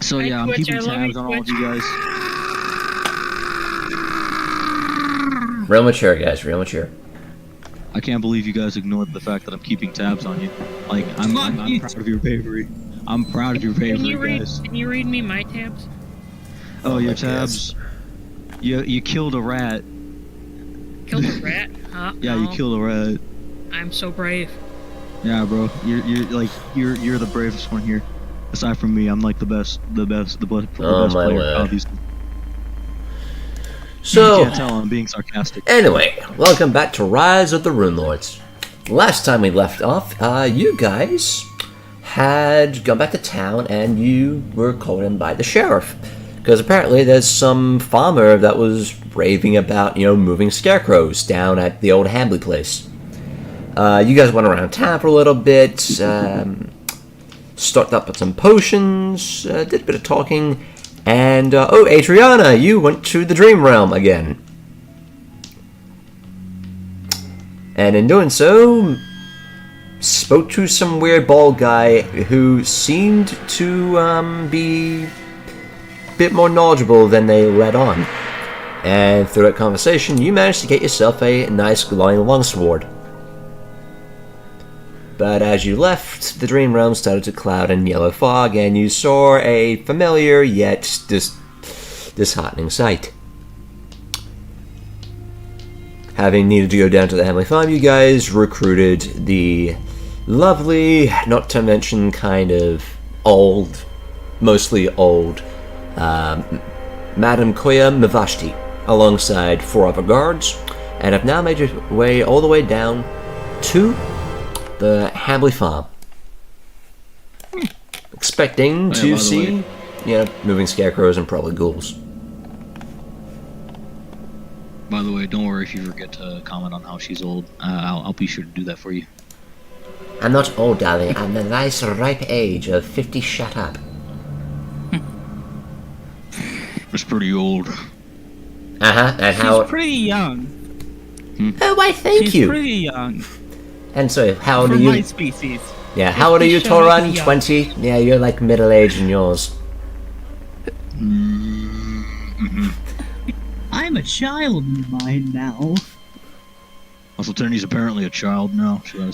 So yeah, I'm keeping tabs on all of you guys. Real mature, guys. Real mature. I can't believe you guys ignored the fact that I'm keeping tabs on you. Like, I'm proud of your bravery. I'm proud of your bravery, guys. Can you read me my tabs? Oh, your tabs. You killed a rat. Killed a rat? Huh? Yeah, No. you killed a rat. I'm so brave. Yeah, bro. You're the bravest one here. Aside from me, I'm like the best player, obviously. So, you can't tell I'm being sarcastic. Anyway, welcome back to Rise of the Runelords. Last time we left off, you guys had gone back to town and you were called in by the sheriff. Because apparently there's some farmer that was raving about, moving scarecrows down at the old Hambley place. You guys went around town for a little bit, stocked up on some potions, did a bit of talking, and, Adrianna, you went to the Dream Realm again. And in doing so, spoke to some weird bald guy who seemed to be a bit more knowledgeable than they let on. And through that conversation, you managed to get yourself a nice glowing longsword. But as you left, the Dream Realm started to cloud in yellow fog, and you saw a familiar yet disheartening sight. Having needed to go down to the Hambley farm, you guys recruited the lovely, not to mention kind of old, mostly old, Madame Koya Mavashti, alongside 4 other guards, and have now made your way all the way down to the Hambley farm. Expecting to see, moving scarecrows and probably ghouls. By the way, don't worry if you forget to comment on how she's old. I'll be sure to do that for you. I'm not old, darling. I'm the nice, ripe age of 50 shut up. It's pretty old. Uh-huh, and how... She's pretty young. Oh, why, thank you. She's pretty young. And so, how old For are you? my species. Yeah, how old are you, Torund? 20? Yeah, you're like middle-aged in yours. I'm a child in mine now. Also, Teni's apparently a child now, so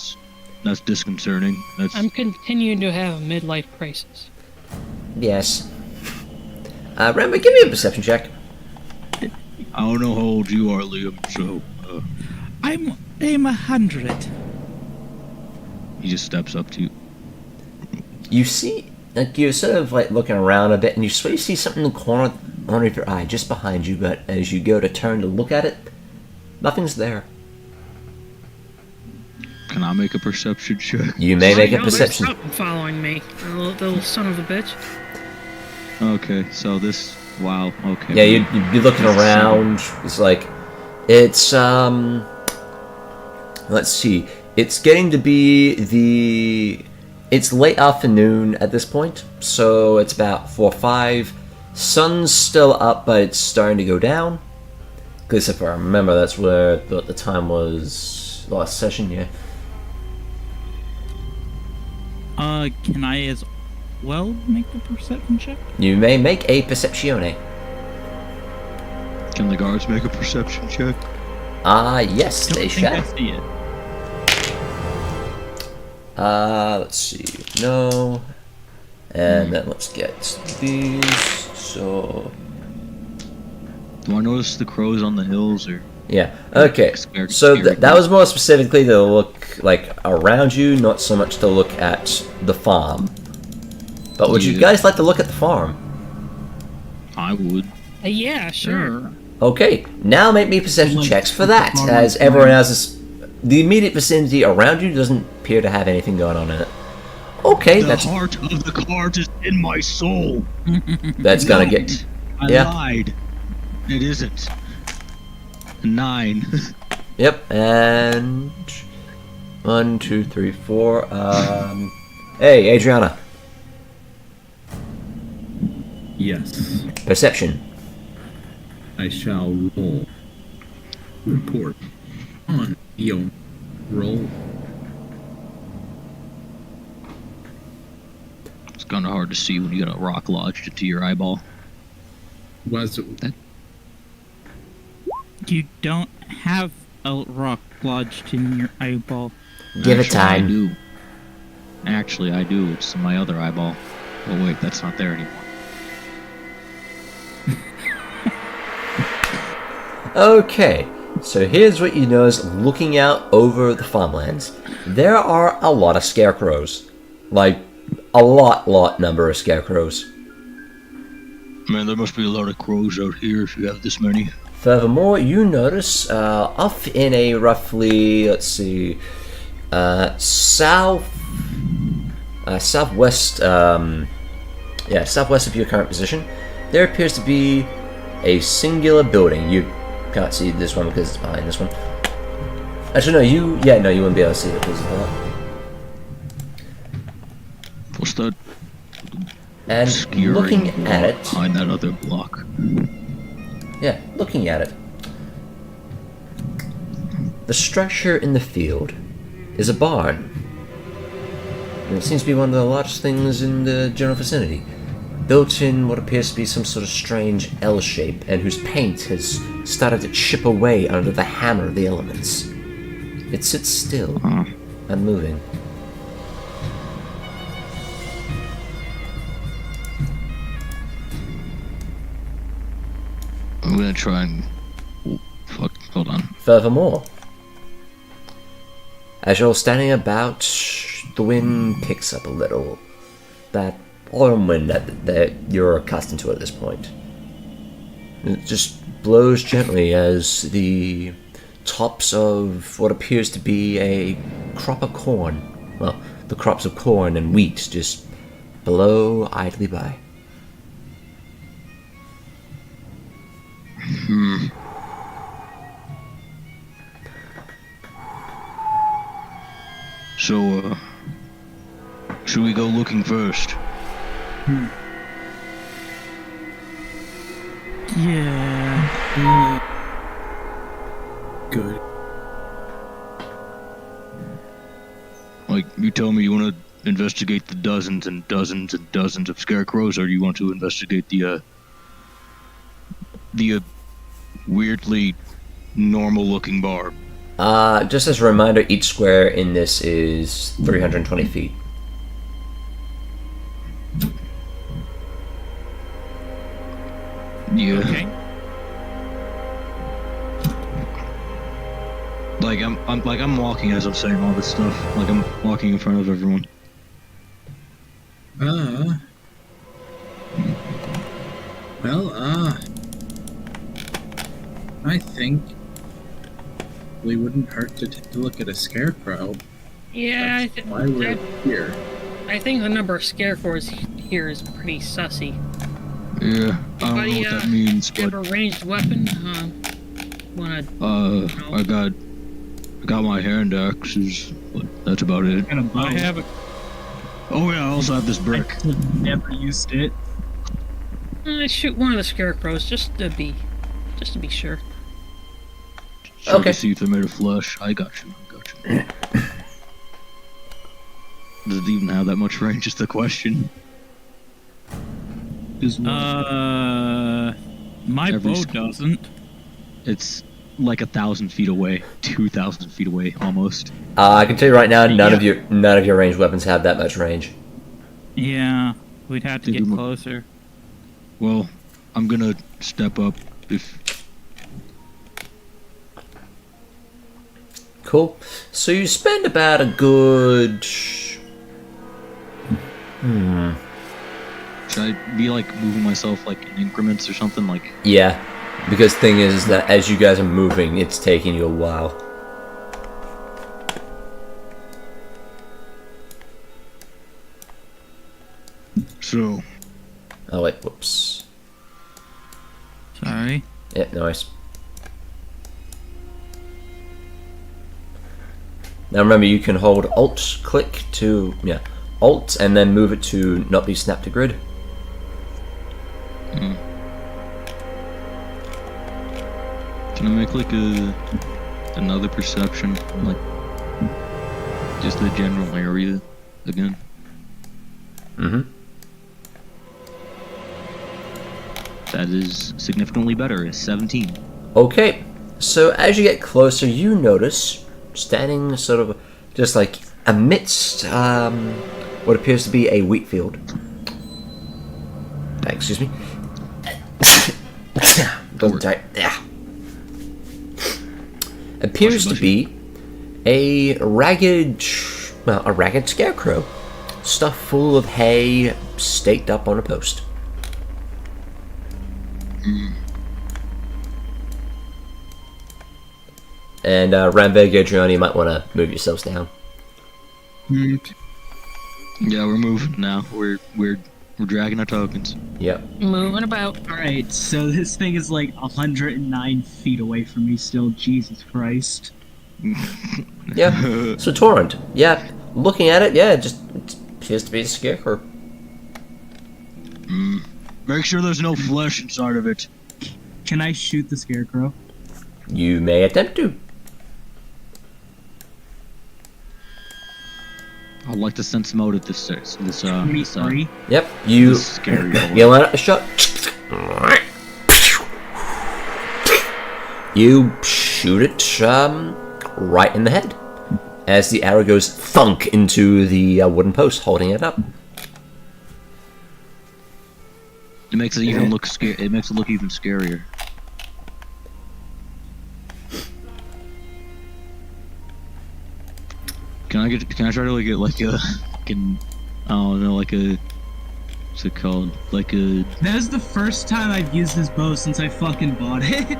that's disconcerting. I'm continuing to have a midlife crisis. Yes. Ranveig, give me a perception check. I don't know how old you are, Liam, so... I'm 100. He just steps up to you. You see, you're sort of looking around a bit, and you sort of see something in the corner of your eye, just behind you, but as you go to turn to look at it, nothing's there. Can I make a perception check? You may make a perception. Stop following me, the little son of a bitch. Okay, so this... Wow, okay. Yeah, you're looking around, it's let's see, it's getting to be it's late afternoon at this point, so it's about 4 or 5. Sun's still up, but it's starting to go down. Because if I remember, that's where the time was last session, yeah. Can I as well make a perception check? You may make a perceptione. Can the guards make a perception check? Yes, they shall. I see it. Let's see. No. And then let's get these. So. Do I notice the crows on the hills, or? Yeah. Okay. So that was more specifically to look around you, not so much to look at the farm. But would you guys like to look at the farm? I would. Yeah, sure. Okay. Now make me perception checks for that, as everyone else is. The immediate vicinity around you doesn't appear to have anything going on in it. Okay, the heart of the cards is in my soul. That's gonna get... I lied. It isn't. 9. Yep, and... 1, 2, 3, 4, Hey, Adrianna. Yes. Perception. I shall roll. Report on your roll. kind of hard to see when you got a rock lodged into your eyeball. Was You don't have a rock lodged in your eyeball. Give it Actually, I time. do. Actually, I do. It's in my other eyeball. Oh wait, that's not there anymore. Okay, so here's what you notice looking out over the farmlands. There are a lot of scarecrows. Like, a lot number of scarecrows. Man, there must be a lot of crows out here if you have this many. Furthermore, you notice off in a roughly, let's see, southwest, southwest of your current position, there appears to be a singular building. You can't see this one because it's behind this one. Actually, no, you wouldn't be able to see it because of that. What's that? And Skewering looking at block it, behind that other block. yeah, looking at it, the structure in the field is a barn. And it seems to be one of the largest things in the general vicinity, built in what appears to be some sort of strange L shape, and whose paint has started to chip away under the hammer of the elements. It sits still, unmoving. I'm gonna try and... Oh, fuck, hold on. Furthermore, as you're standing about, the wind picks up a little. That autumn wind that you're accustomed to at this point. It just blows gently as the tops of what appears to be a crop of corn, well, the crops of corn and wheat just blow idly by. So, should we go looking first? Yeah. good. Like, you tell me you want to investigate the dozens and dozens and dozens of scarecrows, or you want to investigate the weirdly normal-looking bar? Just as a reminder, each square in this is 320 feet. Yeah. Okay. Like I'm walking as I'm saying all this stuff. Like I'm walking in front of everyone. I think we wouldn't hurt to take a look at a scarecrow. Yeah, That's why we're here. I think the number of scarecrows here is pretty sussy. Yeah, I don't know what that means, Do you but have a ranged weapon? Wanna? I got my hand axes, but that's about it. And a bow. I have a. Oh yeah, I also have this brick. Never used it. Shoot one of the scarecrows just to be sure. Check Okay. to see if they're made of flesh. I got you. Does it even have that much range? Is the question. Just My Every bow sc- doesn't. It's like 1,000 feet away, 2,000 feet away, almost. I can tell you right now, none of your ranged weapons have that much range. Yeah, we'd have to They get do mo- closer. Well, I'm gonna step up if. Cool. So you spend about a good... Should I be like moving myself like in increments or something? Like, Yeah, because thing is that as you guys are moving, it's taking you a while. so. Oh wait, whoops. Sorry. Yeah, nice. Now remember, you can hold Alt click to Alt and then move it to not be snapped to grid. Can I make like another perception, like just the general area again? Mm-hmm. That is significantly better. It's 17. Okay, so as you get closer, you notice standing sort of just like amidst what appears to be a wheat field. Excuse me. Appears to be a ragged scarecrow, stuffed full of hay, staked up on a post. And Ranveig, Adrianna, you might want to move yourselves down. Yeah, we're moving now. We're dragging our tokens. Yep. Moving about. Alright, so this thing is like 109 feet away from me still. Jesus Christ. Yeah. So Torund, yeah, looking at it, yeah, it appears to be a scarecrow. Make sure there's no flesh inside of it. Can I shoot the scarecrow? You may attempt to. I'd like to sense mode at this. Me three. Yep. You. This scary You line up the shot. You shoot it right in the head as the arrow goes thunk into the wooden post holding it up. It makes it even look scary. It makes it look even scarier. Can I try to get like a fucking, I don't know, like a, what's it called? Like a. That is the first time I've used this bow since I fucking bought it.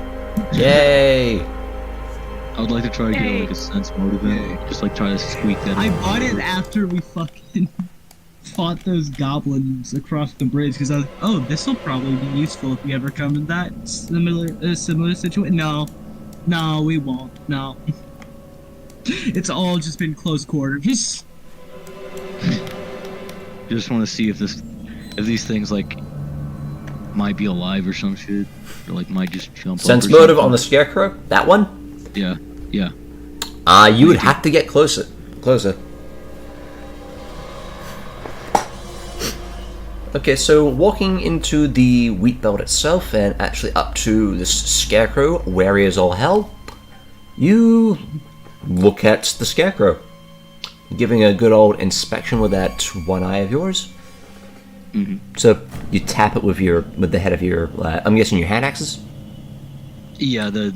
Yay! I would like to try to get like a sense mode of it. Just like try to squeak that. I in. bought it after we fucking fought those goblins across the bridge because I was, oh, this will probably be useful if we ever come in that similar situation. No, we won't. No. It's all just been close quarters. Just want to see if these things like might be alive or some shit, or like might just jump. Sense up or motive something. on the scarecrow. That one. Yeah. You would have to get closer. Okay, so walking into the wheat belt itself and actually up to this scarecrow, wary as all hell, you look at the scarecrow, giving a good old inspection with that one eye of yours. Mm-hmm. So you tap it with the head of your, I'm guessing your hand axes. Yeah, the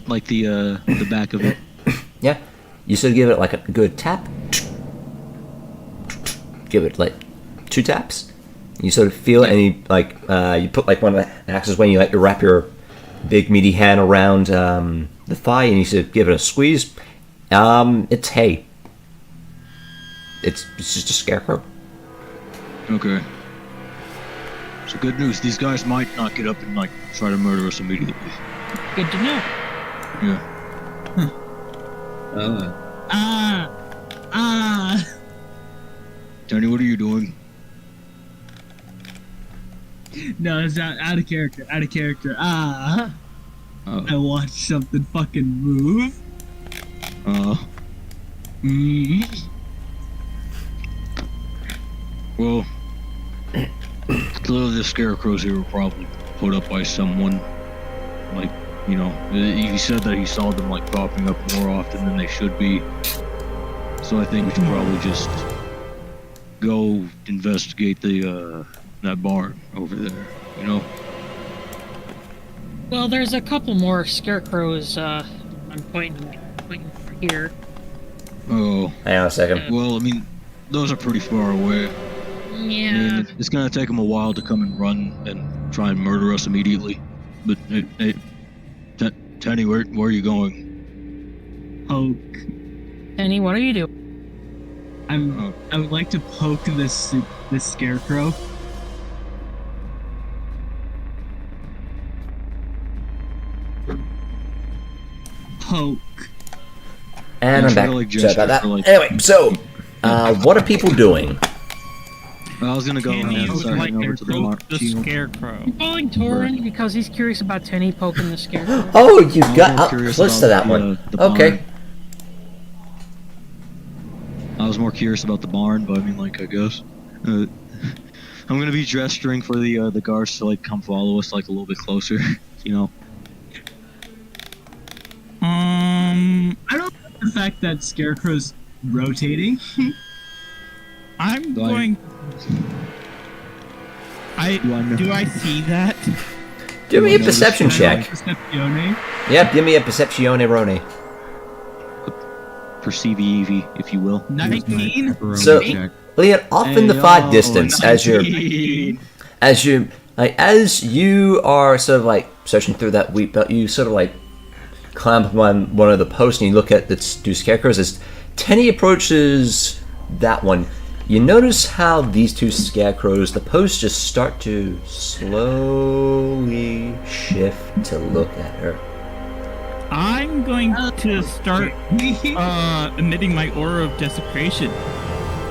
back of it. Yeah, you sort of give it like a good tap. Give it like 2 taps. You sort of feel it, and you put like one of the axes when you like to wrap your big meaty hand around the thigh, and you sort of give it a squeeze. It's hay. It's just a scarecrow. Okay. So good news. These guys might not get up and like try to murder us immediately. Good to know. Yeah. Teni, what are you doing? No, it's out of character. Oh. I watched something fucking move. Well, clearly the scarecrows here were probably put up by someone. Like, you know, he said that he saw them like popping up more often than they should be. So I think we should probably just go investigate that barn over there, you know? Well, there's a couple more scarecrows. I'm pointing here. Oh. Hang on a second. Well, I mean, those are pretty far away. Yeah. I mean, it's gonna take them a while to come and run and try and murder us immediately. But hey, Teni, where are you going? Poke. Teni, what are you doing? I would like to poke this scarecrow. Poke. And I'm I'm back. sure, like, Sorry about that. gesture, like- Anyway, so what are people doing? I was gonna go Teni and would start like heading over to to the poke the market. scarecrow. I'm calling Torund because he's curious about Teni poking the scarecrow. Oh, you I'm got more up curious close to about that one. the Okay. barn. I was more curious about the barn, but I mean, like, I guess. I'm gonna be gesturing for the guards to like come follow us like a little bit closer. You know. I don't like the fact that Scarecrow's rotating. I'm Do I- going. Do I see that? Give me a notice perception that? check. Perceptione. Yep, give me a perceptione Roni. Perceive Evie, if you will. 19. So, Leon, off in the far distance, as you are sort of like searching through that wheat belt, you sort of like climb up on one of the posts and you look at the two scarecrows. As Teni approaches that one, you notice how these two scarecrows, the posts just start to slowly shift to look at her. I'm going to start emitting my aura of desecration.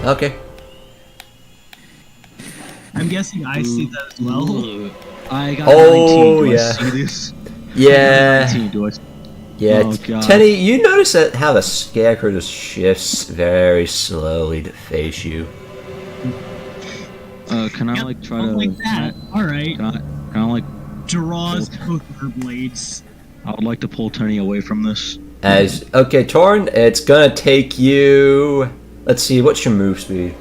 Okay. I'm guessing I see that as well. I got Oh, 19. Do yeah. I see this? Yeah. 19. Do I? Yeah, Oh, God. Teni, you notice that how the scarecrow just shifts very slowly to face you. Can I Yep, like try to? like that. Alright. Can I like? Draws both of her blades. I would like to pull Teni away from this. Okay, Torun, it's gonna take you. Let's see, what's your move speed?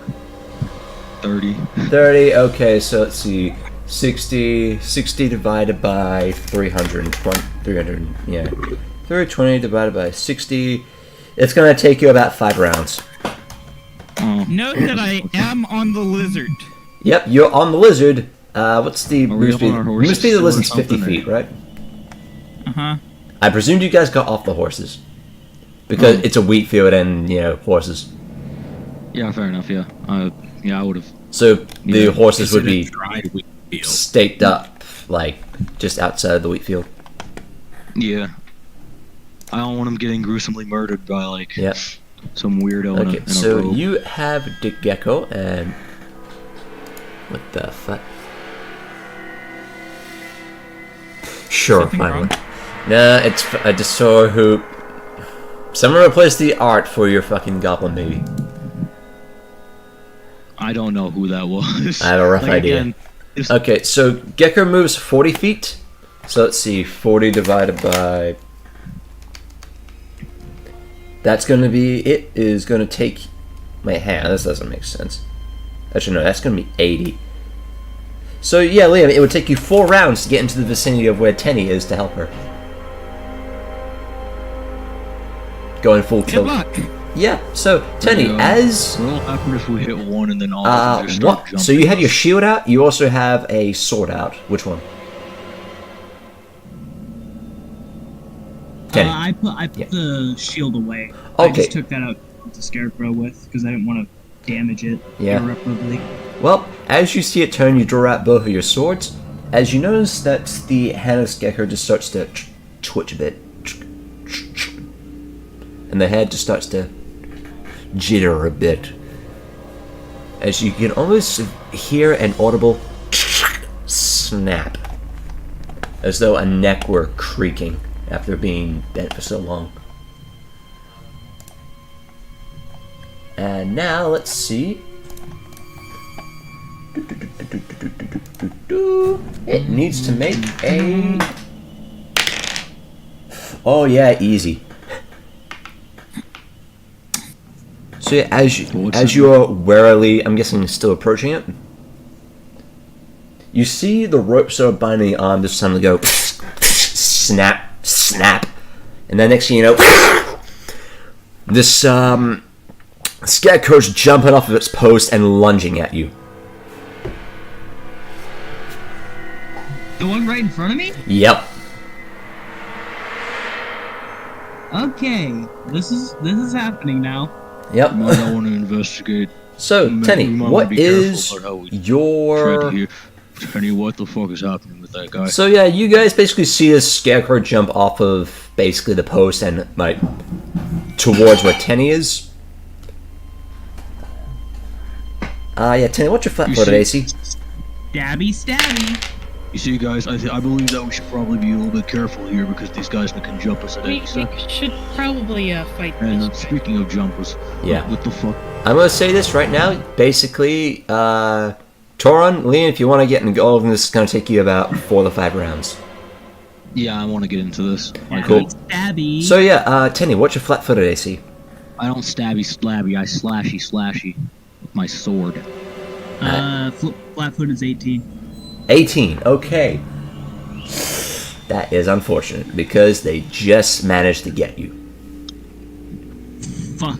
30. 30. Okay, so let's see, 60 divided by 300. 300. Yeah, 320 divided by 60. It's gonna take you about 5 rounds. Oh. Note that I am on the lizard. Yep, you're on the lizard. What's the Are we move up speed? on our Move horses speed of the still or lizard's 50 something, feet, right? Uh-huh. I presumed you guys got off the horses because it's a wheat field and horses. Yeah, fair enough. Yeah. Yeah, I would have. So the Yeah, horses would be Dry wheat field. staked up like just outside of the wheat field. Yeah. I don't want him getting gruesomely murdered by like Yep. some weirdo in Okay, a so robe. you have Dick Gecko and what the fuck? Sure, Something fine. wrong? Nah, it's I just saw who. Someone replaced the art for your fucking goblin baby. I don't know who that was. I have a rough Like, idea. again, it's- Okay, so Gecko moves 40 feet. So let's see, 40 divided by. That's going to be. It is going to take. Wait, hang on, this doesn't make sense. Actually, no, that's going to be 80. So yeah, Liam, it would take you 4 rounds to get into the vicinity of where Teni is to help her. Going full Good tilt. luck. Yeah, so Teni, Yeah. as. What'll happen if we hit one and then all of them just start What? jumping? So you had your us? shield out, you also have a sword out. Which one? Teni. I put Yeah. the shield away. I Okay. just took that out to Scarecrow with because I didn't want to damage it Yeah. irreparably. Well, as you see it turn, you draw out both of your swords. As you notice that the hand of Scarecrow just starts to twitch a bit. And the head just starts to jitter a bit. As you can almost hear an audible snap. As though a neck were creaking after being bent for so long. And now, let's see. It needs to make a... Oh yeah, easy. So yeah, as you are warily, I'm guessing still approaching it, you see the rope sort of binding the arm just suddenly go snap, snap, and then next thing you know, this scarecrow's jumping off of its post and lunging at you. The one right in front of me? Yep. Okay, this is happening now. Yep. Might not want to investigate. So, We Teni, might what be careful is about how we your... tread here. Teni, what the fuck is happening with that guy? So yeah, you guys basically see this scarecrow jump off of basically the post and like towards where Teni is. Yeah, Teni, what's your flat-footed AC? Stabby. You see, guys, I believe that we should probably be a little bit careful here because these guys can jump us at We any second. should probably fight And this way. speaking of jumpers, Yeah. what the fuck? I'm gonna say this right now. Basically, Torund, Liam, if you want to get involved in this, it's going to take you about 4 to 5 rounds. Yeah, I want to get into this. Yeah, Cool. Stabby. So yeah, Teni, what's your flat-footed AC? I don't stabby slabby, I slashy with my sword. Flat-foot is 18. 18, okay. That is unfortunate, because they just managed to get you. Fuck.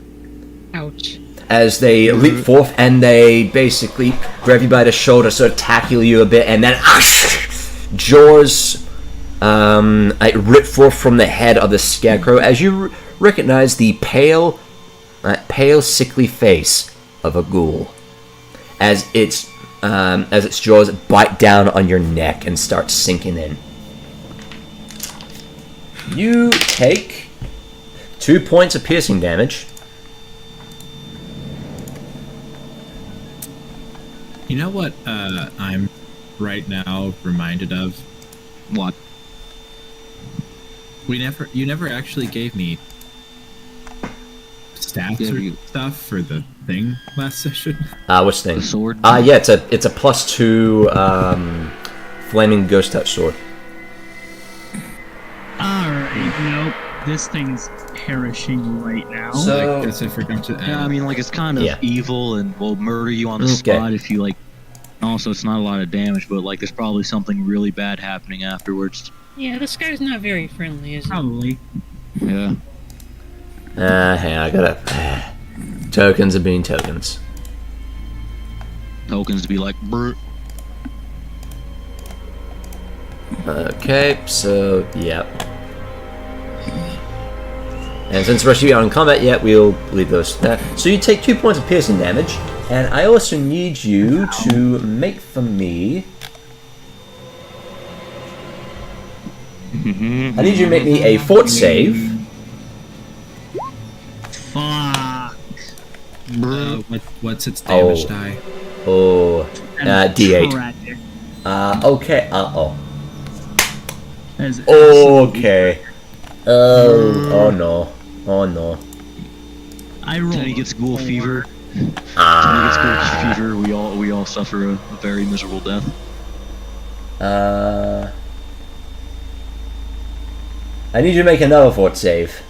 Ouch. As they leap forth and they basically grab you by the shoulder, sort of tackle you a bit, and then jaws rip forth from the head of the scarecrow as you recognize the pale, sickly face of a ghoul as its jaws bite down on your neck and start sinking in. You take 2 points of piercing damage. You know what I'm right now reminded of? What? You never actually gave me stats or stuff for the thing last session. Which thing? The sword? Yeah, it's a +2 flaming ghost touch sword. Alright, nope. This thing's perishing right now. So- I guess I forgot to add. Yeah, I mean, like, it's kind of Yeah. evil and will murder you on the Okay. spot if you, like... Also, it's not a lot of damage, but, like, there's probably something really bad happening afterwards. Yeah, this guy's not very friendly, is he? Probably. Yeah. Hang on, I gotta... tokens are being tokens. Tokens to be like, brr. Okay, so, yep. And since the rest of you aren't in combat yet, we'll leave those there. So you take 2 points of piercing damage, and I also need you to make for me... I need you to make me a fort save. Fuck. What's its damage Oh. die? Oh, D8. Tragic. Okay, uh-oh. That is absolutely- Okay. Oh no. Oh no. I rolled. Teni gets ghoul a fever. four. Teni gets ghoul fever. We all suffer a very miserable death. I need you to make another fort save.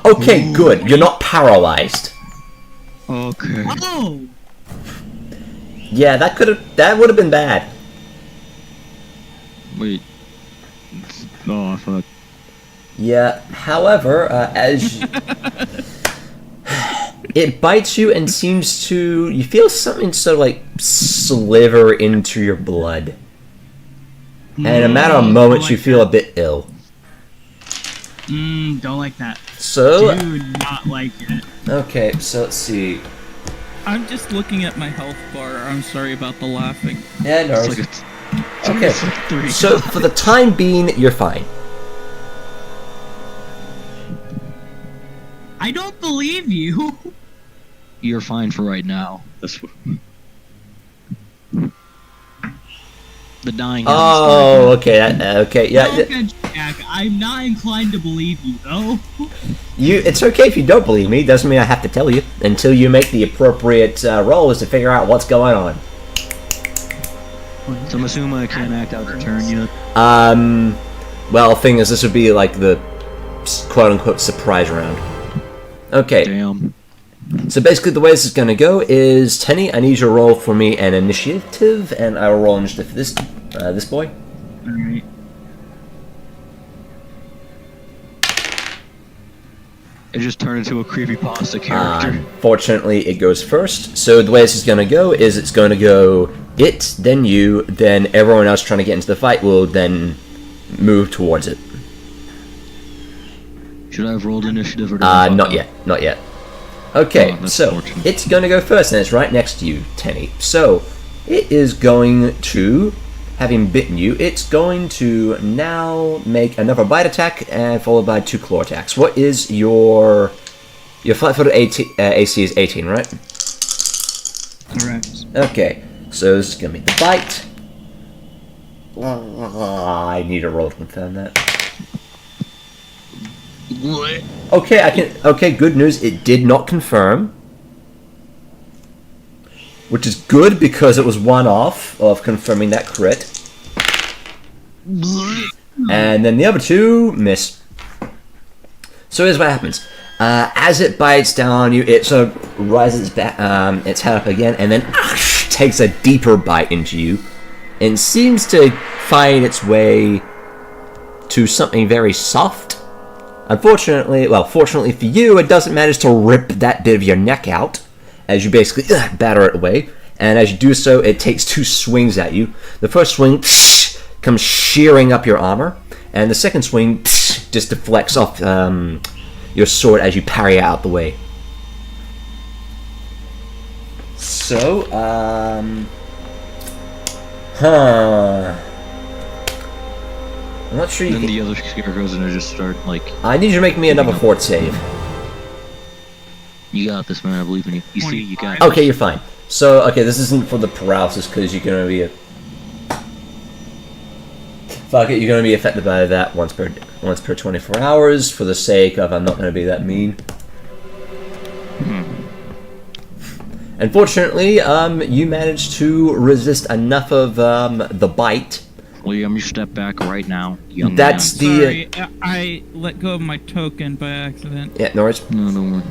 Okay, good. You're not paralyzed. Okay. Oh! Yeah, that would have been bad. Wait. Oh, fuck. Yeah, however, as it bites you and seems to, you feel something sort of like sliver into your blood. And in a matter of moments, you feel a bit ill. Don't like that. So, Do not like it. okay, so let's see. I'm just looking at my health bar. I'm sorry about the laughing. Yeah, no. It's like Okay, it's like 3. so for the time being, you're fine. I don't believe you. You're fine for right now. That's what... The dying. Oh, okay, okay, yeah. Okay, Jack, I'm not inclined to believe you, though. It's okay if you don't believe me. Doesn't mean I have to tell you until you make the appropriate rolls to figure out what's going on. So I'm assuming I can't act out the turn yet. Well, the thing is, this would be like the quote-unquote surprise round. Okay, Damn. so basically the way this is going to go is, Teni, I need you to roll for me an initiative, and I will roll initiative for this boy. Alright. It just turned into a creepypasta character. Fortunately, it goes first. So the way this is going to go is it's going to go it, then you, then everyone else trying to get into the fight will then move towards it. Should I have rolled initiative or did I fuck Not up? yet, not yet. Okay, Oh, that's so fortunate. it's going to go first, and it's right next to you, Teni. So it is going to, having bitten you, it's going to now make another bite attack, and followed by 2 claw attacks. What is your flat-footed AC is 18, right? Correct. Okay, so this is going to be the bite. I need a roll to confirm that. What? Okay, okay, good news, it did not confirm. which is good because it was one off of confirming that crit. And then the other two miss. So here's what happens. As it bites down on you, it sort of rises back, its head up again, and then takes a deeper bite into you, and seems to find its way to something very soft. Unfortunately, well, fortunately for you, it doesn't manage to rip that bit of your neck out, as you basically batter it away. And as you do so, it takes 2 swings at you. The first swing comes shearing up your armor, and the second swing just deflects off your sword as you parry it out the way. So, I'm not sure you Then can... the other scarecrows are gonna just start, like... I need you to make me another fort save. You got this, man. I believe in you. You see, you got Okay, you're fine. So, okay, this isn't for the paralysis, because you're gonna be fuck it, you're gonna be affected by that once per 24 hours, for the sake of I'm not gonna be that mean. Unfortunately, you managed to resist enough of the bite. Liam, you step back right now, young That's man. the... Sorry, I let go of my token by accident. Yeah, no worries. No, don't worry.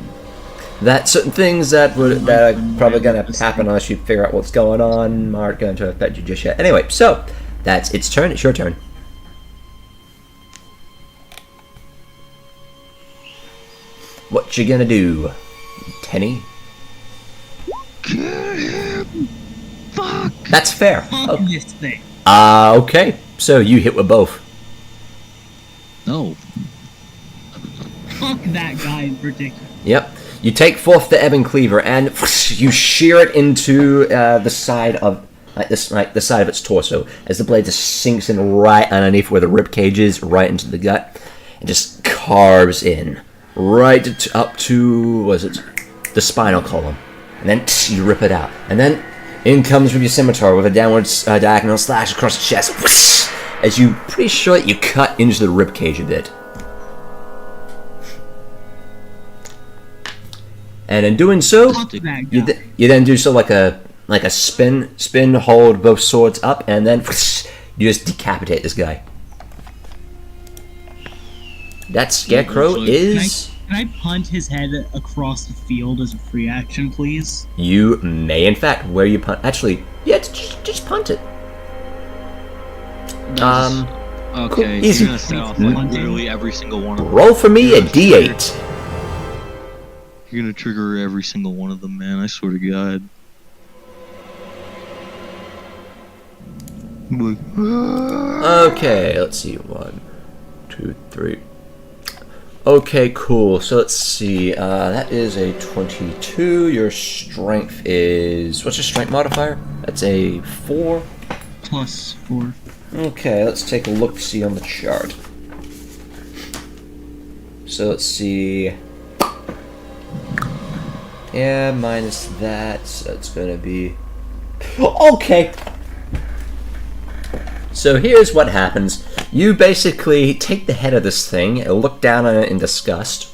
That certain things that are probably gonna happen unless you figure out what's going on aren't going to affect you just yet. Anyway, so that's its turn. It's your turn. What you gonna do, Teni? Fuck! That's fair. Fuck this thing. Okay. So you hit with both. No. Fuck that guy in particular. Yep. You take forth the ebon cleaver and you shear it into the side of the side of its torso as the blade just sinks in right underneath where the rib cage is, right into the gut, and just carves in right up to the spinal column, and then you rip it out, and then in comes with your scimitar with a downward diagonal slash across the chest, as you pretty sure that you cut into the rib cage a bit. And in doing so, Fuck that guy. you then do so like a spin, hold both swords up, and then you just decapitate this guy. That scarecrow is... Can I punt his head across the field as a free action, please? You may, in fact, where you punt... Actually, yeah, just punt it. Okay, cool. you're Easy. gonna set off like literally every single one of them. Roll for me a d8. You're gonna trigger every single one of them, man. I swear to God. Okay, let's see. 1, 2, 3. Okay, cool. So let's see. That is a 22. Your strength is... What's your strength modifier? That's a 4. +4. Okay, let's take a look-see on the chart. So let's see. Yeah, minus that, so it's gonna be... Okay! So here's what happens. You basically take the head of this thing, look down on it in disgust,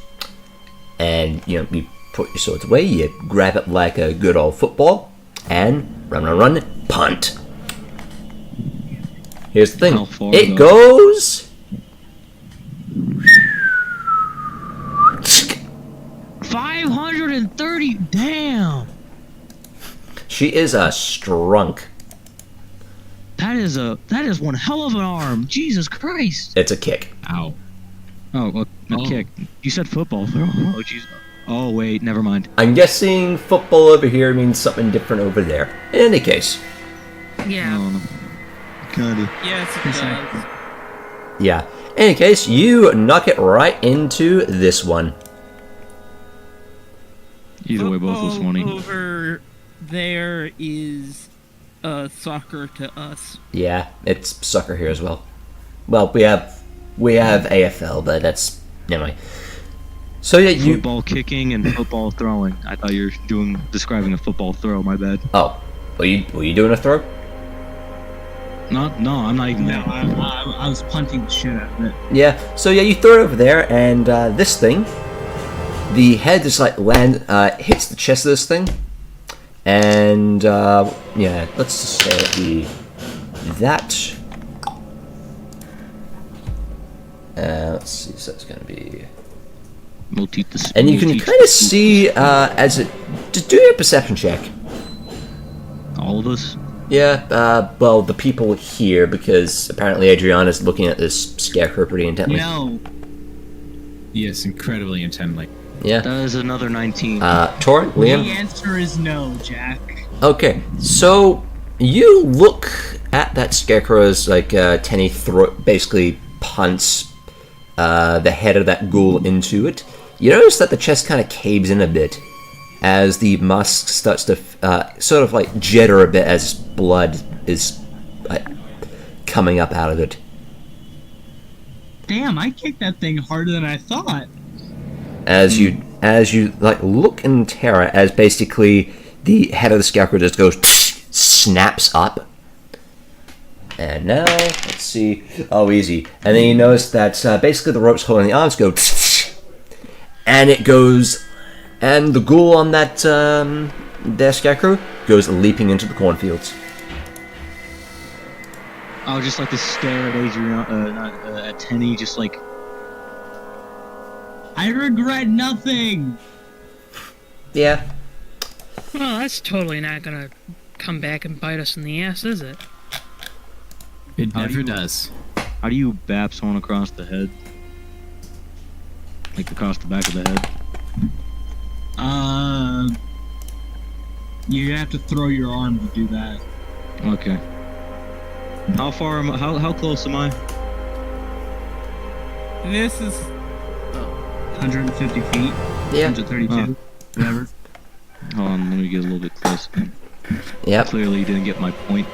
and, you put your swords away, you grab it like a good old football, and run, punt. Here's the thing. How far, It though? goes... 530. Damn. She is a strunk. That is one hell of an arm. Jesus Christ. It's a kick. Ow. Oh, a kick. You said football. Oh, jeez. Oh, wait. Never mind. I'm guessing football over here means something different over there. In any case. Yeah. Kinda. Yes, it does. Yeah. In any case, you knock it right into this one. Either way, both was Football funny. Over there is soccer to us. Yeah, it's soccer here as well. Well, we have AFL, but that's anyway. So yeah, you. Football kicking and football throwing. I thought you were describing a football throw. My bad. Oh, were you doing a throw? No, I'm not even No, there. I was punting the shit out of it. Yeah. So yeah, you throw it over there, and this thing, the head just like hits the chest of this thing, And yeah, let's just say it'd be that. Let's see, so it's gonna be. And you can kind of see as it. Just do your perception check. All of us? Yeah, well, the people here, because apparently Adrianna's looking at this scarecrow pretty intently. No. Yes, incredibly intently. Yeah. That is another 19. Torund, The Liam? answer is no, Jack. Okay, so you look at that scarecrow as like Teni basically punts the head of that ghoul into it. You notice that the chest kind of caves in a bit as the musk starts to sort of like jitter a bit as blood is coming up out of it. Damn, I kicked that thing harder than I thought. As you like look in terror as basically the head of the scarecrow just goes snaps up. And now let's see. Oh, easy. And then you notice that basically the ropes holding the arms go and it goes, and the ghoul on that their scarecrow goes leaping into the cornfields. I would just like to stare at Adrianna, at Teni, just like. I regret nothing. Yeah. Well, that's totally not gonna come back and bite us in the ass, is it? It How do never you- does. How do you bap someone across the head? Like across the back of the head? You're gonna have to throw your arm to do that. Okay. How far am I? How close am I? This is 150 feet. Yeah. 132. Whatever. Hold on, let me get a little bit closer. Yep. Clearly you didn't get my point.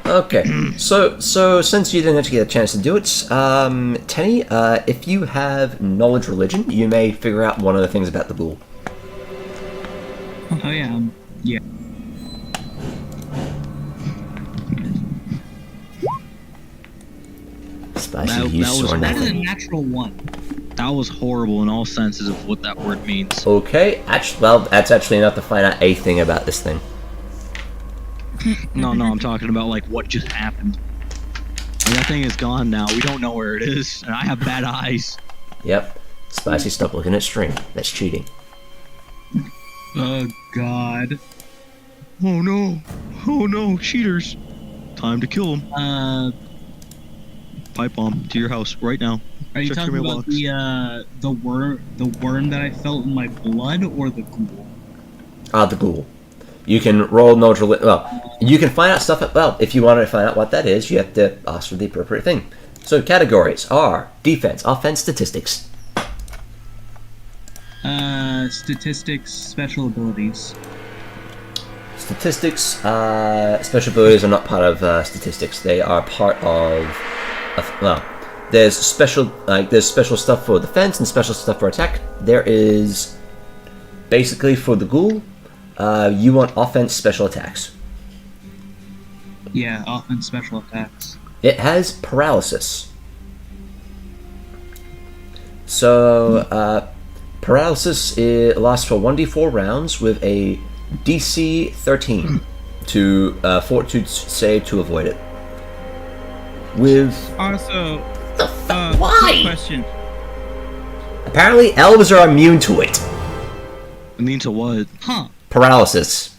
Okay. So since you didn't actually get a chance to do it, Teni, if you have knowledge religion, you may figure out one of the things about the ghoul. Oh yeah. Yeah. Spicy, That- you that was- saw That is a nothing. natural one. That was horrible in all senses of what that word means. Okay, well, that's actually enough to find out a thing about this thing. No, I'm talking about like what just happened. And that thing is gone now. We don't know where it is, and I have bad eyes. Yep. Spicy, stop looking at string. That's cheating. Oh god. Oh no, cheaters! Time to kill them. Pipe bomb to your house right now. Are you Check talking your about mailbox. the worm that I felt in my blood, or the ghoul? The ghoul. You can roll knowledge religion. Well, you can find out stuff. Well, if you want to find out what that is, you have to ask for the appropriate thing. So categories are defense, offense, statistics. Statistics, special abilities. Statistics, special abilities are not part of statistics. They are part of well, there's special stuff for defense and special stuff for attack. There is basically for the ghoul, you want offense, special attacks. Yeah, offense, special attacks. It has paralysis. So paralysis lasts for 1d4 rounds with a DC 13 to fortitude save to avoid it. With also. why? Quick question. Apparently, elves are immune to it. I mean to what? Huh. Paralysis.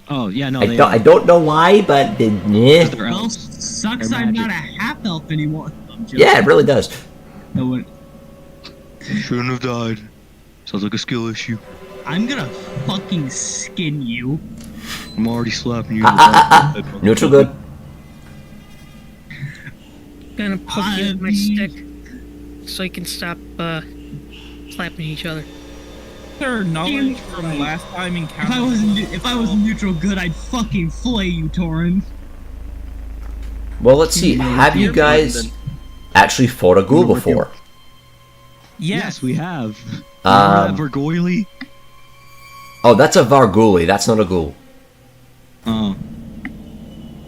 Oh yeah, no. I don't know why, but They're Well, elves. sucks They're I'm not a magic. half-elf anymore. I'm joking. yeah, it really does. No, what- Shouldn't have died. Sounds like a skill issue. I'm gonna fucking skin you. I'm already slapping you. In the back of the head. Neutral good. Gonna poke you with my stick so you can stop slapping each other. Their knowledge from last time encounter. If I wasn't neutral good, I'd fucking flay you, Torund. Well, let's see. Have you guys actually fought a ghoul before? Yes, we have. Um, Vergoyle? Oh, that's a Varguli. That's not a ghoul. Oh.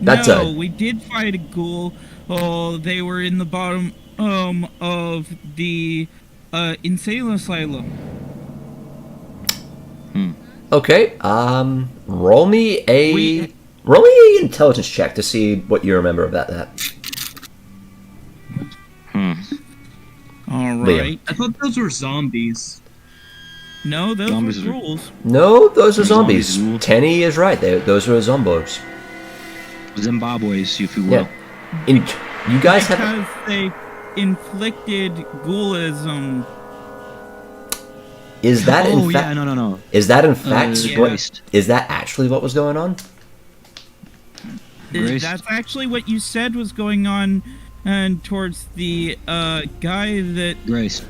That's no, a- we did fight a ghoul. Oh, they were in the bottom of the insane asylum. Okay, roll me an intelligence check to see what you remember about that. All Liam. right. I thought those were zombies. No, those Zombies were are- rules. No, those are zombies. Zombies. Teni is right. Those are zombos. Zimbabwe's, if you will. Yeah. You guys have. Because they inflicted ghoulism. Is that in Oh fact? yeah, no. Is that in fact? Yeah. what, is that actually what was going on? Graced. That's actually what you said was going on, and towards the guy that Graced.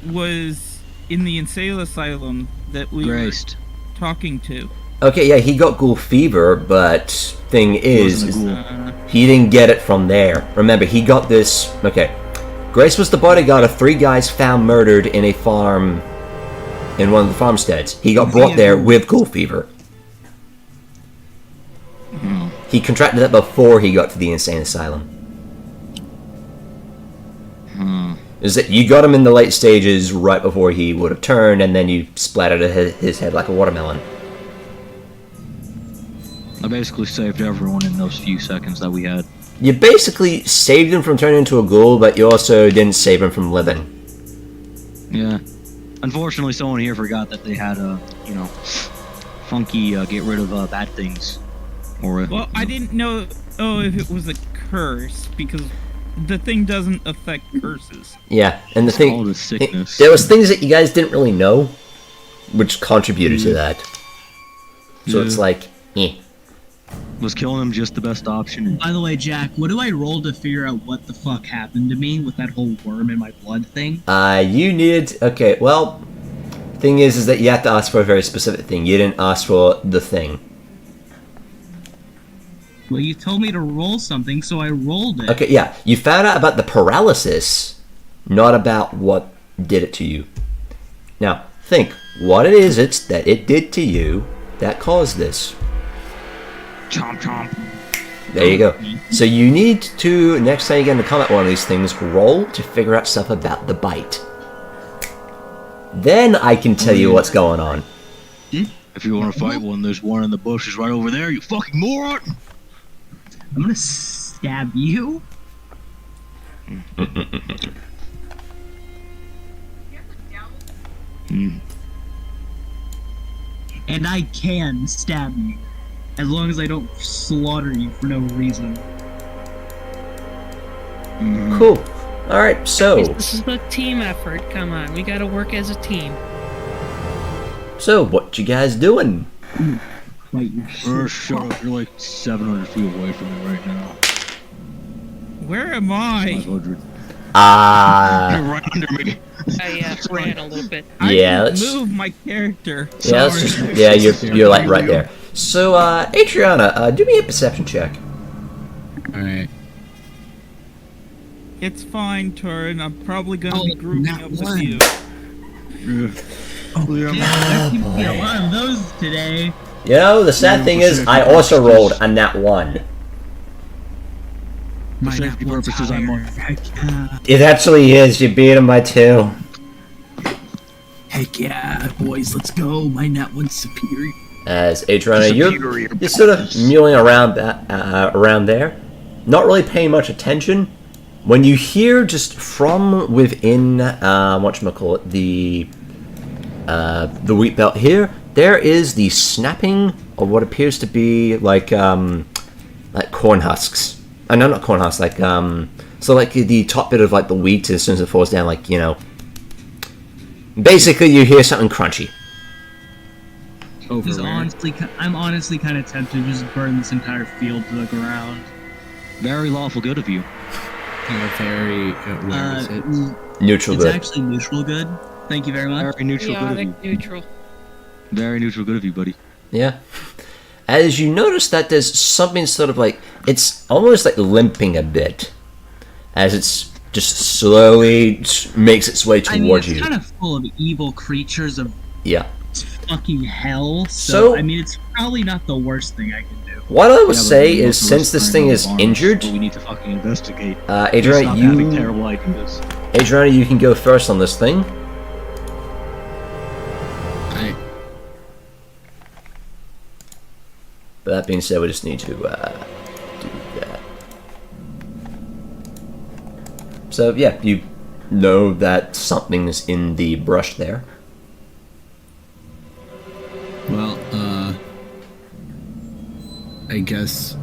was in the insane asylum that we Graced. were talking to. Okay, yeah, he got ghoul fever, but thing is, Wasn't a ghoul. he didn't get it from there. Remember, he got this. Okay, Grace was the bodyguard of 3 guys found murdered in a farm, in one of the farmsteads. He got brought there with ghoul fever. He contracted that before he got to the insane asylum. Is that you got him in the late stages right before he would have turned, and then you splattered his head like a watermelon. I basically saved everyone in those few seconds that we had. You basically saved him from turning into a ghoul, but you also didn't save him from living. Yeah. Unfortunately, someone here forgot that they had a, funky get rid of bad things. Or Well, I didn't know if it was a curse, because the thing doesn't affect curses. Yeah, and the It's thing, called a sickness. there was things that you guys didn't really know, which contributed to that. So it's Yeah. like, Was killing him just the best option? By the way, Jack, what do I roll to figure out what the fuck happened to me with that whole worm in my blood thing? you needed. Okay, well, thing is that you have to ask for a very specific thing. You didn't ask for the thing. Well, you told me to roll something, so I rolled it. Okay, yeah, you found out about the paralysis, not about what did it to you. Now, think what it is it's that it did to you that caused this. Chomp chomp. There you go. So you need to, next time you get into combat one of these things, roll to figure out stuff about the bite. Then I can tell you what's going on. If you want to fight one, there's one in the bushes right over there, you fucking moron! I'm gonna stab you. And I can stab you, as long as I don't slaughter you for no reason. Cool. Alright, so This is a team effort. Come on, we gotta work as a team. what you guys doing? Fight your shit. Shut up, you're like 700 feet away from me right now. Where am I? 500. Ah, You're right under me. I ran a little bit. I Yeah, didn't let's- move my character. yeah, let's just, yeah, you're like right there. So, Adrianna, do me a perception check. Alright. It's fine, Torund. I'm probably gonna be grouping not up with one. you. Yeah, there seems to be a lot of those today. You know, the sad thing is, I also rolled a nat 1. For safety purposes, I'm on. Heck yeah. It actually is. You beat him by 2. Heck yeah, boys, let's go. My nat one's superior. As Adrianna, Superior you're sort of mulling around that, around there, not really paying much attention. When you hear just from within, whatchamacallit, the wheat belt here, there is the snapping of what appears to be like corn husks. No, not corn husks, like, so like the top bit of like the wheat as soon as it falls down, like, basically you hear something crunchy. I'm honestly kind of tempted to just burn this entire field to the ground. Very lawful good of you. Very. Where is it? Neutral It's good. actually neutral good. Thank you very much. Very neutral good of you. Chaotic neutral. Very neutral good of you, buddy. Yeah. As you notice that there's something sort of like, it's almost like limping a bit. As it's just slowly makes its way I mean, towards it's you. kind of full of evil creatures of Yeah. fucking hell. So- So I mean, it's probably not the worst thing I can do. What I would Yeah, but say we is, also since this rely thing on is the arms, injured, but we need to fucking investigate. Adrianna, Stop having you, terrible ideas. Adrianna, you can go first on this thing. But that being said, we just need to do that. So yeah, you know that something's in the brush there. Well, I guess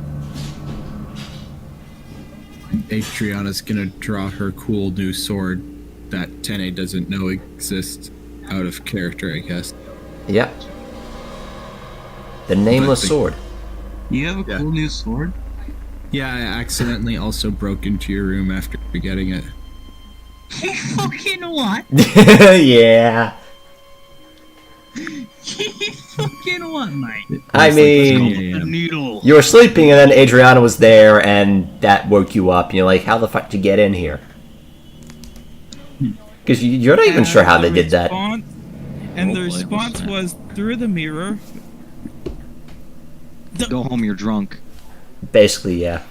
Adrianna's gonna draw her cool new sword that Teni doesn't know exists out of character, I guess. Yep. The nameless But- sword. You have a Yeah. cool new sword? Yeah, I accidentally also broke into your room after getting it. You fucking what? Yeah. You fucking what, mate? I It's like mean, 3 a.m. Needle. you were sleeping and then Adrianna was there and that woke you up. And you're like, how the fuck did you get in here? Because you're not even And sure how they the did that. And the Roleplay was response that. was through the mirror. Go home, you're drunk. Basically, yeah.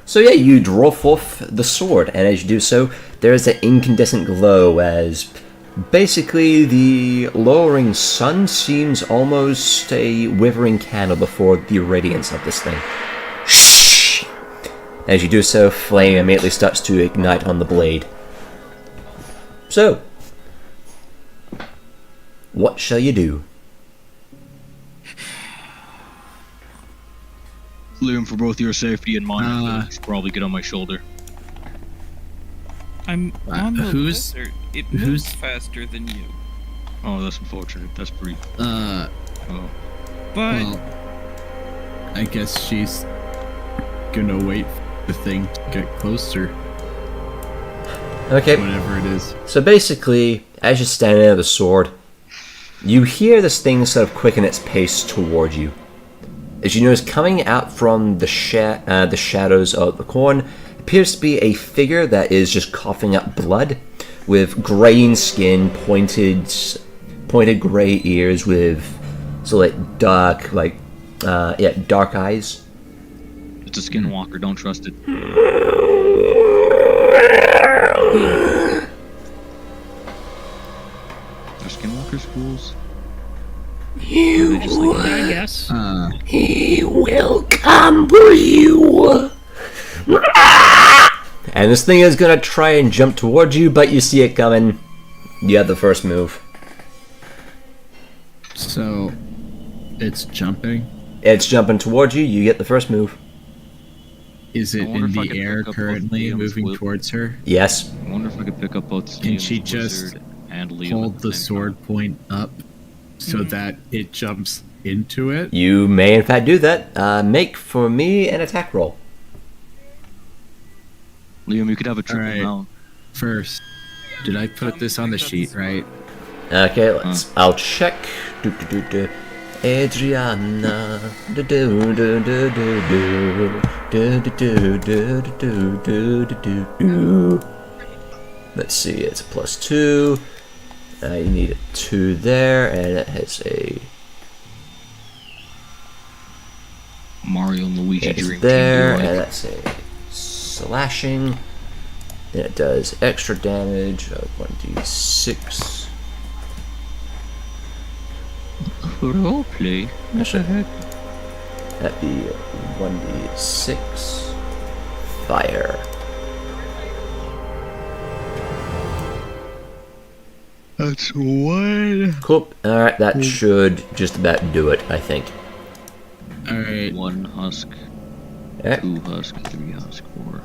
So yeah, you draw forth the sword, and as you do so, there is an incandescent glow as basically the lowering sun seems almost a withering candle before the radiance of this thing. Shh! As you do so, flame immediately starts to ignite on the blade. So, what shall you do? Liam, for both your safety and mine, I should probably get on my shoulder. I'm on the who's- lizard. It who's- moves faster than you. Oh, that's unfortunate. That's pretty. Uh, Oh. But well, I guess she's gonna wait for the thing to get closer, Okay. whatever it is. So basically, as you're standing there with the sword, you hear this thing sort of quicken its pace toward you. As you notice, coming out from the shadows of the corn appears to be a figure that is just coughing up blood, with graying skin, pointed gray ears, with sort of dark eyes. It's a skinwalker. Don't trust it. Are skinwalker schools? I guess. He will come for you. And this thing is gonna try and jump towards you, but you see it coming. You have the first move. So, it's jumping. It's jumping towards you. You get the first move. Is I it wonder in if I the could air pick up both currently, Liam's moving whip. towards her? Yes. I wonder if I could pick up both. Can Liam's she just wizard and Liam Hold at the same sword time? point up so that it jumps into it? You may in fact do that. Make for me an attack roll. Liam, you could have a triple Alright. mount. First, did I put this on the sheet right? Okay, let's. I'll check. Adrianna. Let's see, it's a +2. You need a 2 there, and it has a. Mario and Luigi It's drink. there, Team and that's a slashing. Then it does extra damage of 1d6. Roleplay. Actually, that'd be 1d6 fire. That's one. Cool. Alright, that should just about do it, I think. Alright, 1 husk, Alright. 2 husk, 3 husk, 4,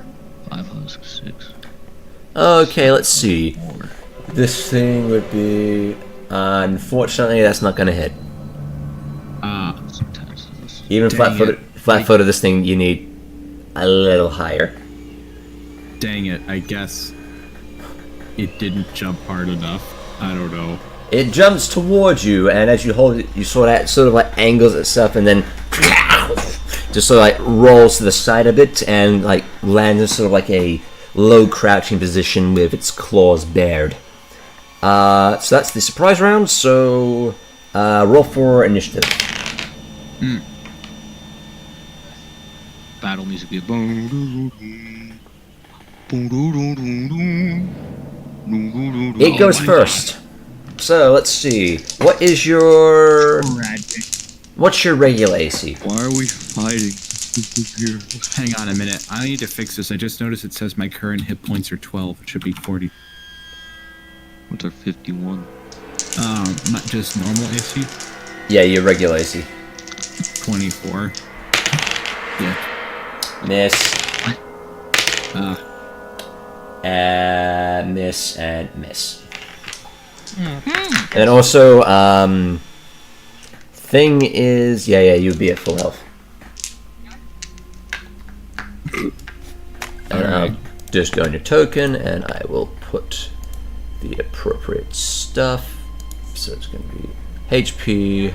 5 husk, 6. Okay, let's see. This thing would be. Unfortunately, that's not gonna hit. Sometimes this. Even Dang flat-footed, this thing you need a little higher. dang it, I guess it didn't jump hard enough. I don't know. It jumps towards you, and as you hold it, you sort of like angles itself, and then just sort of like rolls to the side a bit, and like lands in sort of like a low crouching position with its claws bared. So that's the surprise round. So roll for initiative. Battle music be boom. Boom, boom, boom, boom, boom. Boom, boom, boom, boom. It goes first. So let's see. What is your? Tragic. What's your regular AC? Why are we fighting? Here. Hang on a minute. I need to fix this. I just noticed it says my current hit points are 12. It should be 40. What's our 51? Not just normal AC. Yeah, your regular AC. 24. Yeah. Miss. Miss and miss. And also, thing is, yeah, you'd be at full health. And I'll just go on your token, and I will put the appropriate stuff. So it's going to be HP.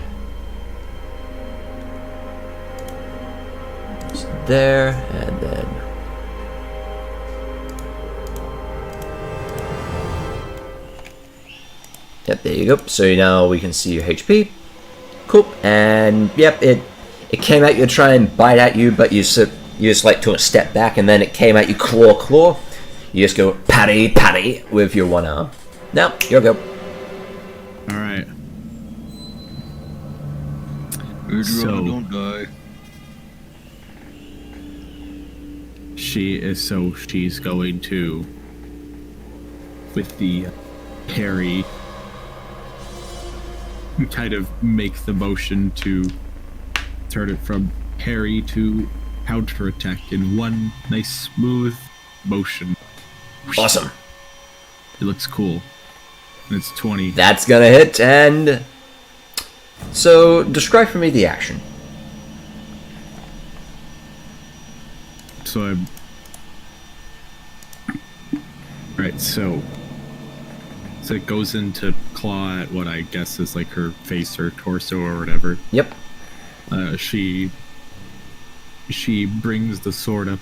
There, and then yep, there you go. So now we can see your HP. Cool. And yep, it came at you to try and bite at you, but you just like took a step back, and then it came at you claw. You just go patty with your one arm. Now you're go. All right. Adrianna, don't die. She's going to, with the parry, kind of make the motion to turn it from parry to counterattack in one nice smooth motion. Awesome. It looks cool. It's 20. That's gonna hit. And so describe for me the action. So I'm... Right, so it goes into claw at what I guess is like her face or torso or whatever. Yep. She brings the sword up,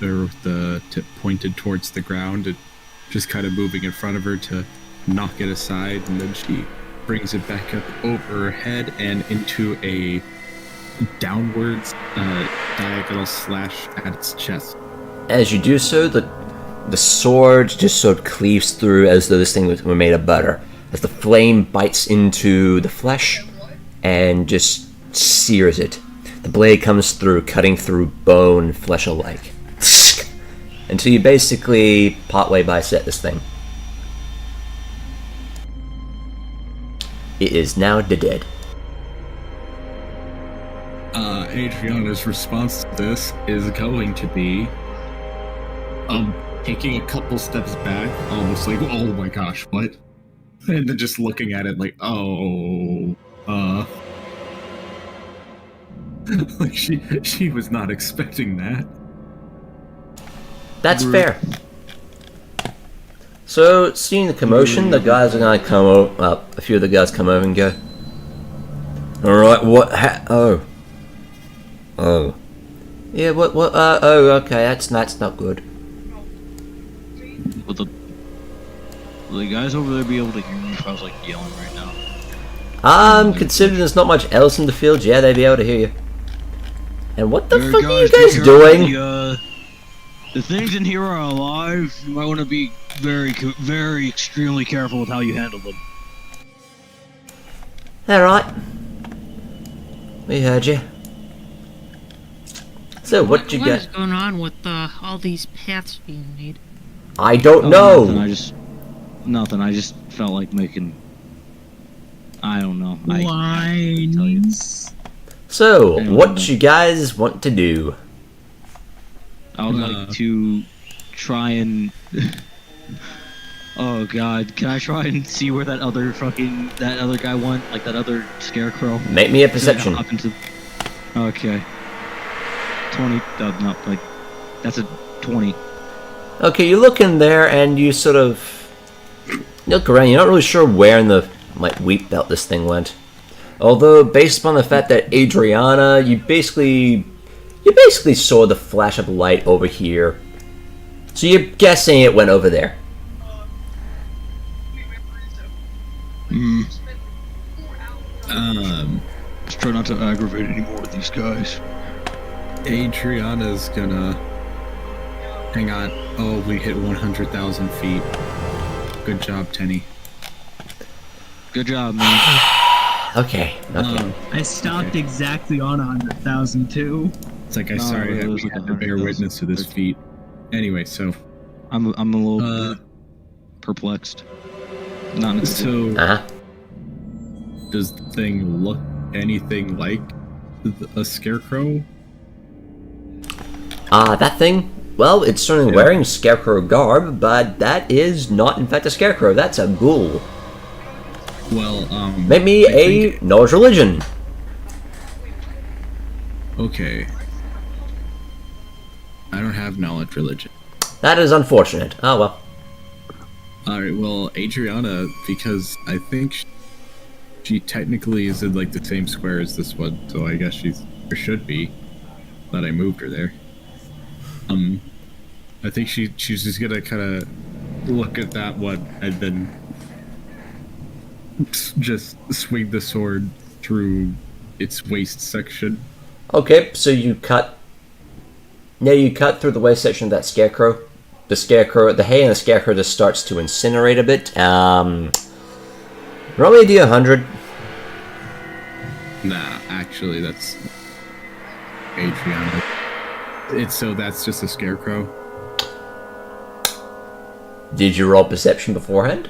or the tip pointed towards the ground, and just kind of moving in front of her to knock it aside, and then she brings it back up over her head and into a downwards diagonal slash at its chest. As you do so, the sword just sort of cleaves through as though this thing were made of butter. As the flame bites into the flesh and just sears it. The blade comes through, cutting through bone, flesh alike. Until you basically partway bisect this thing. It is now dead. Adrianna's response to this is going to be taking a couple steps back, almost like, oh my gosh, what? And then just looking at it like, like she was not expecting that. That's fair. So, seeing the commotion, the guys are gonna come over, a few of the guys come over and go, alright, what, oh. Yeah, what, okay, that's not good. Will the guys over there be able to hear me if I was like yelling right now? Considering there's not much else in the field, yeah, they'd be able to hear you. And what the Hey, fuck are you be guys careful. doing? The things in here are alive. You might want to be very extremely careful with how you handle them. Alright. We heard you. So, what you What got? is going on with all these paths being made? I don't know. Nothing. I just felt like making. I don't know. I can't tell you. Lines. So, Anyway, what you guys want to do? I would like to try and. Oh god, can I try and see where that other guy went? Like that other scarecrow? Make me a perception. Hop into... Okay. 20, no, like, that's a 20. Okay, you look in there and you sort of look around. You're not really sure where in the wheat belt this thing went. Although, based upon the fact that Adrianna, you basically saw the flash of light over here. So you're guessing it went over there. Let's try not to aggravate any more of these guys. Adrianna's gonna... Hang on. Oh, we hit 100,000 feet. Good job, Teni. Good job, man. Okay. I stopped exactly on 100,000 too. It's like I No, sorry it was we like had to bear 100,000. witness to this feat. Anyway, so I'm a little perplexed. Not in a good way. so Uh-huh. does the thing look anything like a scarecrow? That thing? Well, it's certainly wearing scarecrow garb, but that is not in fact a scarecrow. That's a ghoul. Well, Make me a knowledge religion. Okay. I don't have knowledge religion. That is unfortunate. Oh well. Alright, well, Adrianna, because I think she technically is in like the same square as this one, so I guess she's or should be. That I moved her there. I think she's just gonna kind of look at that one and then just swing the sword through its waist section. Okay, so you cut. Yeah, you cut through the waist section of that scarecrow. The hay and the scarecrow just starts to incinerate a bit. Roll me a D100. Nah, actually, that's Adrianna. That's just a scarecrow. Did you roll perception beforehand?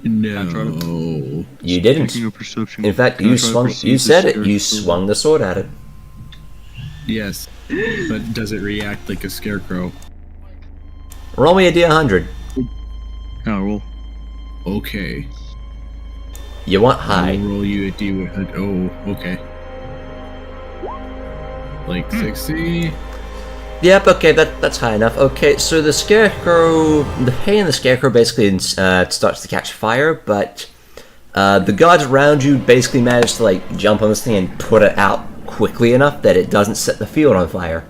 No. You didn't. Taking a perception. In fact, Can I you try to swung. perceive You the said it. You scarecrow? swung the sword at it. Yes, but does it react like a scarecrow? Roll me a D100. Oh, roll. Okay. You want I'll high. roll you a D100. Oh, okay. Like 60? Yep. Okay, that's high enough. Okay, so the scarecrow, the hay and the scarecrow basically starts to catch fire, but the guards around you basically manage to like jump on this thing and put it out quickly enough that it doesn't set the field on fire.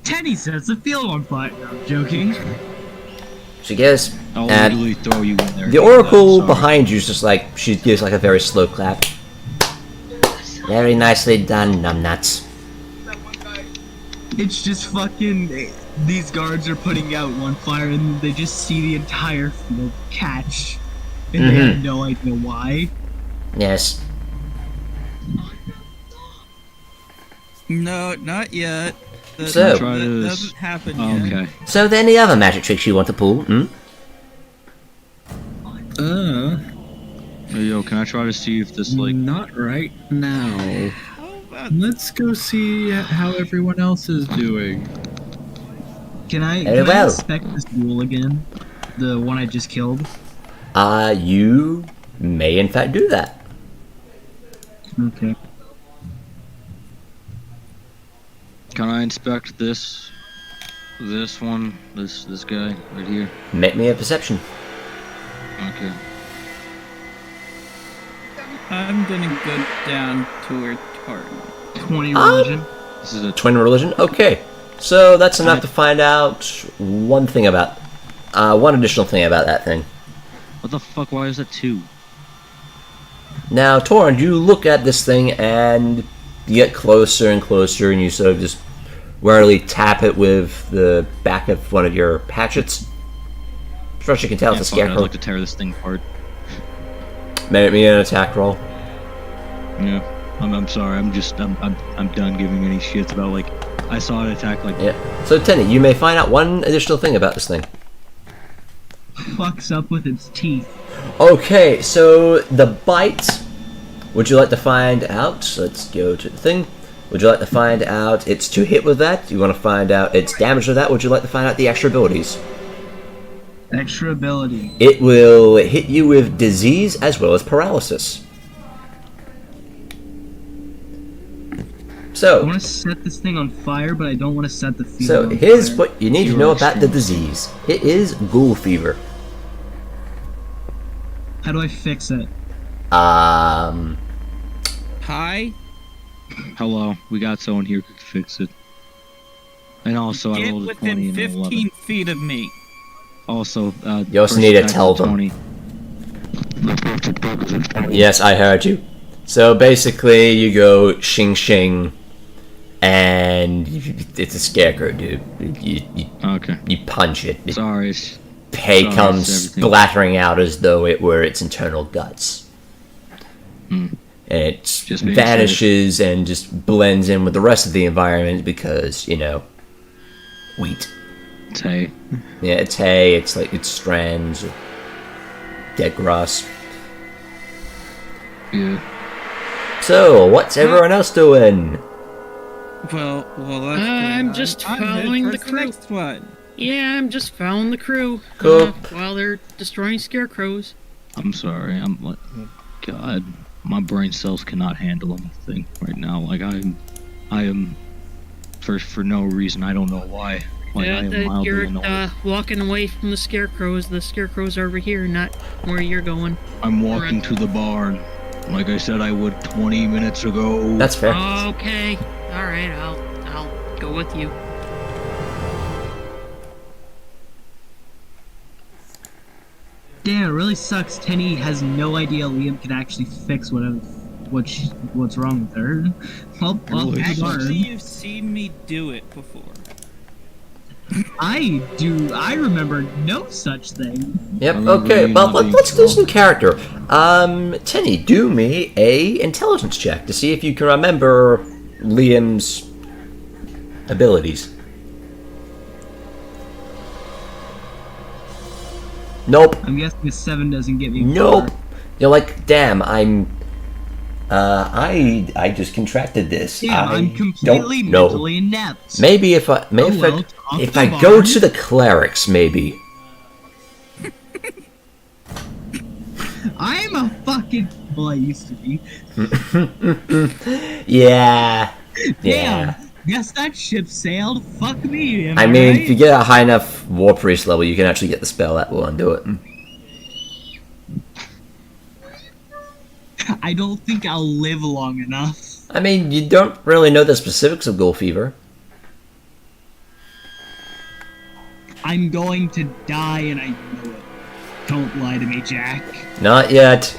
Teni sets the field on fire. No, I'm joking. She goes, I'll and literally throw you in there. the oracle behind you is just like, she gives like a very slow clap. Very nicely done, numbnuts. It's just fucking. These guards are putting out one fire and they just see the entire field catch. And they have no idea why. Yes. No, not yet. That, So- Try that to- doesn't happen Oh, yet. okay. So, are there any other magic tricks you want to pull? Hey, yo, can I try to see if this like? Not right now. How about Let's go see how everyone else is doing. Can I Very well. inspect this ghoul again? The one I just killed? You may in fact do that. Okay. Can I inspect this one, this guy right here? Make me a perception. Okay. I'm gonna go down toward Torund. 20 religion. This is a Twin religion? Okay. So that's enough to find out one additional thing about that thing. What the fuck? Why is that 2? Now, Torund, you look at this thing and you get closer and closer and you sort of just warily tap it with the back of one of your hatchets. As far as you can tell, Yeah, it's a fuck it, I'd scarecrow. like to tear this thing apart. Make me an attack roll. Yeah. I'm sorry. I'm done giving any shits about like. I saw it attack like. Yeah. So, Teni, you may find out one additional thing about this thing. Fucks up with its teeth. Okay, so the bite. Would you like to find out? Let's go to the thing. Would you like to find out its 2 hit with that? You want to find out its damage with that? Would you like to find out the extra abilities? Extra ability. It will hit you with disease as well as paralysis. I So, want to set this thing on fire, but I don't want to set the field so on here's fire. what you need to know about the disease. It is ghoul fever. How do I fix it? Hi. Hello, we got someone here who can fix it. And also, I Get rolled a 20 within and an 11. 15 feet of me. Also, You also first need to attack tell is them. 20. Yes, I heard you. So basically, you go shing shing, and it's a scarecrow, dude. You Okay. punch it. Sorry. hay Sorry, comes everything. splattering out as though it were its internal guts. Hmm. And it Just being vanishes and just blends in with the rest of the environment because, you know, wheat. It's hay. Yeah, it's hay, it's like, it's strands, or dead grass. Yeah. So, what's everyone else doing? Well, that's I'm good. just I'm headed following the towards crew. next one. Yeah, I'm just following the crew. Cool. While they're destroying scarecrows. I'm sorry. I'm like, God, my brain cells cannot handle anything right now. Like I am, for no reason. I don't know why. Like I am mildly You're annoyed. walking away from the scarecrows. The scarecrows are over here, not where you're going. I'm walking to the barn, like I said I would 20 minutes ago. That's fair. Okay. All right. I'll go with you. Damn, it really sucks. Teni has no idea Liam can actually fix what's wrong with her. Well, Really? darn. Actually, you've seen me do it before. I remember no such thing. Yep, I remember okay, you well, not being let's do strong. some character. Teni, do me a intelligence check to see if you can remember Liam's abilities. Nope. I'm guessing a 7 doesn't get me. Nope. far. You're like, damn, I just contracted this. Damn, I I'm completely don't know. mentally inept. Maybe if I talk if to I go Barn. to the clerics, maybe. I'm a fucking. Well, I used to be. Yeah. Damn. Yeah. Guess that ship sailed. Fuck me. Am I I mean, right? if you get a high enough War Priest level, you can actually get the spell that will undo it. I don't think I'll live long enough. I mean, you don't really know the specifics of Ghoul Fever. I'm going to die, and I know it. Don't lie to me, Jack. Not yet.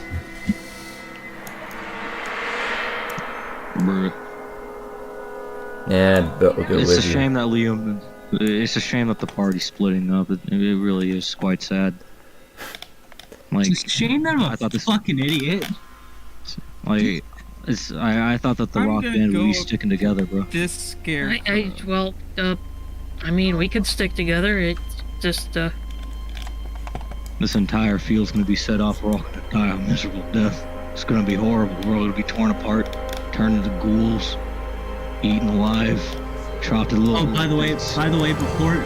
Bruh. Yeah, but we'll go It's with a you. shame that Liam. It's a shame that the party's splitting up. It really is quite sad. Like, It's a shame that I'm I a thought this- fucking idiot. like, I thought that the I'm rock gonna band would be go- sticking together, bro. This scarecrow. I mean, we could stick together. It's just, This entire field's gonna be set off. We're all gonna die a miserable death. It's gonna be horrible. The world will be torn apart, turned into ghouls, eaten alive, chopped into little. Oh, by the way,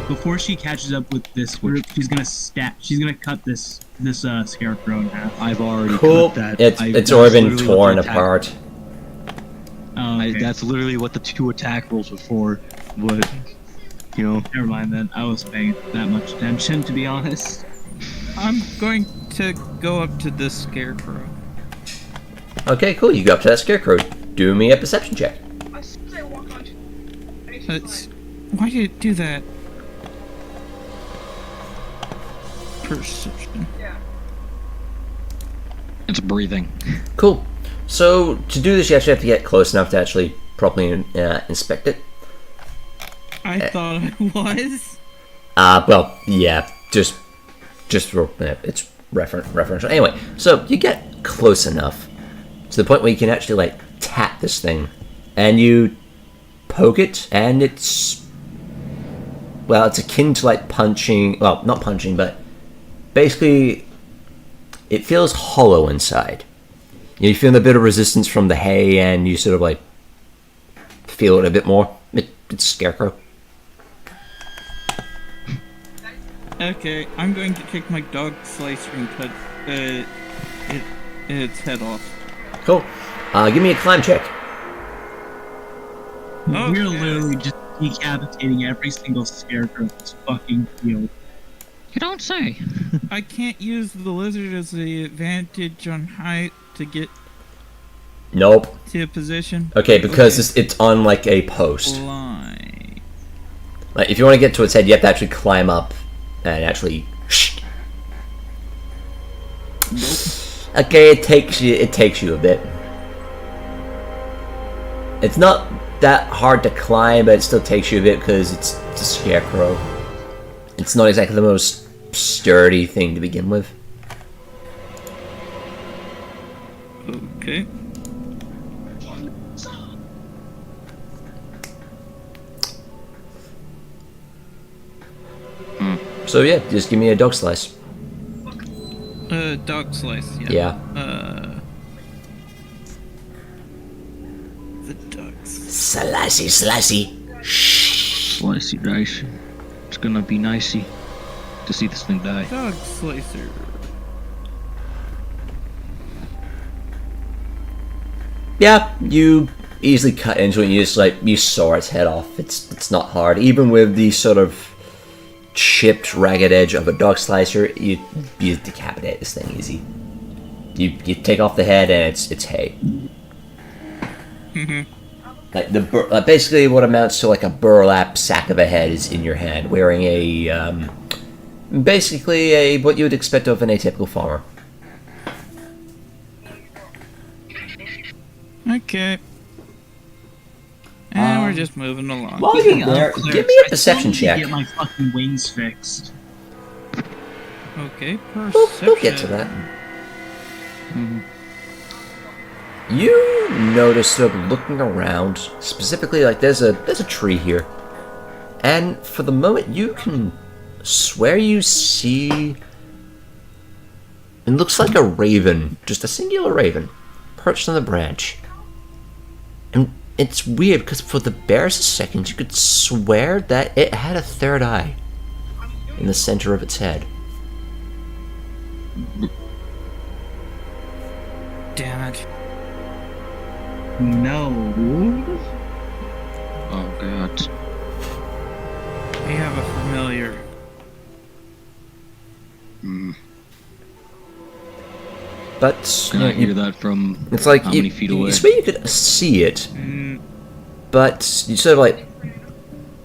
before she catches up with this group, she's gonna cut this scarecrow in half. I've already Cool. cut that. It's that's already been literally what torn the attack- apart. Oh, okay. That's literally what the 2 attack rolls were for. But you know, Never mind then. I was paying that much attention, to be honest. I'm going to go up to this scarecrow. Okay, cool. You go up to that scarecrow. Do me a perception check. Why did it do that? Perception. it's breathing. Cool. So to do this, you actually have to get close enough to actually properly inspect it. I thought I was. Well, yeah, just for it's referential. Anyway, so you get close enough to the point where you can actually like tap this thing, and you poke it, and it's akin to like punching. Well, not punching, but basically, it feels hollow inside. You feel a bit of resistance from the hay, and you sort of like feel it a bit more. It's a scarecrow. Okay, I'm going to take my dog slicer and cut its head off. Cool. Give me a climb check. Okay. We're literally just decapitating every single scarecrow in this fucking field. you don't say. I can't use the lizard as the advantage on height to get Nope. to a position. Okay, because it's on like a post. Line. Like if you want to get to its head, you have to actually climb up and actually. Okay, it takes you a bit. It's not that hard to climb, but it still takes you a bit because it's a scarecrow. It's not exactly the most sturdy thing to begin with. Okay. So yeah, just give me a dog slice. Dog slice. Yeah. The dogs. Slicey. Slicey dice. It's gonna be nicey to see this thing die. Dog slicer. Yeah, you easily cut into it and you saw its head off. It's not hard. Even with the sort of chipped, ragged edge of a dog slicer, you decapitate this thing easy. You take off the head and it's hay. Like basically what amounts to like a burlap sack of a head is in your hand, wearing a basically what you would expect of an atypical farmer. Okay. And we're just moving along. While you're there, give me a perception check. Get my fucking wings fixed. Okay, perception. We'll get to that. You notice them looking around, specifically like there's a tree here, and for the moment you can swear you see. It looks like a raven, just a singular raven, perched on the branch. And it's weird because for the barest second you could swear that it had a third eye in the center of its head. Damn it. No. Oh god. We have a familiar. But Can I hear that from it's like how many feet away? You swear you could see it, but you sort of like.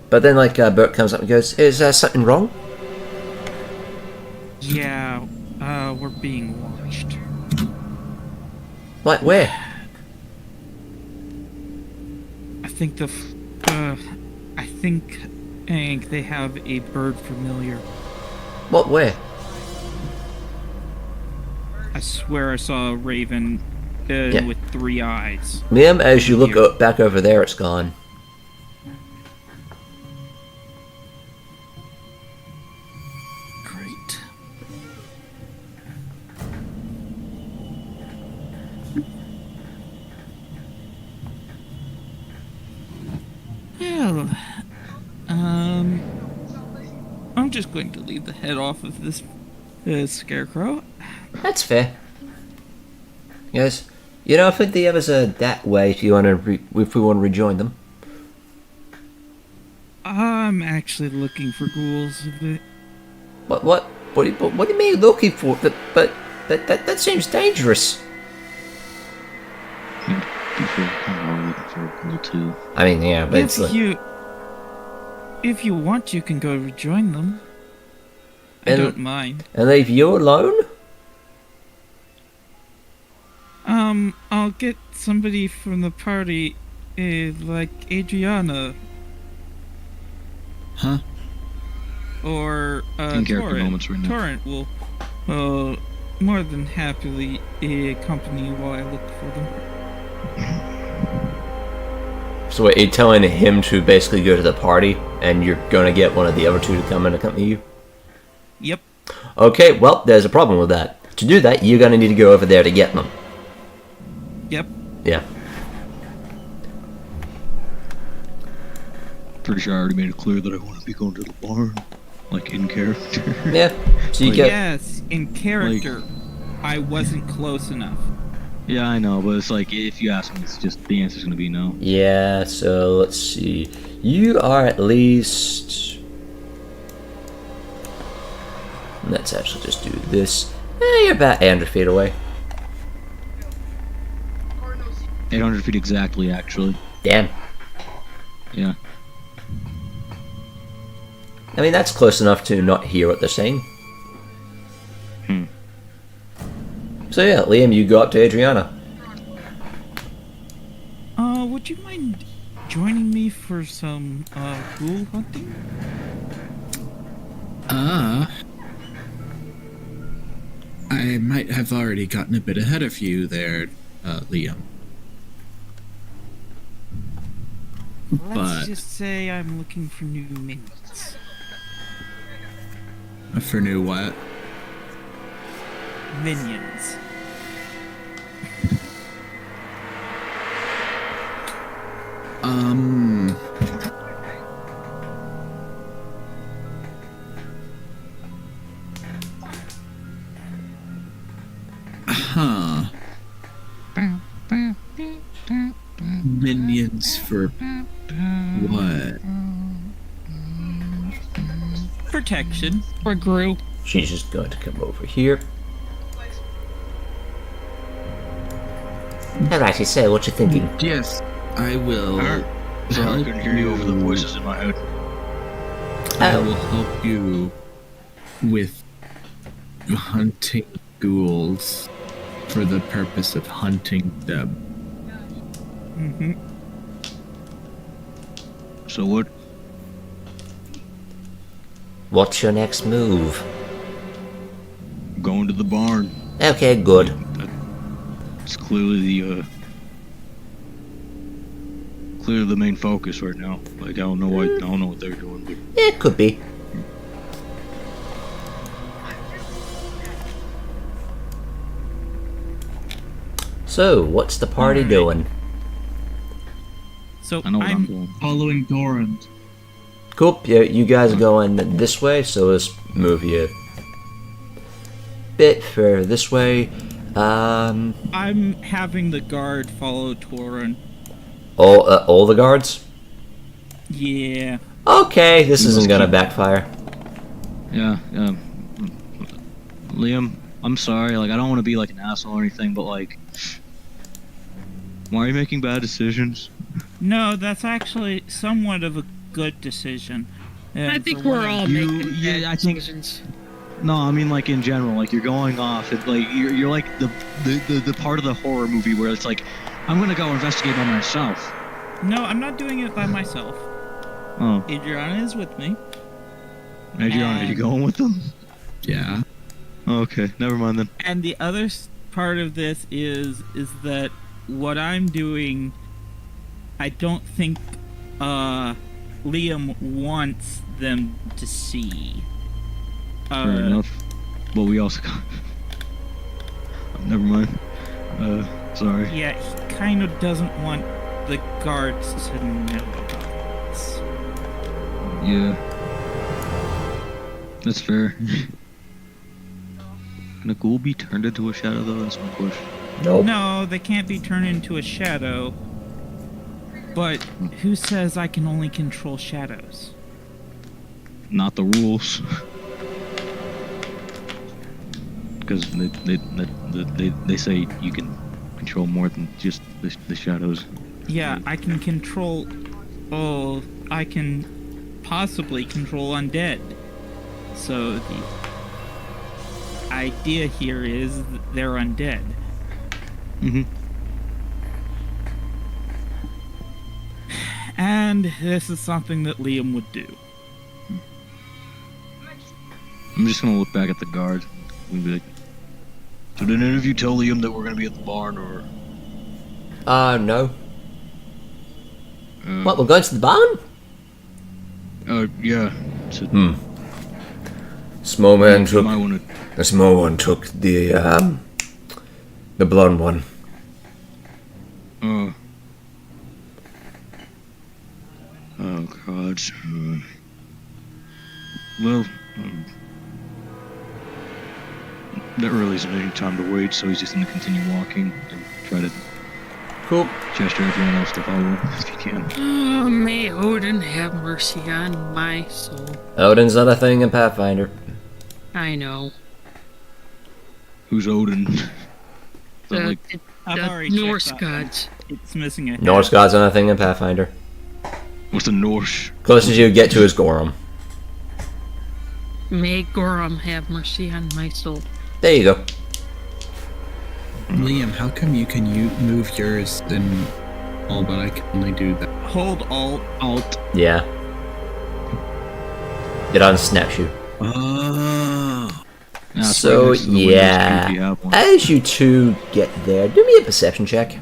But then, like, Bert comes up and goes, "Is there something wrong?" Yeah, we're being watched. Like where? I think I think they have a bird familiar. What where? I swear I saw a raven with 3 eyes. Liam, as you look back over there, it's gone. Great. Well, I'm just going to leave the head off of this scarecrow. That's fair. Yes, you know, I think the others are that way. If you want to, if we want to rejoin them. I'm actually looking for ghouls. What do you mean looking for? But that seems dangerous. People are looking for a ghoul too. I mean, yeah, but it's like, If you want, you can go rejoin them. I don't mind. And leave you alone? I'll get somebody from the party, like Adrianna. Huh? Or, In-character moments right now. Torund will, more than happily accompany you while I look for them. So what, you're telling him to basically go to the party, and you're gonna get one of the other two to come and accompany you? Yep. Okay, well, there's a problem with that. To do that, you're gonna need to go over there to get them. Yep. Yeah. Pretty sure I already made it clear that I want to be going to the barn, like in character. Yeah. So you get. Yes, in character, I wasn't close enough. Yeah, I know, but it's like, if you ask me, it's just, the answer's gonna be no. Yeah, so let's see. You are at least. Let's actually just do this. You're about 800 feet away. 800 feet exactly, actually. Damn. Yeah. I mean, that's close enough to not hear what they're saying. So yeah, Liam, you go up to Adrianna. Would you mind joining me for some, ghoul hunting? I might have already gotten a bit ahead of you there, Liam. Let's just say I'm looking for new minions. For new what? Minions. Huh. Minions for what? Protection. For Gru. She's just going to come over here. Alrighty, so what you thinking? Yes, I will. Sorry, I couldn't hear you over the voices in my head. I will help you with hunting ghouls for the purpose of hunting them. Mm-hmm. So what? What's your next move? Going to the barn. Okay, good. It's clearly the main focus right now. Like I don't know what they're doing, but It could be. So, what's the party doing? So I know what I'm I'm doing. Following Torund. Cool, yeah, you guys are going this way, so let's move you a bit further this way. I'm having the guard follow Torun. All the guards? Yeah. Okay, this isn't gonna backfire. Yeah, Liam, I'm sorry. Like I don't want to be like an asshole or anything, but like, why are you making bad decisions? No, that's actually somewhat of a good decision. I And think for we're one of- all making yeah, bad I think- decisions. No, I mean like in general. Like you're going off. It's like you're like the part of the horror movie where it's like, I'm gonna go investigate by myself. No, I'm not doing it by myself. Oh, Adrianna is with me. Adrianna, are you going with them? Yeah. Okay, never mind then. And the other part of this is that what I'm doing, I don't think Liam wants them to see. Fair enough. But we also got... Never mind. Sorry. Yeah, he kind of doesn't want the guards to know about this. Yeah. That's fair. Can a ghoul be turned into a shadow though? That's my question. Nope. No, they can't be turned into a shadow. But who says I can only control shadows? Not the rules. Because they say you can control more than just the shadows. Yeah, I can control... Oh, I can possibly control undead. So the idea here is that they're undead. Mm-hmm. And this is something that Liam would do. I'm just gonna look back at the guard and be like, so did any of you tell Liam that we're gonna be at the barn or... No. What, we're going to the barn? Yeah. So, Small man took... might wanna... The small one took the blonde one. Oh God. Well, there really isn't any time to wait, so he's just gonna continue walking and try to Cool. gesture everyone else to follow him if he can. Oh, may Odin have mercy on my soul. Odin's not a thing in Pathfinder. I know. Who's Odin? Is that The, like, I've the already checked Norse that one. gods. It's missing a head. Norse god's not a thing in Pathfinder. what's the Norse? Closest you get to is Gorham. May Gorum have mercy on my soul. There you go. Liam, how come you can move yours and all, but I can only do that? Hold Alt. Yeah. It unsnaps you. Oh. So, right next to the windows, yeah. if you have one. As you two get there, do me a perception check.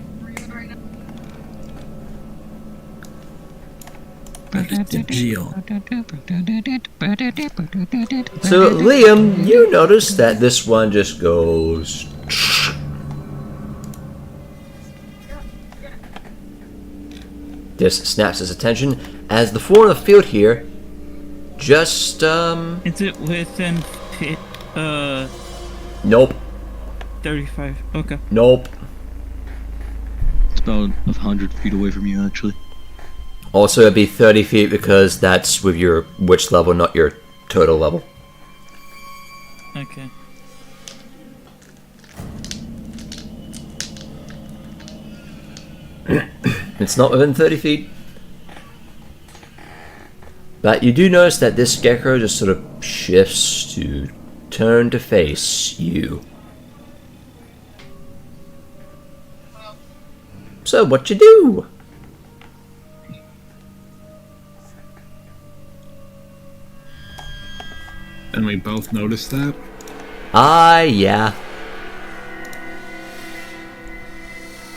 So, Liam, you notice that this one just goes. Just snaps his attention as the four in the field here just, Is it within Nope. 35? Okay. Nope. It's about 100 feet away from you, actually. Also, it'd be 30 feet because that's with your witch level, not your total level. Okay. It's not within 30 feet. But you do notice that this scarecrow just sort of shifts to turn to face you. So, what you do? And we both noticed that? Yeah.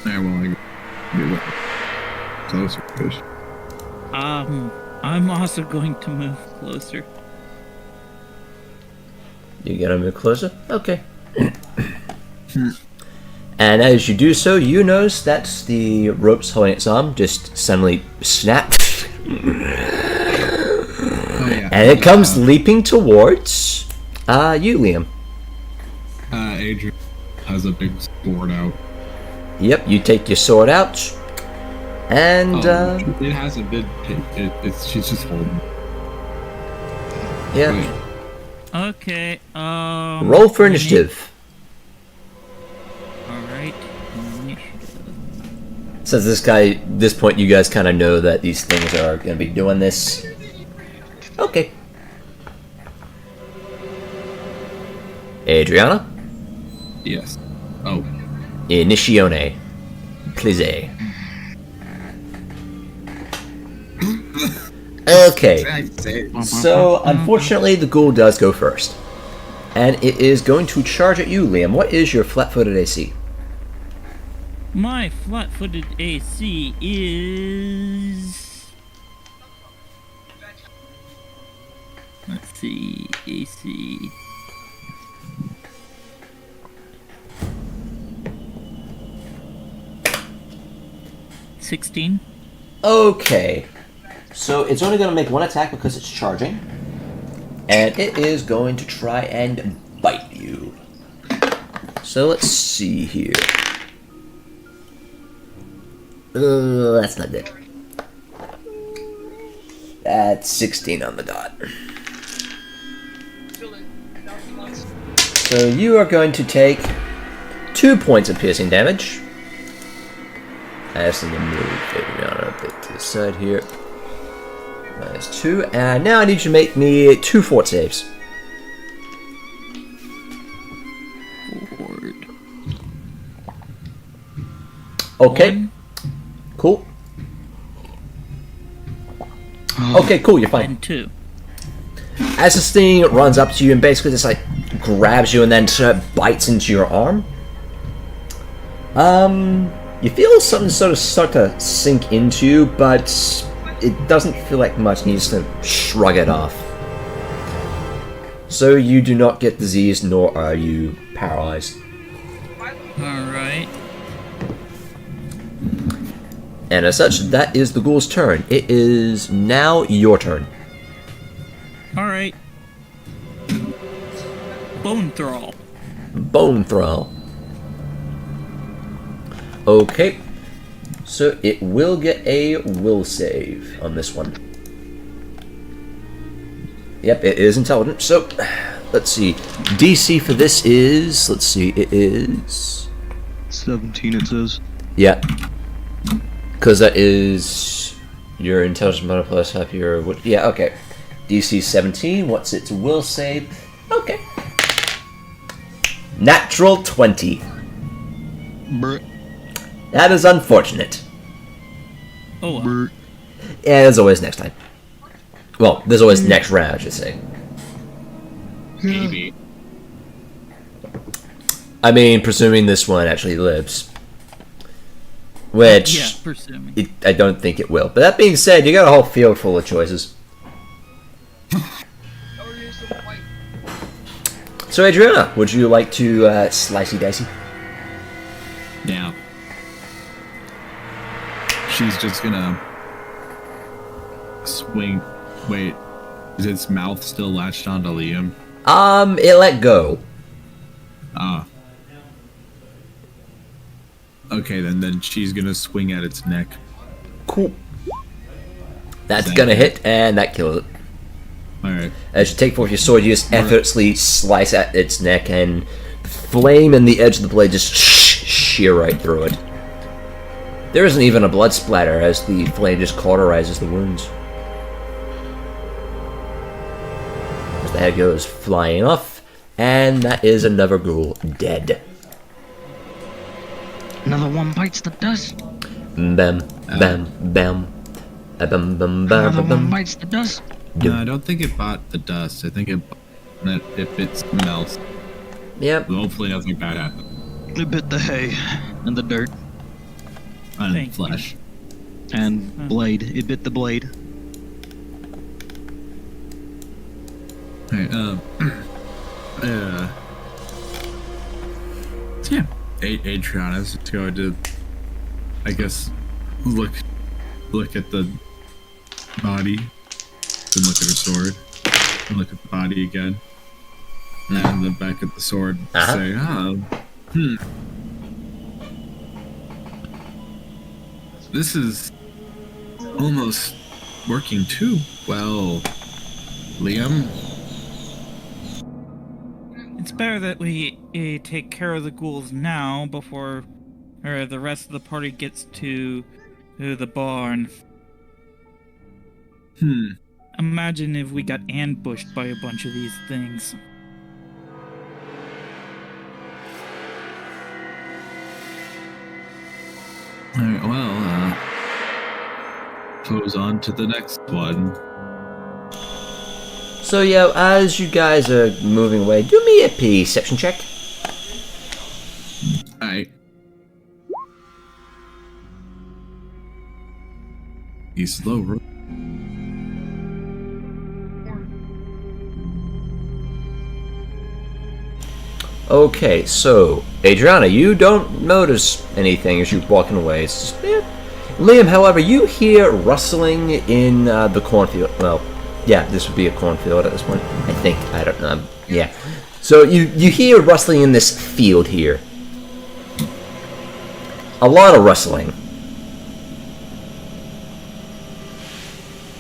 Yeah, well, I get closer. Fish. I'm also going to move closer. You gotta move closer? Okay. And as you do so, you notice that the ropes holding its arm just suddenly snap. Oh, yeah. And it comes leaping towards you, Liam. Adrian has a big sword out. Yep, you take your sword out. And, it hasn't been. She's just holding. yeah. Wait. Okay, Roll for initiative. Alright. Since this point, you guys kind of know that these things are going to be doing this. Okay. Adrianna? Yes. Oh. Initione. Please. Okay. So, unfortunately, the ghoul does go first. And it is going to charge at you, Liam. What is your flat-footed AC? My flat-footed AC is... Let's see, AC... $16. Okay. So, it's only going to make one attack because it's charging. And it is going to try and bite you. So, let's see here. That's not good. That's 16 on the dot. So you are going to take 2 points of piercing damage. I just need to move Adrianna a bit to the side here. Minus 2. And now I need you to make me 2 fort saves. Forward. Okay. One Cool. Okay, cool, you're fine. and 2. As this thing runs up to you and basically just like grabs you and then sort of bites into your arm, you feel something sort of start to sink into you, but it doesn't feel like much, and you just shrug it off. So you do not get diseased, nor are you paralyzed. Alright. And as such, that is the ghoul's turn. It is now your turn. Alright. Bone Thrall. Bone Thrall. Okay. So it will get a will save on this one. Yep, it is intelligent. So, let's see. DC for this is... Let's see, it is... 17, it says. Yeah. Because that is... Your intelligence modifier plus half your... Yeah, okay. DC 17. What's its will save? Okay. Natural 20. Brr. That is unfortunate. Oh well. Brr. Yeah, there's always next time. Well, there's always next round, I should say. Maybe. I mean, presuming this one actually lives. Which, Yeah, presuming. I don't think it will. But that being said, you got a whole field full of choices. So, Adrianna, would you like to slicey dicey? Yeah. She's just gonna swing. Wait, is its mouth still latched onto Liam? It let go. Ah. Okay, then she's gonna swing at its neck. Cool. That's gonna hit, and that kills it. Alright. As you take forth your sword, you just effortlessly slice at its neck, and the flame and the edge of the blade just shear right through it. There isn't even a blood splatter as the flame just cauterizes the wounds. As the head goes flying off, and that is another ghoul dead. Another one bites the dust. Bam, bam, bam, bam, bam, bam, Another one bam. bites the dust. No, I don't think it bought the dust. I think it if it smells. Yep. Hopefully nothing bad happens. It bit the hay and the dirt And Thank flesh. and blade. It bit the blade. Alright, so yeah. Adrianna's just going to, I guess, look at the body, then look at her sword, and look at the body again, and then back at the sword, say, this is almost working too well, Liam. It's better that we take care of the ghouls now before the rest of the party gets to the barn. Imagine if we got ambushed by a bunch of these things. Alright, well, goes on to the next one. So yeah, as you guys are moving away, do me a perception check. Alright. He's slow. Okay, so Adrianna, you don't notice anything as you're walking away. It's just, Liam, however, you hear rustling in the cornfield. Well, yeah, this would be a cornfield at this point. I think. I don't know. Yeah. So you hear rustling in this field here. A lot of rustling.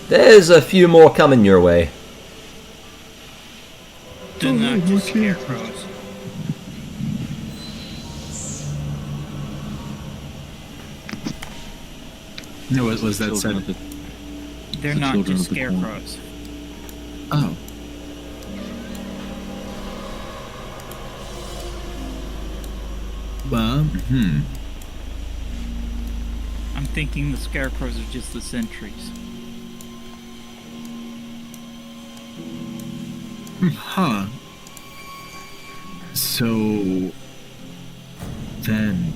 There's a few more coming your way. They're not just scarecrows. No, what was that Children said? of the- They're The not children just of the corn. scarecrows. Oh. Well, I'm thinking the scarecrows are just the sentries. Huh. So then,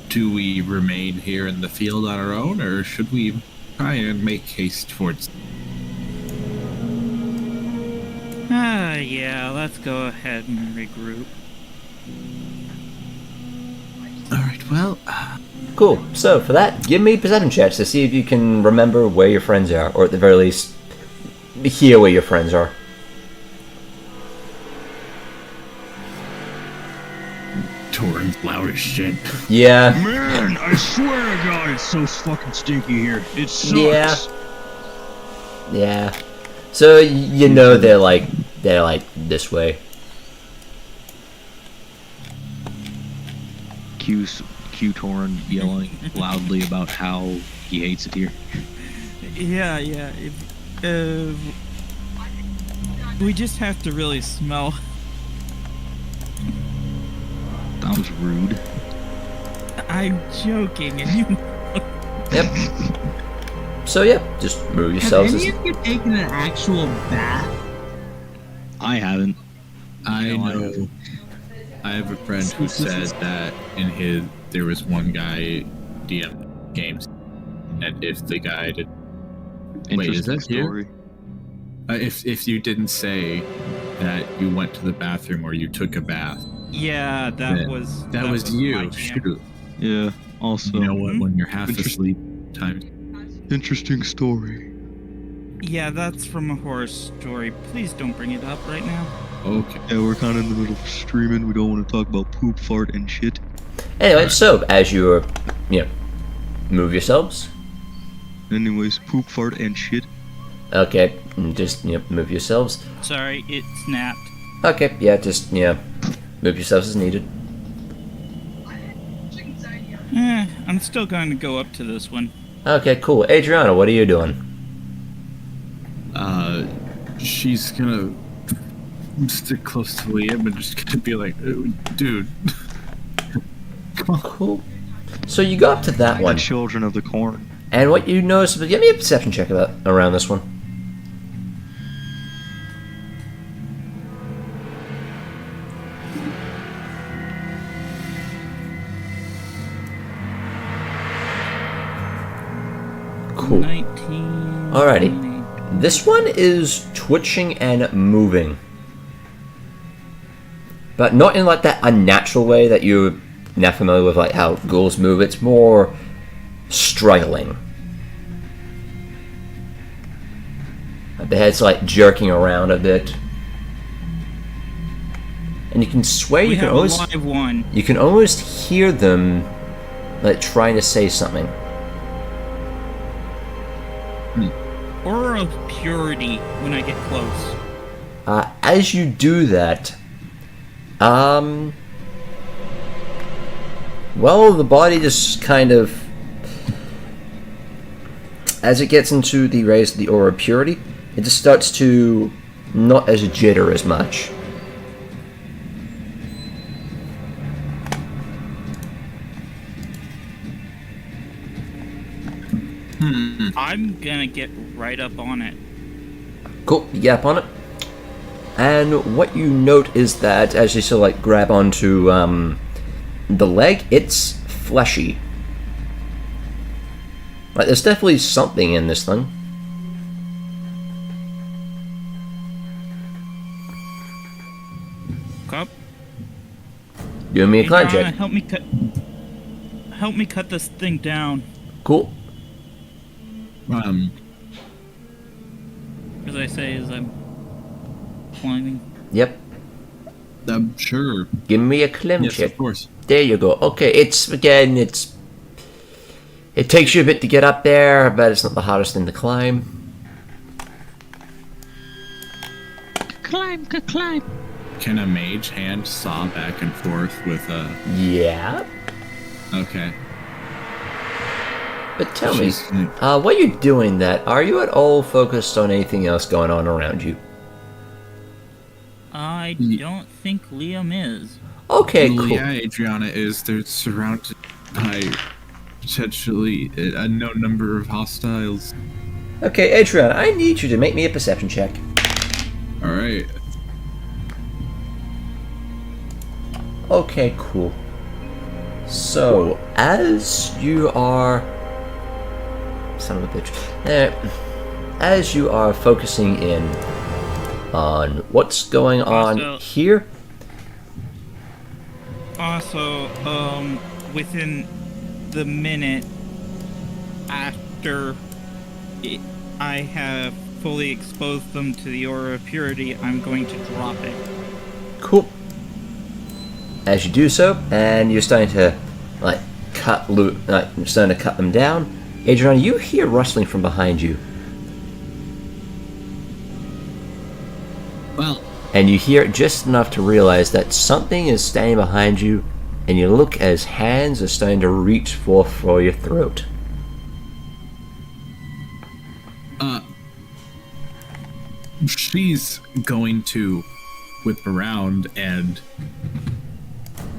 do we remain here in the field on our own, or should we try and make haste towards? Yeah, let's go ahead and regroup. All right. Well, Cool. So for that, give me perception checks to see if you can remember where your friends are, or at the very least, hear where your friends are. Torund's loud as shit. Yeah. Man, I swear to God, it's so fucking stinky here. It sucks. Yeah. Yeah. So you know they're like this way. Q Torund yelling loudly about how he hates it here. Yeah. We just have to really smell. That was rude. I'm joking, and you. Yep. So yeah, just move Have yourselves. any of you taken an actual bath? I haven't. I No, I know. I have a friend who said that there was one guy DM games, and if the guy did, wait, is that story. if you didn't say that you went to the bathroom or you took a bath, Yeah, that was my you. jam. Shoot, Yeah. Also, you know what? When you're half Interesting. asleep, times. interesting story. Yeah, that's from a horror story. Please don't bring it up right now. Okay. Yeah, we're kind of in the middle of streaming. We don't want to talk about poop, fart, and shit. Anyway, so as you move yourselves. Anyways, poop, fart, and shit. Okay, just move yourselves. Sorry, it snapped. Okay, yeah, just move yourselves as needed. I'm still going to go up to this one. Okay, cool. Adrianna, what are you doing? She's gonna stick close to Liam and just gonna be like, dude. Cool. So you go up to that The one, children of the corn. and what you notice, give me a perception check around this one. Cool. 19. Alrighty. This one is twitching and moving. But not in like that unnatural way that you're now familiar with, like how ghouls move. It's more struggling. Like the head's like jerking around a bit. And you can swear We you can have a almost live one. you can almost hear them like trying to say something. Aura of purity when I get close. As you do that, well, the body just kind of, as it gets into the rays of the aura of purity, it just starts to not as jitter as much. I'm gonna get right up on it. Cool, you get up on it. And what you note is that as you sort of like grab onto the leg, it's fleshy. Like there's definitely something in this thing. Cup. Give me a climb check. Help me cut this thing down. Cool. As I say, as I'm climbing. Yep. I'm sure. Give me a climb Yes, check. of course. There you go. Okay, it takes you a bit to get up there, but it's not the hardest thing to climb. Climb, climb. Can a mage hand saw back and forth with a? Yeah. Okay. But tell me, She's- while you're doing that, are you at all focused on anything else going on around you? I don't think Liam is. Okay, Well, cool. yeah, Adrianna is. They're surrounded by potentially a unknown number of hostiles. Okay, Adrian, I need you to make me a perception check. All right. Okay, cool. So, as you are... Son of a bitch. As you are focusing in on what's going on Also- here... Also, within the minute after I have fully exposed them to the aura of purity, I'm going to drop it. Cool. As you do so, and you're starting to you're starting to cut them down, Adrian, you hear rustling from behind you, Well, and you hear it just enough to realize that something is standing behind you, and you look as hands are starting to reach forth for your throat. She's going to whip around and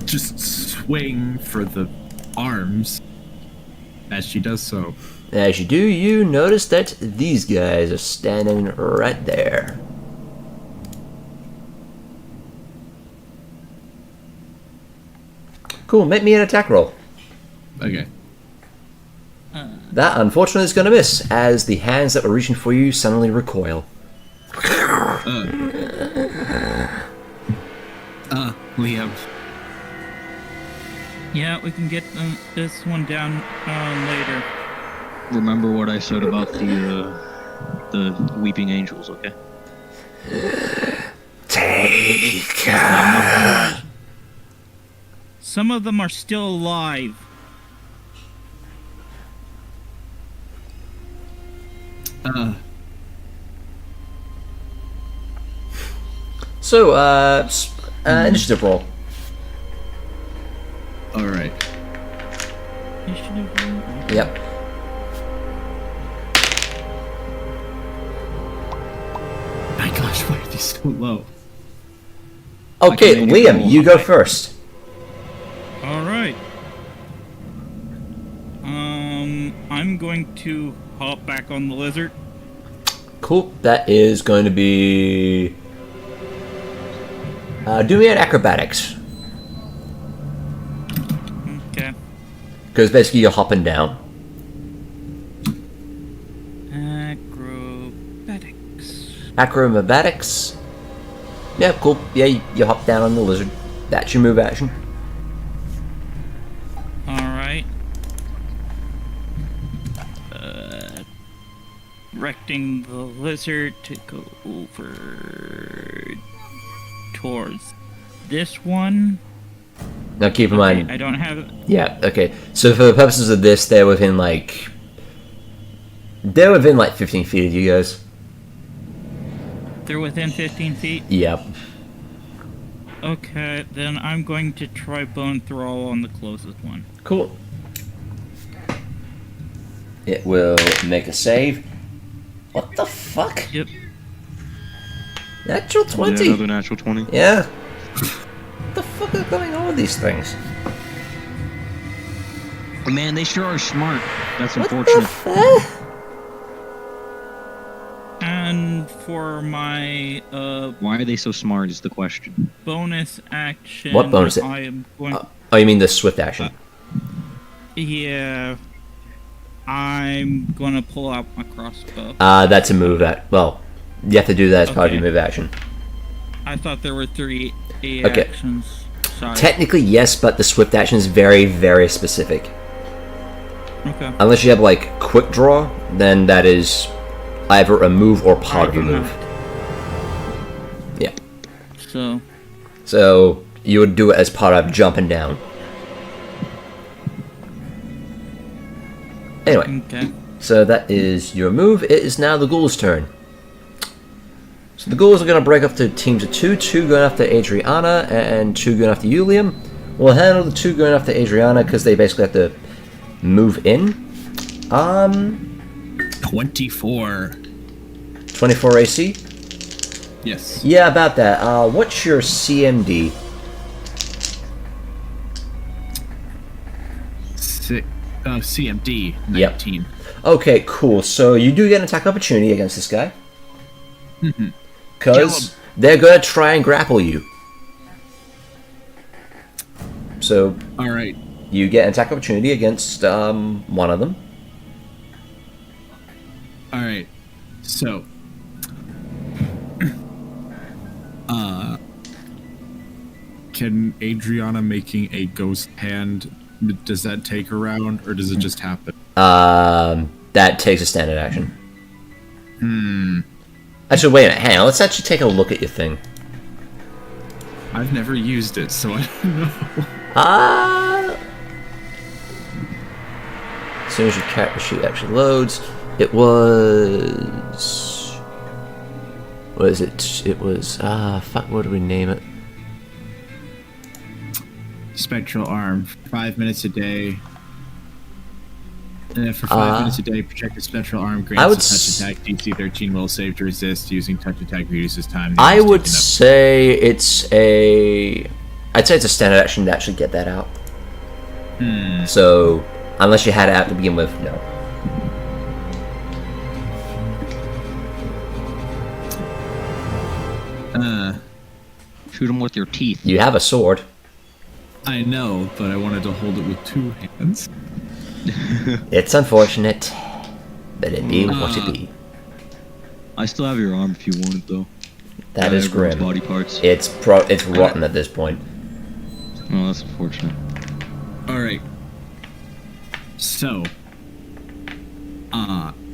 just swing for the arms as she does so. As you do, you notice that these guys are standing right there. Cool, make me an attack roll. Okay. That, unfortunately, is going to miss, as the hands that were reaching for you suddenly recoil. Liam. Yeah, we can get this one down later. Remember what I said about the weeping angels, okay? Take Some of them are still alive. So, initiative roll. Alright. Initiative. Yep. My gosh, why are these so low? Okay, can make it Liam, roll. you go first. All right. I'm going to hop back on the lizard. Cool. That is going to be... do me an acrobatics. Okay. Because basically you're hopping down. Acrobatics. Yeah, cool. Yeah, you hop down on the lizard. That's your move action. Alright. Directing the lizard to go over towards this one. Now keep in Okay, mind... I don't have... Yeah, okay. So for the purposes of this, they're within like 15 feet of you guys. They're within 15 feet? Yep. Okay, then I'm going to try Bone Thrall on the closest one. Cool. It will make a save. What the fuck? Yep. Natural 20? Yeah, another natural 20. Yeah. What the fuck is going on with these things? Man, they sure are smart. That's What the unfortunate. fuck? And for my Why are they so smart is the question. bonus action... What bonus? I am going... Oh, you mean the swift action? Yeah... I'm gonna pull out my crossbow. That's a move that... Well, you have to do that as part of your Okay. move action. I thought there were three Okay. actions. Sorry. Technically, yes, but the swift action is very, very specific. Okay. Unless you have, like, quick draw, then that is either a move or part of a I do move. not. Yeah. So, So, you would do it as part of jumping down. Anyway, okay. so that is your move. It is now the ghouls' turn. So the ghouls are going to break up to teams of two going after Adrianna and two going after Liam. We'll handle the two going after Adrianna because they basically have to move in. 24. 24 AC? Yes. Yeah, about that. What's your CMD? CMD, Yep. 19. Okay, cool. So you do get an attack opportunity against this guy. Because they're going to try and grapple you. So Alright. you get an attack opportunity against one of them. Alright. So. Can Adrianna making a ghost hand, does that take a round, or does it just happen? That takes a standard action. Actually, wait a minute. Hang on. Let's actually take a look at your thing. I've never used it, so I don't know. As soon as your character sheet actually loads, it was... What is it? It was... fuck, what do we name it? Spectral arm, 5 minutes a day. And for 5 minutes a day, projected spectral arm grants I would a touch attack DC 13 will save to resist. Using touch attack reduces time. I would say it's a... I'd say it's a standard action to actually get that out. So, unless you had it out to begin with, no. Shoot them with your teeth. You have a sword. I know, but I wanted to hold it with 2 hands. It's unfortunate, but it be what it be. I still have your arm if you want it, though. That is everyone's grim. Body parts. It's rotten at this point. Oh, that's unfortunate. Alright. So,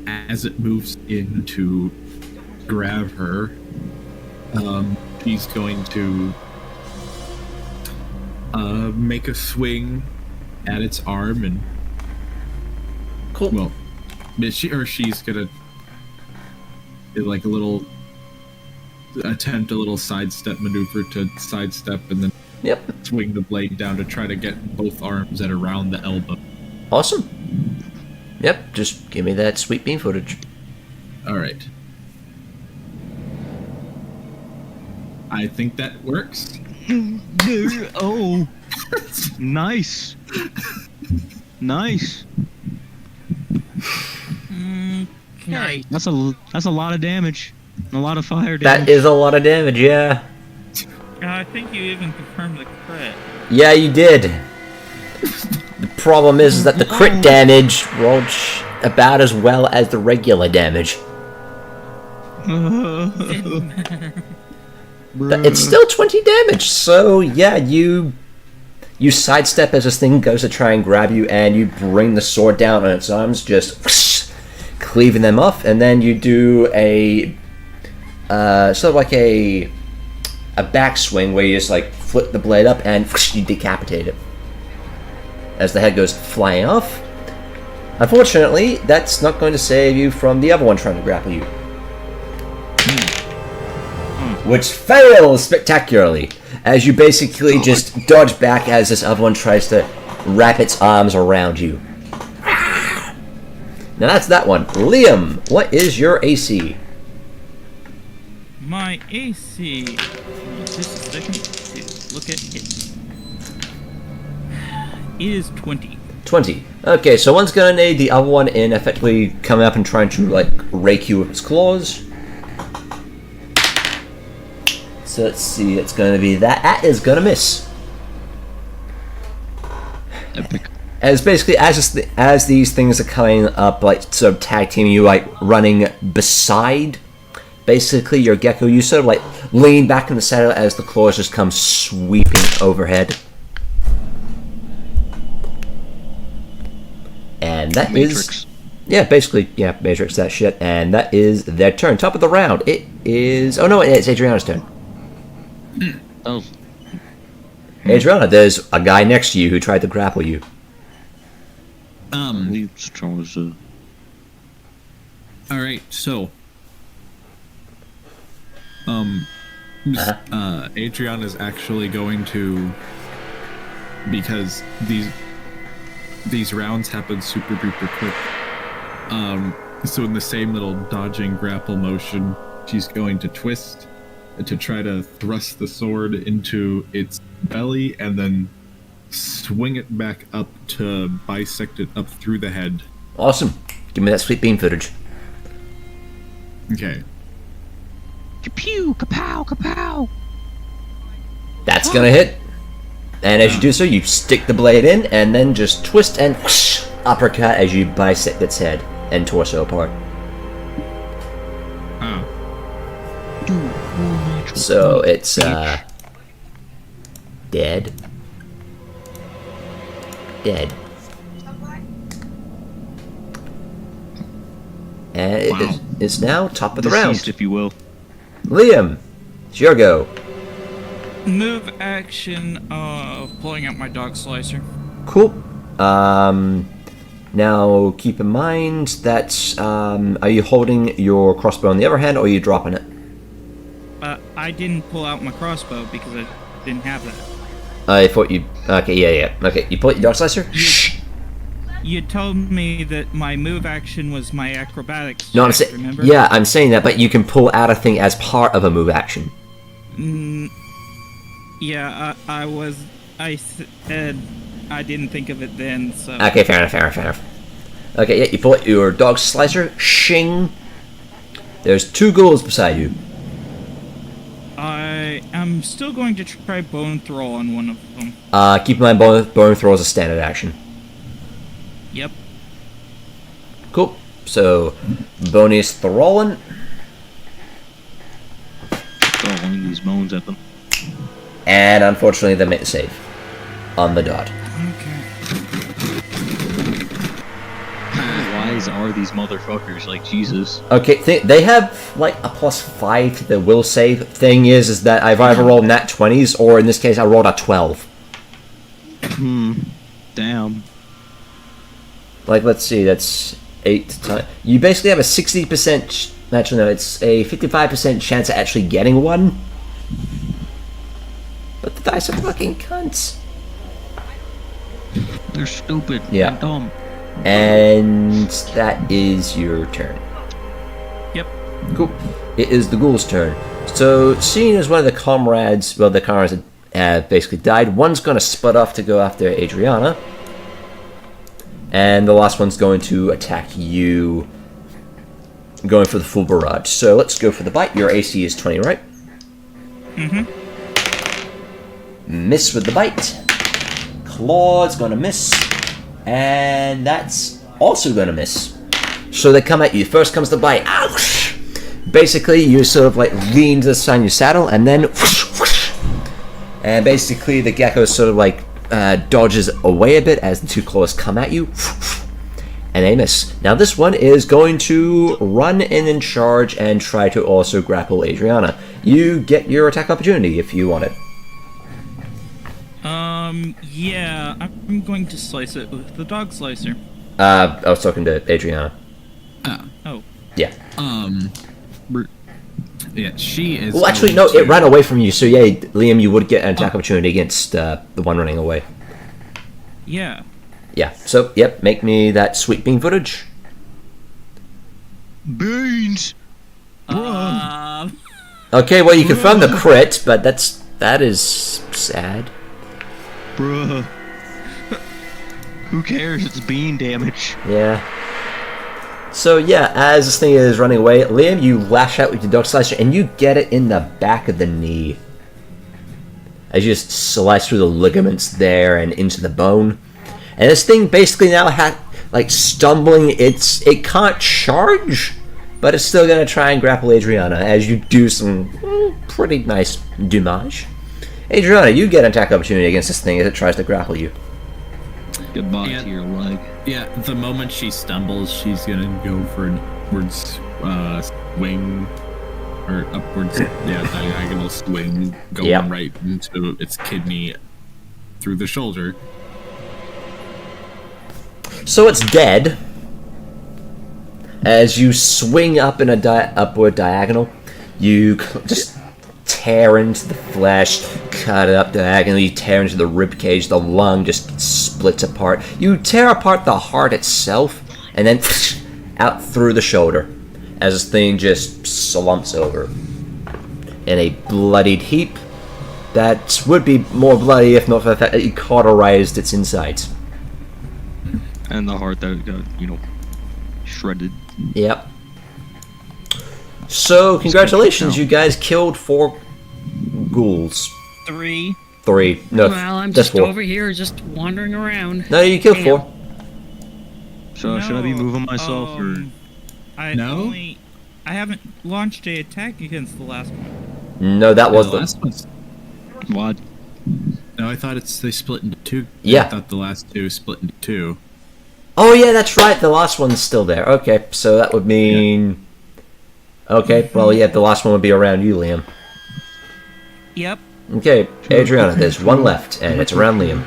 as it moves in to grab her, she's going to make a swing at its arm and Cool. well, she's gonna like a little attempt a little sidestep maneuver to sidestep and then Yep. swing the blade down to try to get both arms at around the elbow. Awesome. Yep. Just give me that sweet beam footage. All right. I think that works. Oh, nice. Nice. Nice. That's a lot of damage. A lot of fire That damage. is a lot of damage, yeah. I think you even confirmed the crit. Yeah, you did. The problem is that the crit damage rolled about as well as the regular damage. But it's still 20 damage, so yeah, you sidestep as this thing goes to try and grab you, and you bring the sword down on its arms, just whoosh, cleaving them off, and then you do a sort of like a backswing where you just like flip the blade up and whoosh, you decapitate it as the head goes flying off. Unfortunately, that's not going to save you from the other one trying to grapple you, which fails spectacularly as you basically just dodge back as this other one tries to wrap its arms around you. Now that's that one. Liam, what is your AC? My AC. Just a second to look at it. Is 20. 20. Okay, so one's gonna need the other one in effectively coming up and trying to like rake you with its claws. So let's see, it's gonna be that is gonna miss. Epic. As basically as these things are coming up, like sort of tag teaming you, like running beside basically your gecko, you sort of like lean back in the saddle as the claws just come sweeping overhead. And that Matrix. basically, Matrix that shit. And that is their turn. Top of the round. It is. Oh no, it's Adrianna's turn. Oh, Adrianna, there's a guy next to you who tried to grapple you. he was All right, so Adrianna's actually going to, because these rounds happen super duper quick. So in the same little dodging grapple motion, she's going to twist to try to thrust the sword into its belly and then swing it back up to bisect it up through the head. Awesome. Give me that sweet beam footage. Okay. Pew, kapow, kapow. That's gonna hit. And as you do so, you stick the blade in and then just twist and whoosh, uppercut as you bisect its head and torso apart. Oh. So it's dead. Dead. And Wow. it's now top of the Deceased, round. if you will. Liam, it's your go. Move action of pulling out my dog slicer. Cool. Now keep in mind that are you holding your crossbow in the other hand or are you dropping it? I didn't pull out my crossbow because I didn't have that. I thought you. Okay, yeah. Okay, you pull out your dog slicer. Shh. You told me that my move action was my acrobatics. No, I'm check, saying. remember? Yeah, I'm saying that, but you can pull out a thing as part of a move action. Yeah, I said I didn't think of it then, so. Okay, fair enough. Okay, yeah, you pull out your dog slicer. Shing. There's two ghouls beside you. I I'm still going to try bone throw on one of them. Keep in mind, bone throw is a standard action. Yep. Cool. So, bonus throwing. Throwing these bones at them. And unfortunately, they make a save. On the dot. Okay. How wise are these motherfuckers? Like, Jesus. Okay, they have like a +5 to the will save. Thing is that I've either rolled nat 20s, or in this case, I rolled a 12. Damn. Like, let's see, that's 8 times. You basically have a 60%. Actually, no, it's a 55% chance of actually getting one. But the dice are fucking cunts. They're stupid. Yeah. And dumb. And that is your turn. Yep. Cool. It is the ghoul's turn. So, seeing as one of the comrades, well, the comrades basically died, one's going to split off to go after Adrianna. And the last one's going to attack you, going for the full barrage. So, let's go for the bite. Your AC is 20, right? Mm-hmm. Miss with the bite. Claw's going to miss. And that's also going to miss. So they come at you. First comes the bite. Ouch! Basically, you sort of like lean to the side of your saddle, and then whoosh, whoosh. And basically the gecko sort of like dodges away a bit as the two claws come at you. And they miss. Now this one is going to run in and charge and try to also grapple Adrianna. You get your attack opportunity if you want it. Yeah, I'm going to slice it with the dog slicer. I was talking to Adrianna. Oh. Yeah. Yeah, she is. Well, actually, no, it ran away from you, so yeah, Liam, you would get an attack opportunity against the one running away. Yeah. Yeah, so, yep, make me that sweet bean footage. Beans! Okay, well, you confirm the crit, but that is sad. Bruh. Who cares? It's bean damage. Yeah. So, yeah, as this thing is running away, Liam, you lash out with your dog slicer, and you get it in the back of the knee. As you just slice through the ligaments there and into the bone. And this thing basically now has, like, stumbling. It can't charge, but it's still going to try and grapple Adrianna as you do some pretty nice damage. Adrianna, you get an attack opportunity against this thing as it tries to grapple you. Goodbye to your leg. Yeah, the moment she stumbles, she's gonna go for an upwards swing, or upwards, diagonal swing, going right into its kidney through the shoulder. So it's dead. As you swing up in a upward diagonal, you just tear into the flesh, cut it up diagonally, tear into the rib cage, the lung just splits apart. You tear apart the heart itself, and then out through the shoulder, as this thing just slumps over in a bloodied heap that would be more bloody if not for the fact that you cauterized its insides. And the heart that got, shredded. Yep. So, congratulations, you guys killed 4 ghouls. 3. 3. No, Well, I'm just just 4. over here, just wandering around. No, you killed Damn. 4. So should I be moving myself, or...? I haven't launched a attack against the last one. No, that was the the... last one's. What? No, I thought they split into 2. Yeah. I thought the last 2 split into 2. Oh, yeah, that's right. The last one's still there. Okay, so that would mean... Okay, well, yeah, the last one would be around you, Liam. Yep. Okay, Adrianna, there's one left, and it's around Liam.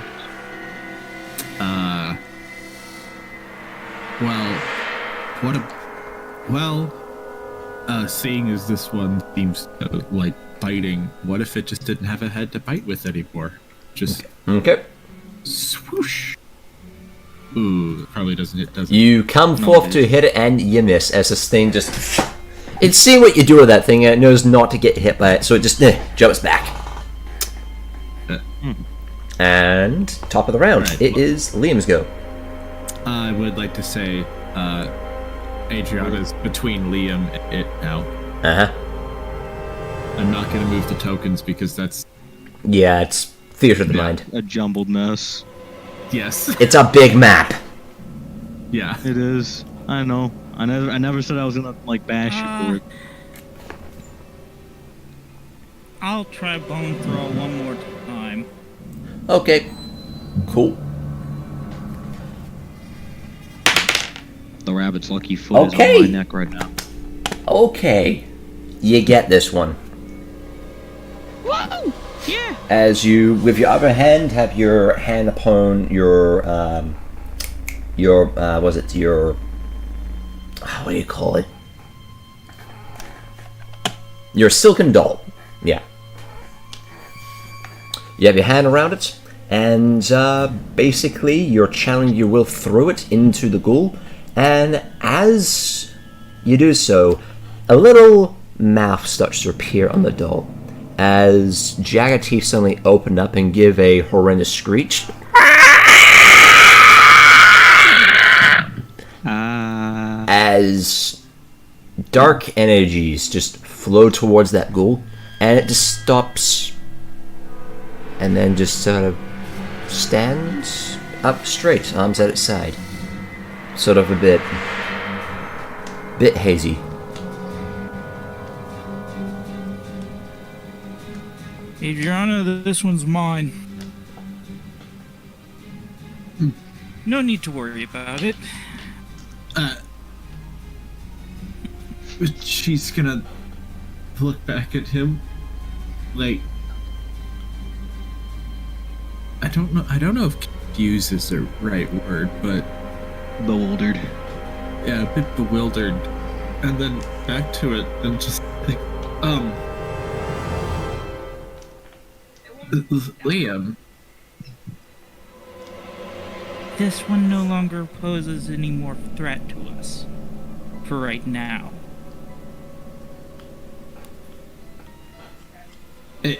Seeing as this one seems like biting, what if it just didn't have a head to bite with anymore? Just Okay. swoosh. Ooh, it probably doesn't hit, does it? You come forth to hit it, and you miss, as this thing just... It's seeing what you do with that thing, and it knows not to get hit by it, so it just jumps back. And top of the round, Right. it is Liam's go. I would like to say, Adrianna's between Liam and it now. Uh-huh. I'm not gonna move the tokens because that's Yeah, it's theater of the mind. A jumbled mess. yes. It's a big map. Yeah. It is. I know. I never said I was gonna like bash you for it. I'll try bone throw one more time. Okay. Cool. The rabbit's lucky foot Okay. is on my neck right now. Okay. You get this one. Whoa! Yeah! As you, with your other hand, have your hand upon your, what do you call it? Your silken doll. Yeah. You have your hand around it, and basically you're channeling your will through it into the ghoul, and as you do so, a little mouth starts to appear on the doll, as jagged teeth suddenly open up and give a horrendous screech. As dark energies just flow towards that ghoul, and it just stops, and then just sort of stands up straight, arms at its side, sort of a bit hazy. Adrianna, this one's mine. No need to worry about it. She's gonna look back at him, like, I don't know if confused is the right word, but Bewildered. yeah, a bit bewildered, and then back to it, and just like, Liam. This one no longer poses any more threat to us. For right now. It,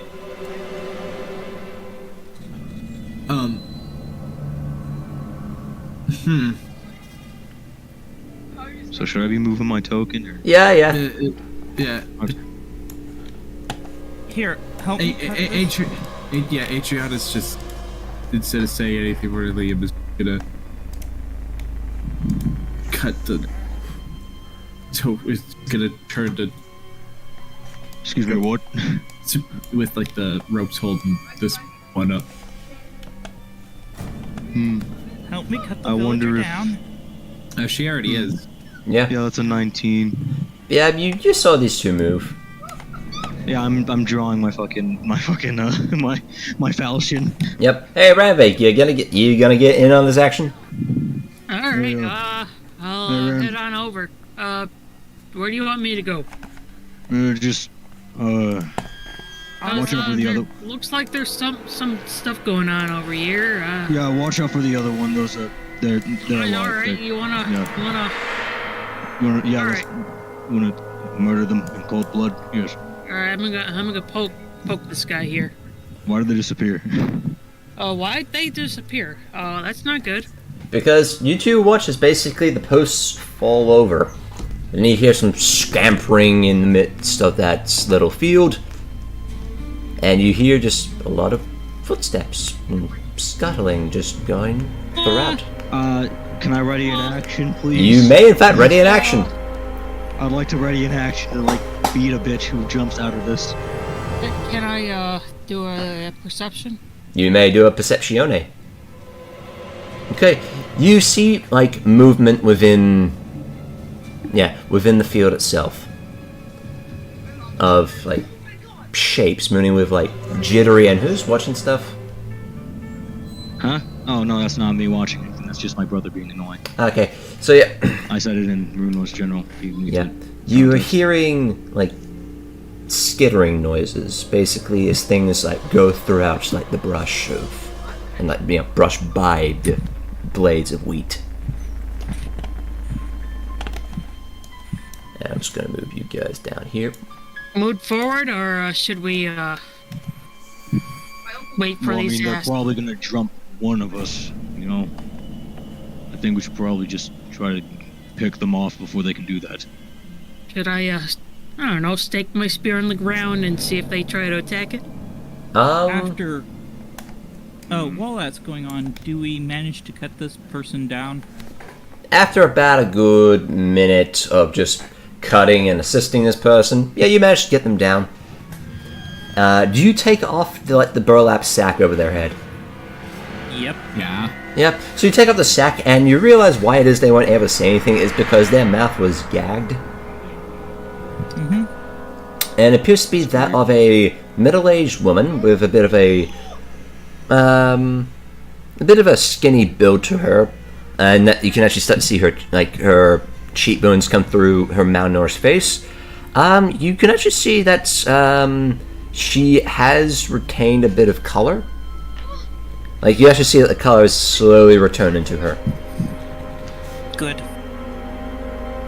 So should I be moving my token or? Yeah. yeah. Here, help me cut this. Adrianna's just, instead of saying anything more, Liam is gonna cut the. So it's gonna turn to. Excuse me, what? With like the ropes holding this one up. Help me cut the I wonder villager if- down. Oh, she already is. Yeah. Yeah, that's a 19. Yeah, you saw these two move. Yeah, I'm drawing my falchion. Yep. Hey, Ranveig, you gonna get in on this action? Alright, Yeah. I'll Yeah, head on over. Where do you want me to go? Just watch out for the there other. Looks like there's some stuff going on over here. Yeah, watch out for the other one. Those they're alive. Alright, you wanna Yeah, Alright. wanna murder them in cold blood? Yes. Alright, I'm gonna poke this guy here. Why did they disappear? Why'd they disappear? That's not good. Because you two watch as basically the posts fall over. And you hear some scampering in the midst of that little field. And you hear just a lot of footsteps and scuttling just going throughout. Can I ready an action, please? You may in fact ready in action. I'd like to ready an action to like beat a bitch who jumps out of this. Can I do a perception? You may do a perceptione. Okay, you see like movement within the field itself. Of like shapes moving with like jittery, and who's watching stuff? Huh? Oh no, that's not me watching anything. That's just my brother being annoying. Okay, so yeah, I said it in Runelords General. yeah. You are hearing like skittering noises, basically as things like go throughout like the brush of, and like brush by the blades of wheat. And I'm just gonna move you guys down here. Move forward, or should we wait for Well, I these mean, they're guys? probably gonna jump one of us. You know. I think we should probably just try to pick them off before they can do that. Should I I don't know, stake my spear in the ground and see if they try to attack it? After... Oh, while that's going on, do we manage to cut this person down? After about a good minute of just cutting and assisting this person, yeah, you manage to get them down. Do you take off the burlap sack over their head? Yep. Yeah. Yep. So you take off the sack, and you realize why it is they weren't able to say anything is because their mouth was gagged. Mm-hmm. And it appears to be that of a middle-aged woman with a bit of a skinny build to her, and that you can actually start to see her cheekbones come through her malnourished face. You can actually see that she has retained a bit of color. Like, you actually see that the color is slowly returning to her. Good.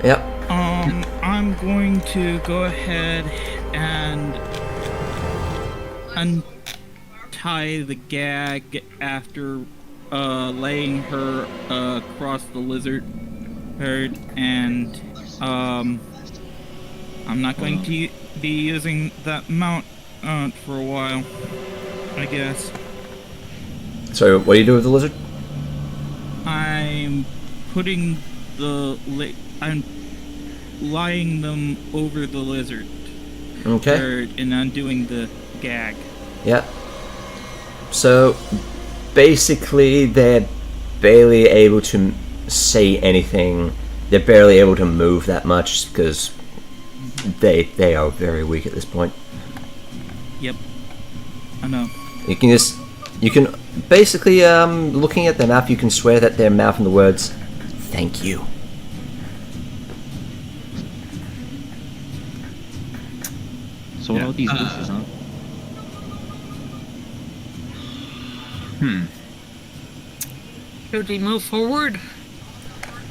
Yep. I'm going to go ahead and untie the gag after laying her across the lizard herd, and I'm not going to be using that mount for a while, I guess. So, what do you do with the lizard? I'm putting I'm lying them over the lizard. Okay. Herd and undoing the gag. Yep. So, basically, they're barely able to say anything. They're barely able to move that much because they are very weak at this point. Yep. I know. You can basically, looking at their mouth, you can swear that they're mouthing the words, "Thank you." So what about these bushes, huh? Should we move forward?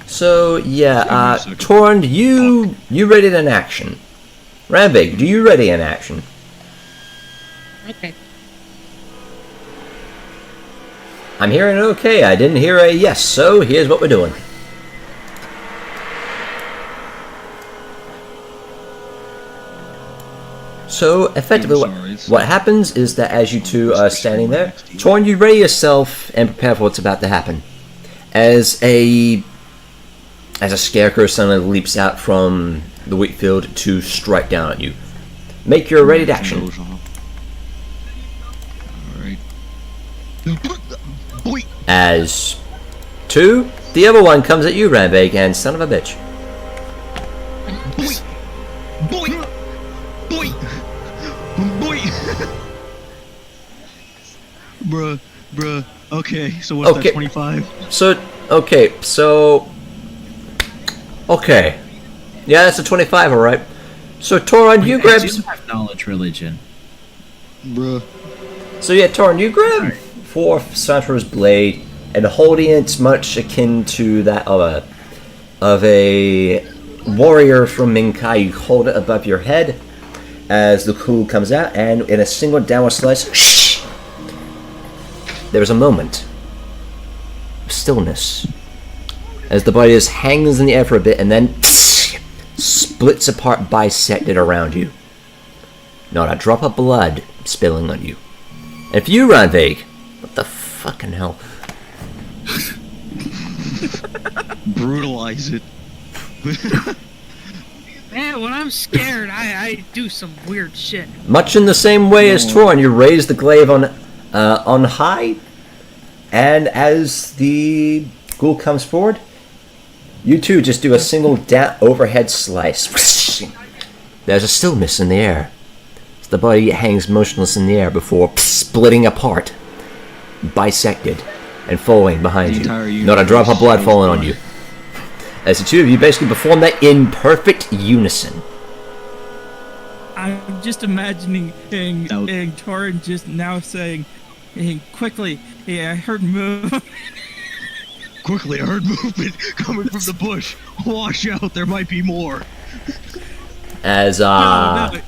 So, yeah, a second. Torund, you ready in action. Ranveig, do you ready in action? Okay. I'm hearing an okay, I didn't hear a yes, so here's what we're doing. So, effectively, what happens is that as you two are standing there, Torund, you ready yourself and prepare for what's about to happen. As a scarecrow suddenly leaps out from the wheat field to strike down at you. Make your ready to action. Alright. As two, the other one comes at you, Ranveig, and son of a bitch. Boy! Boy! Boy! Bruh. Okay, so what's that, 25? Okay. Yeah, that's a 25, alright. So, Torund, you grab... I do have knowledge religion. Bruh. So, yeah, Torund, you grab fourth Santor's blade, and holding it much akin to that of a warrior from Minkai, you hold it above your head as the coup comes out, and in a single downward slice, there's a moment of stillness as the body just hangs in the air for a bit and then splits apart, bisected around you. Not a drop of blood spilling on you. And if you, Ranveig, what the fucking hell? Brutalize it. Man, when I'm scared, I do some weird shit. Much in the same way as Torund, you raise the glaive on high, and as the ghoul comes forward, you two just do a single overhead slice. There's a stillness in the air. As the body hangs motionless in the air before splitting apart, bisected, and falling behind you. Not a drop of blood falling on you. As the two of you basically perform that in perfect unison. I'm just imagining Torund just now saying, "Hey, quickly, I heard move." Quickly, I heard movement coming from the bush. Watch out, there might be more. As, No,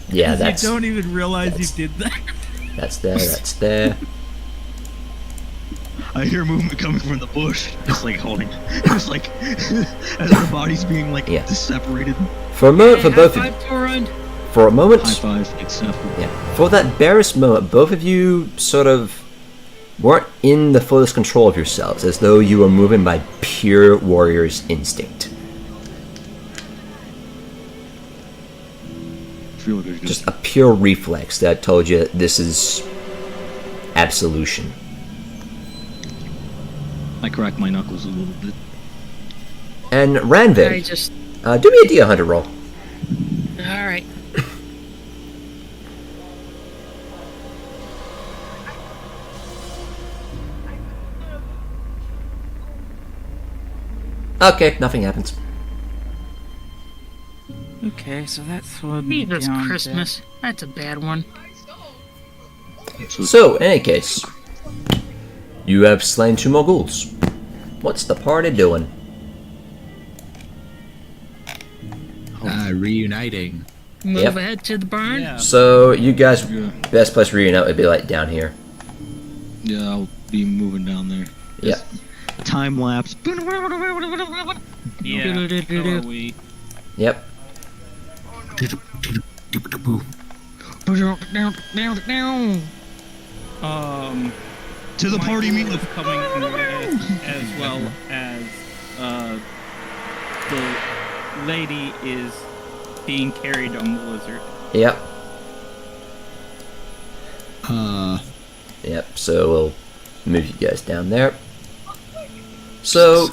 yeah, that's... You don't even realize you did that. That's there. I hear movement coming from the bush. Just like holding, just like as the body's being like Yeah. separated. For a moment, for High both of five, Torund. for a moment, High five, accepted. yeah, for that barest moment, both of you sort of weren't in the fullest control of yourselves, as though you were moving by pure warrior's instinct. I feel like I Just a pure reflex that told you this is absolution. I crack my knuckles a little bit. And I Ranveig, just. do me a Deer Hunter roll. Alright. Okay, nothing happens. Okay, so that's one. Jesus down Christmas. That's a bad one. So, in any case, you have slain 2 more ghouls. What's the party doing? Reuniting. Move Yep. ahead to the barn. Yeah. So, you guys, Yeah. best place to reunite would be like down here. Yeah, I'll be moving down there. Yeah. Time lapse. Yeah. So are we. Yep. To the my party ghoul meeting. is coming with, as well as the lady is being carried on the lizard. Yep. Uh, Yep. So, we'll move you guys down there. So,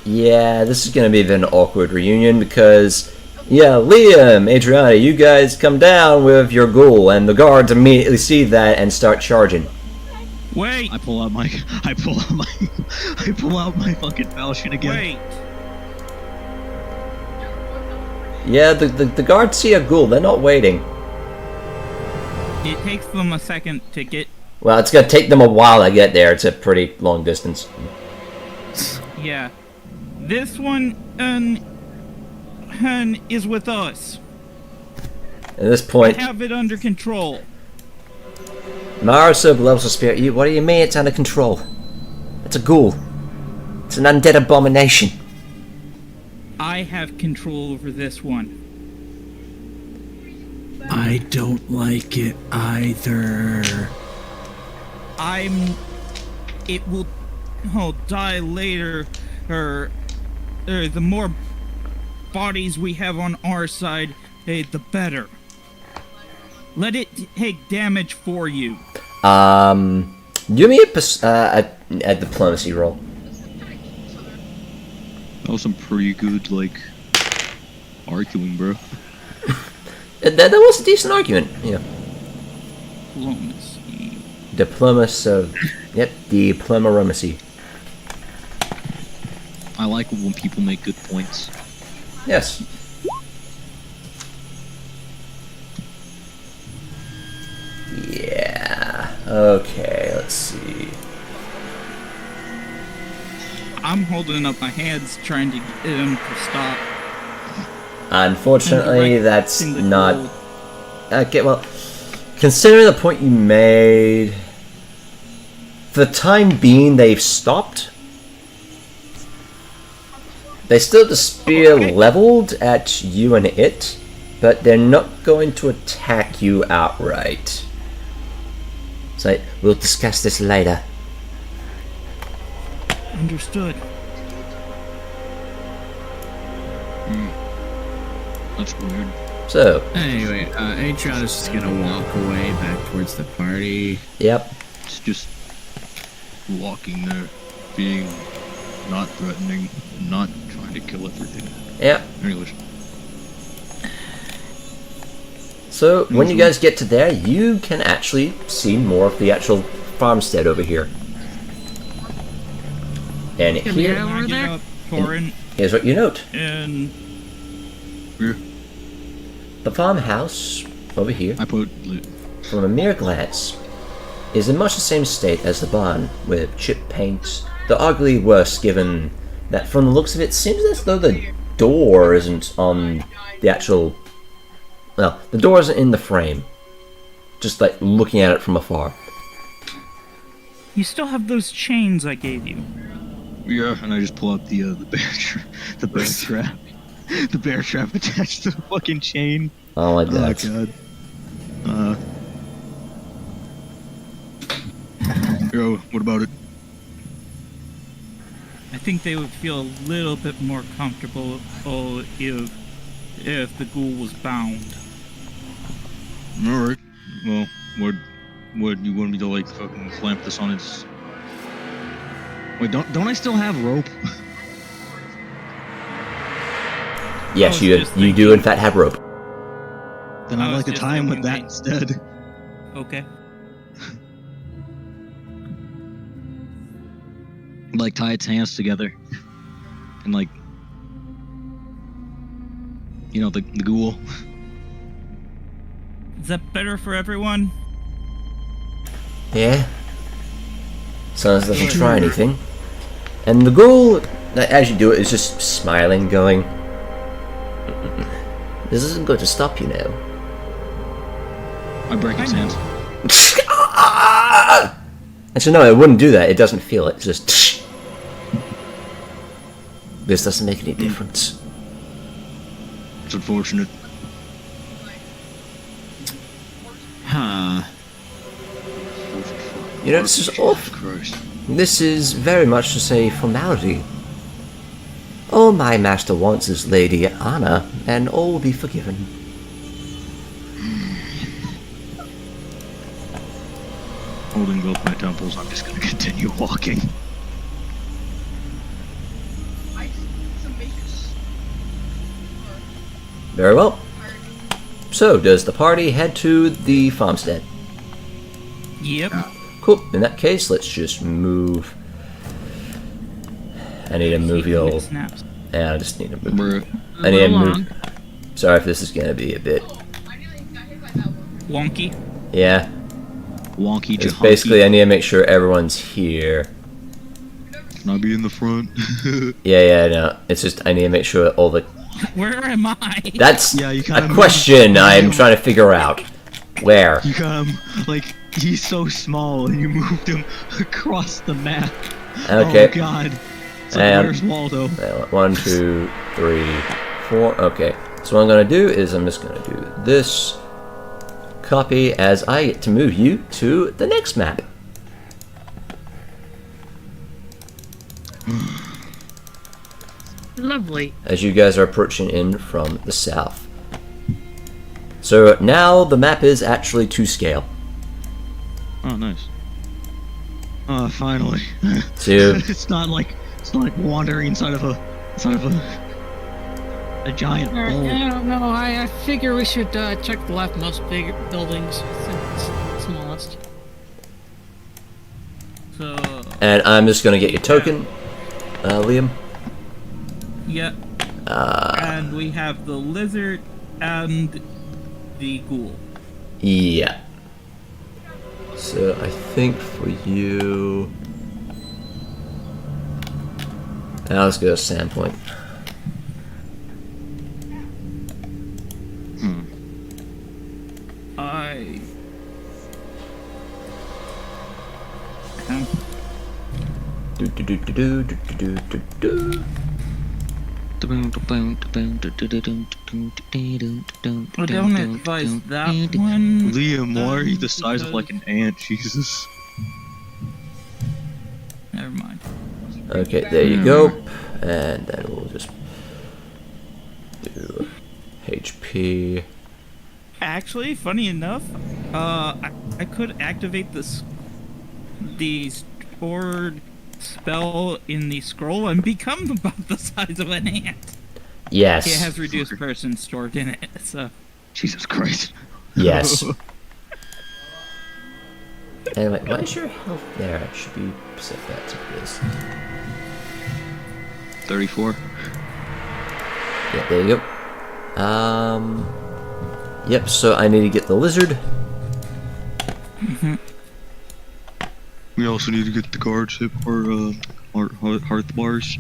yeah, this is going to be a bit of an awkward reunion because, yeah, Liam, Adrianna, you guys come down with your ghoul, and the guards immediately see that and start charging. Wait! I pull out my fucking falchion again. Wait! Yeah, the guards see a ghoul, they're not waiting. It takes them a second to get. Well, it's going to take them a while to get there, it's a pretty long distance. Yeah. This one is with us. At this I point, have it under control. Mara so levels of spirit. What do you mean it's under control? It's a ghoul. It's an undead abomination. I have control over this one. I don't like it either. It will die later, or the more bodies we have on our side, the better. Let it take damage for you. Give me a diplomacy roll. That was some pretty good, like, arguing, bro. That was a decent argument. Yeah. Diplomacy. Diplomacy. Yep, diplomacy. I like when people make good points. Yes. Yeah. Okay, let's see. I'm holding up my hands trying to get him to stop. Unfortunately, And that's directing the not... goal. Okay, well, considering the point you made, for the time being, they've stopped. They still have the spear Okay. leveled at you and it, but they're not going to attack you outright. So, we'll discuss this later. Understood. That's weird. So, Anyway, Adrianna's just gonna walk away back towards the party. yep. It's just walking there, being not threatening, not trying to kill everything. Yep. Anyways, So, when you guys get to there, you can actually see more of the actual farmstead over here. And Can we here, go over Knock it there? up, Torun, here's what you note. and The farmhouse, over here, I put from a mere glance, is in much the same state as the barn, with chipped paint, though arguably worse given that from the looks of it, seems as though the door isn't on the actual... Well, the door isn't in the frame. Just like looking at it from afar. You still have those chains I gave you. Yeah, and I just pull out the bear trap. The bear trap attached to the fucking chain. Oh my god. God. Yo, what about it? I think they would feel a little bit more comfortable if the ghoul was bound. All right. Well, what you want me to like fucking clamp this on its? Wait, don't I still have rope? Yes, was you just do thinking- in fact have rope. Then I I'd was like to just tie him with thinking that they- instead. Okay. Like tie its hands together, and like, you know, the ghoul. Is that better for everyone? Yeah. Sans doesn't try anything. And the ghoul, as you do it, is just smiling, going, "This isn't going to stop you now." I break its hands. And so no, it wouldn't do that. It doesn't feel it. It's just... This doesn't make any difference. It's unfortunate. Huh. You know, this is awful. Christ. This is very much just a formality. All my master wants is Lady Anna, and all will be forgiven. Holding both my temples, I'm just gonna continue walking. Very well. So, does the party head to the farmstead? Yep. Cool. In that case, let's just move. I need to move your... Snaps. Yeah, I just need to move. Bruh. I need to Move move. along. Sorry if this is gonna be a bit... Wonky. Yeah. Wonky It's jahonky. basically, I need to make sure everyone's here. Can I be in the front? Yeah, no. It's just, I need to make sure all the... Where am I? That's Yeah, you a kinda question I'm trying to figure out. Where? You got him, like, he's so small, and you moved him across the map. Okay. Oh god. It's like, And- where's Waldo? 1, 2, 3, 4. Okay. So what I'm gonna do is I'm just gonna do this. Copy as I get to move you to the next map. Lovely. As you guys are approaching in from the south. So now the map is actually to scale. Oh, nice. Finally. So it's not like wandering inside of a giant I bowl. don't know. I figure we should check the leftmost big buildings since it's smallest. So, and I'm just gonna get your token, Liam. yeah. And we have the lizard and the ghoul. Yeah. So I think for you, now let's go to Sandpoint. I Do do do do do do do do do. I don't advise that one. Liam, why are you the size of like an ant? Jesus. Never mind. Okay, there you go. And then we'll just do HP. Actually, funny enough, I could activate the stored spell in the scroll and become about the size of an ant. Yes. It has reduced person stored in it, so. Jesus Christ. Yes. Anyway, why is your health there? I should be set that to this. 34. Yeah, there you go. Yep, so I need to get the lizard. We also need to get the guards hit or hearth bars,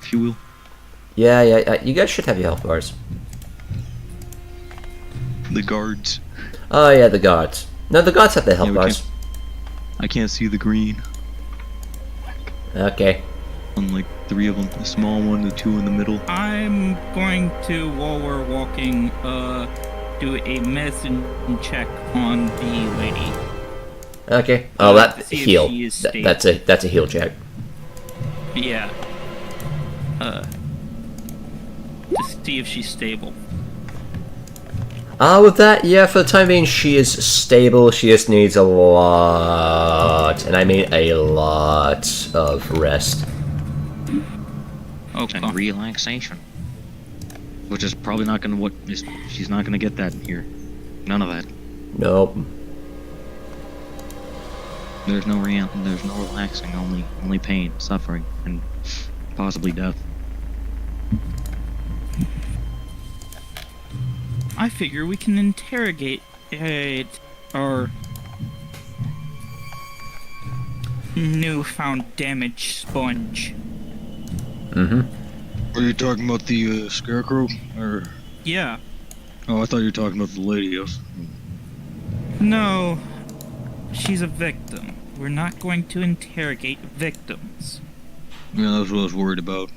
if you will. Yeah, you guys should have your health bars. The guards. Oh yeah, the gods. No, the gods have the health we bars. I can't see the green. Okay. On like 3 of them, the small one, the 2 in the middle. I'm going to, while we're walking, do a medicine check on the lady. Okay. Oh, that See if heal. she is That's a heal check. Yeah. To see if she's stable. With that, yeah, for the time being, she is stable. She just needs a lot, and I mean a lot of rest. Okay. And relaxation. Which is probably not gonna she's not gonna get that in here. None of that. Nope. There's no relaxing, only pain, suffering, and possibly death. I figure we can interrogate our newfound damage sponge. Are you talking about the scarecrow? Or Yeah. oh, I thought you were talking about the lady. No. She's a victim. We're not going to interrogate victims. Yeah, that's what I was worried about.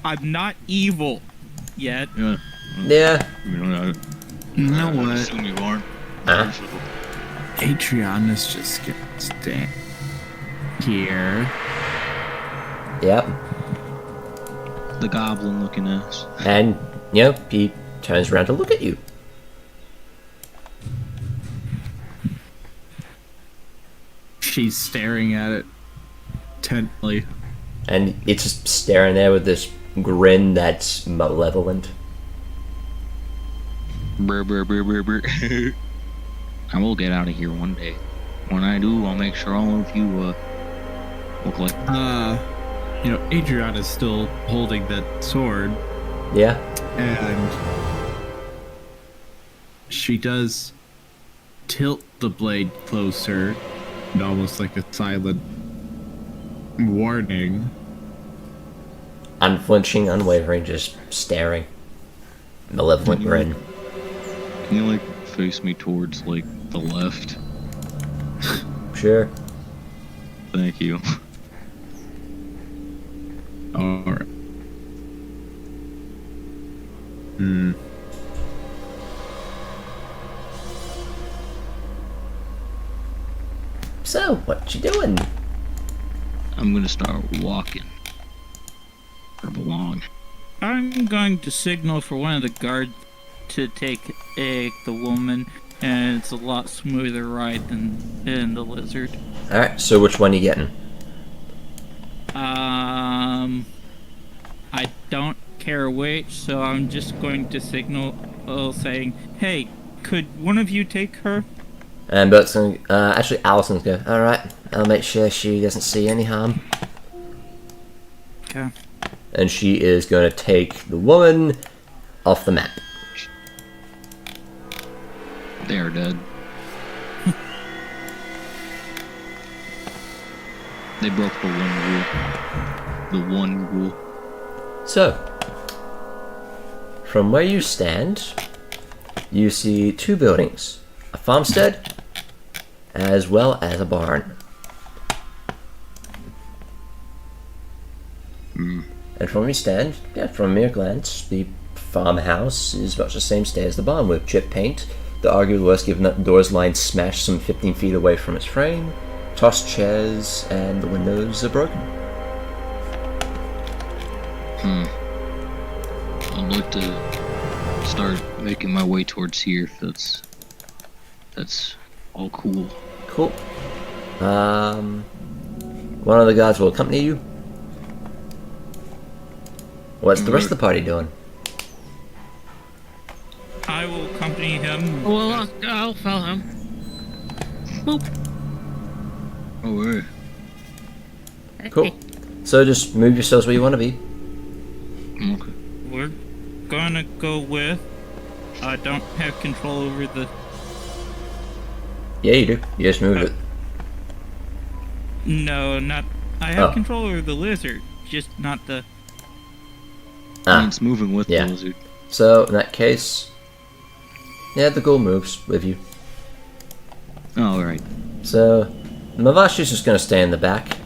I'm not evil yet. Yeah. Yeah. You know, You know I what? assume you aren't. Adrianna's just gonna stand here. Yep. The goblin-looking ass. And, you know, he turns around to look at you. She's staring at it intently. And it's just staring there with this grin that's malevolent. Brr, brr, brr, brr, brr. I will get out of here one day. When I do, I'll make sure all of you look like. You know, Adrianna's still holding that sword, Yeah. and she does tilt the blade closer, and almost like a silent warning. Unflinching, unwavering, just staring. Malevolent grin. Can you like face me towards like the left? Sure. Thank you. Alright. So, what you doing? I'm gonna start walking. Or belong. I'm going to signal for one of the guards to take the woman, and it's a lot smoother ride than in the lizard. Alright, so which one you getting? I don't care which, so I'm just going to signal saying, hey, could one of you take her? And Bert's gonna, actually Allison's go, alright, I'll make sure she doesn't see any harm. Okay. And she is going to take the woman off the map. They are dead. They broke the one rule. The one rule. So, from where you stand, you see 2 buildings. A farmstead, as well as a barn. And from where you stand, yeah, from a mere glance, the farmhouse is much the same state as the barn, with chip paint, the arguably worst given that the door's line smashed some 15 feet away from its frame, tossed chairs, and the windows are broken. I'd like to start making my way towards here if that's all cool. Cool. One of the guards will accompany you. What's the rest of the party doing? I will accompany him. Well, I'll follow him. Boop. Oh, hey. Cool. So just move yourselves where you want to be. Okay. We're gonna go with. I don't have control over the. Yeah, you do. You just moved it. No, not. I have Oh. control over the lizard, just not the. Ah, It's moving with yeah. the lizard. so in that case, yeah, the ghoul moves with you. All right. So, Mavashi's just gonna stay in the back.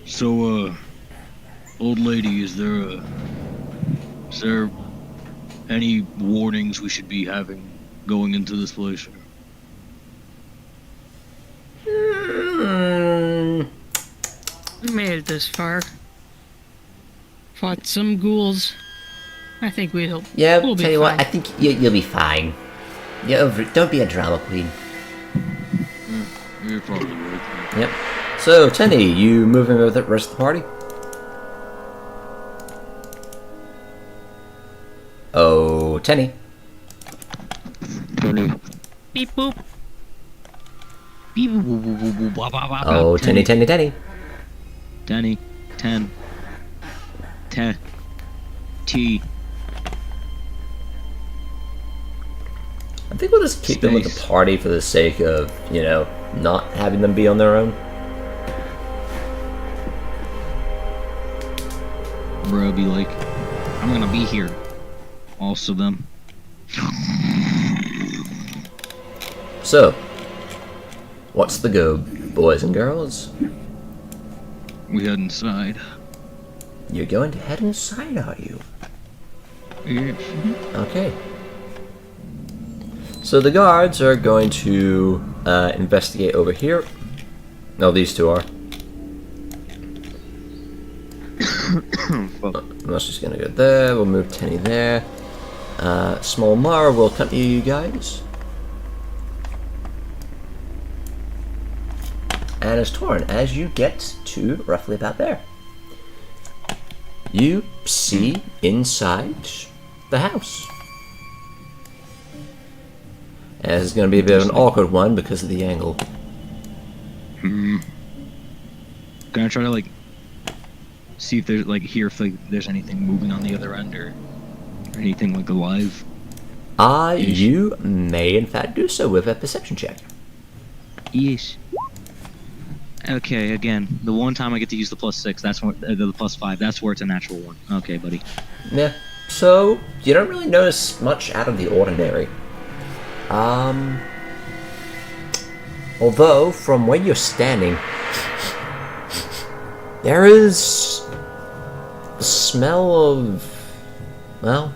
So, old lady, is there any warnings we should be having going into this place? Mm, We made it this far. Fought some ghouls. I think we'll yeah, we'll tell be you fine. what, I think you'll be fine. Don't be a drama queen. You're probably right. Yep. So, Teni, you moving with the rest of the party? Oh, Teni. Beep boop. Oh, Teni. Teni, 10, T. I think we'll just keep them with the Space. party for the sake of, not having them be on their own. Bro, be like, I'm gonna be here. Also them. So, what's the go, boys and girls? We head inside. You're going to head inside, are you? Yes. Okay. So the guards are going to investigate over here. No, these two are. Let's just gonna go there. We'll move Teni there. Small Mara will accompany you guys. And as Torun, as you get to roughly about there, you see inside the house. And this is going to be a bit of an awkward one because of the angle. Can I try to see if there's if there's anything moving on the other end or anything alive? You may in fact do so with a perception check. Yes. Okay, again, the one time I get to use the +6, that's where the +5, that's where it's a natural one. Okay, buddy. Yeah. So you don't really notice much out of the ordinary. Although from where you're standing, there is the smell of, well,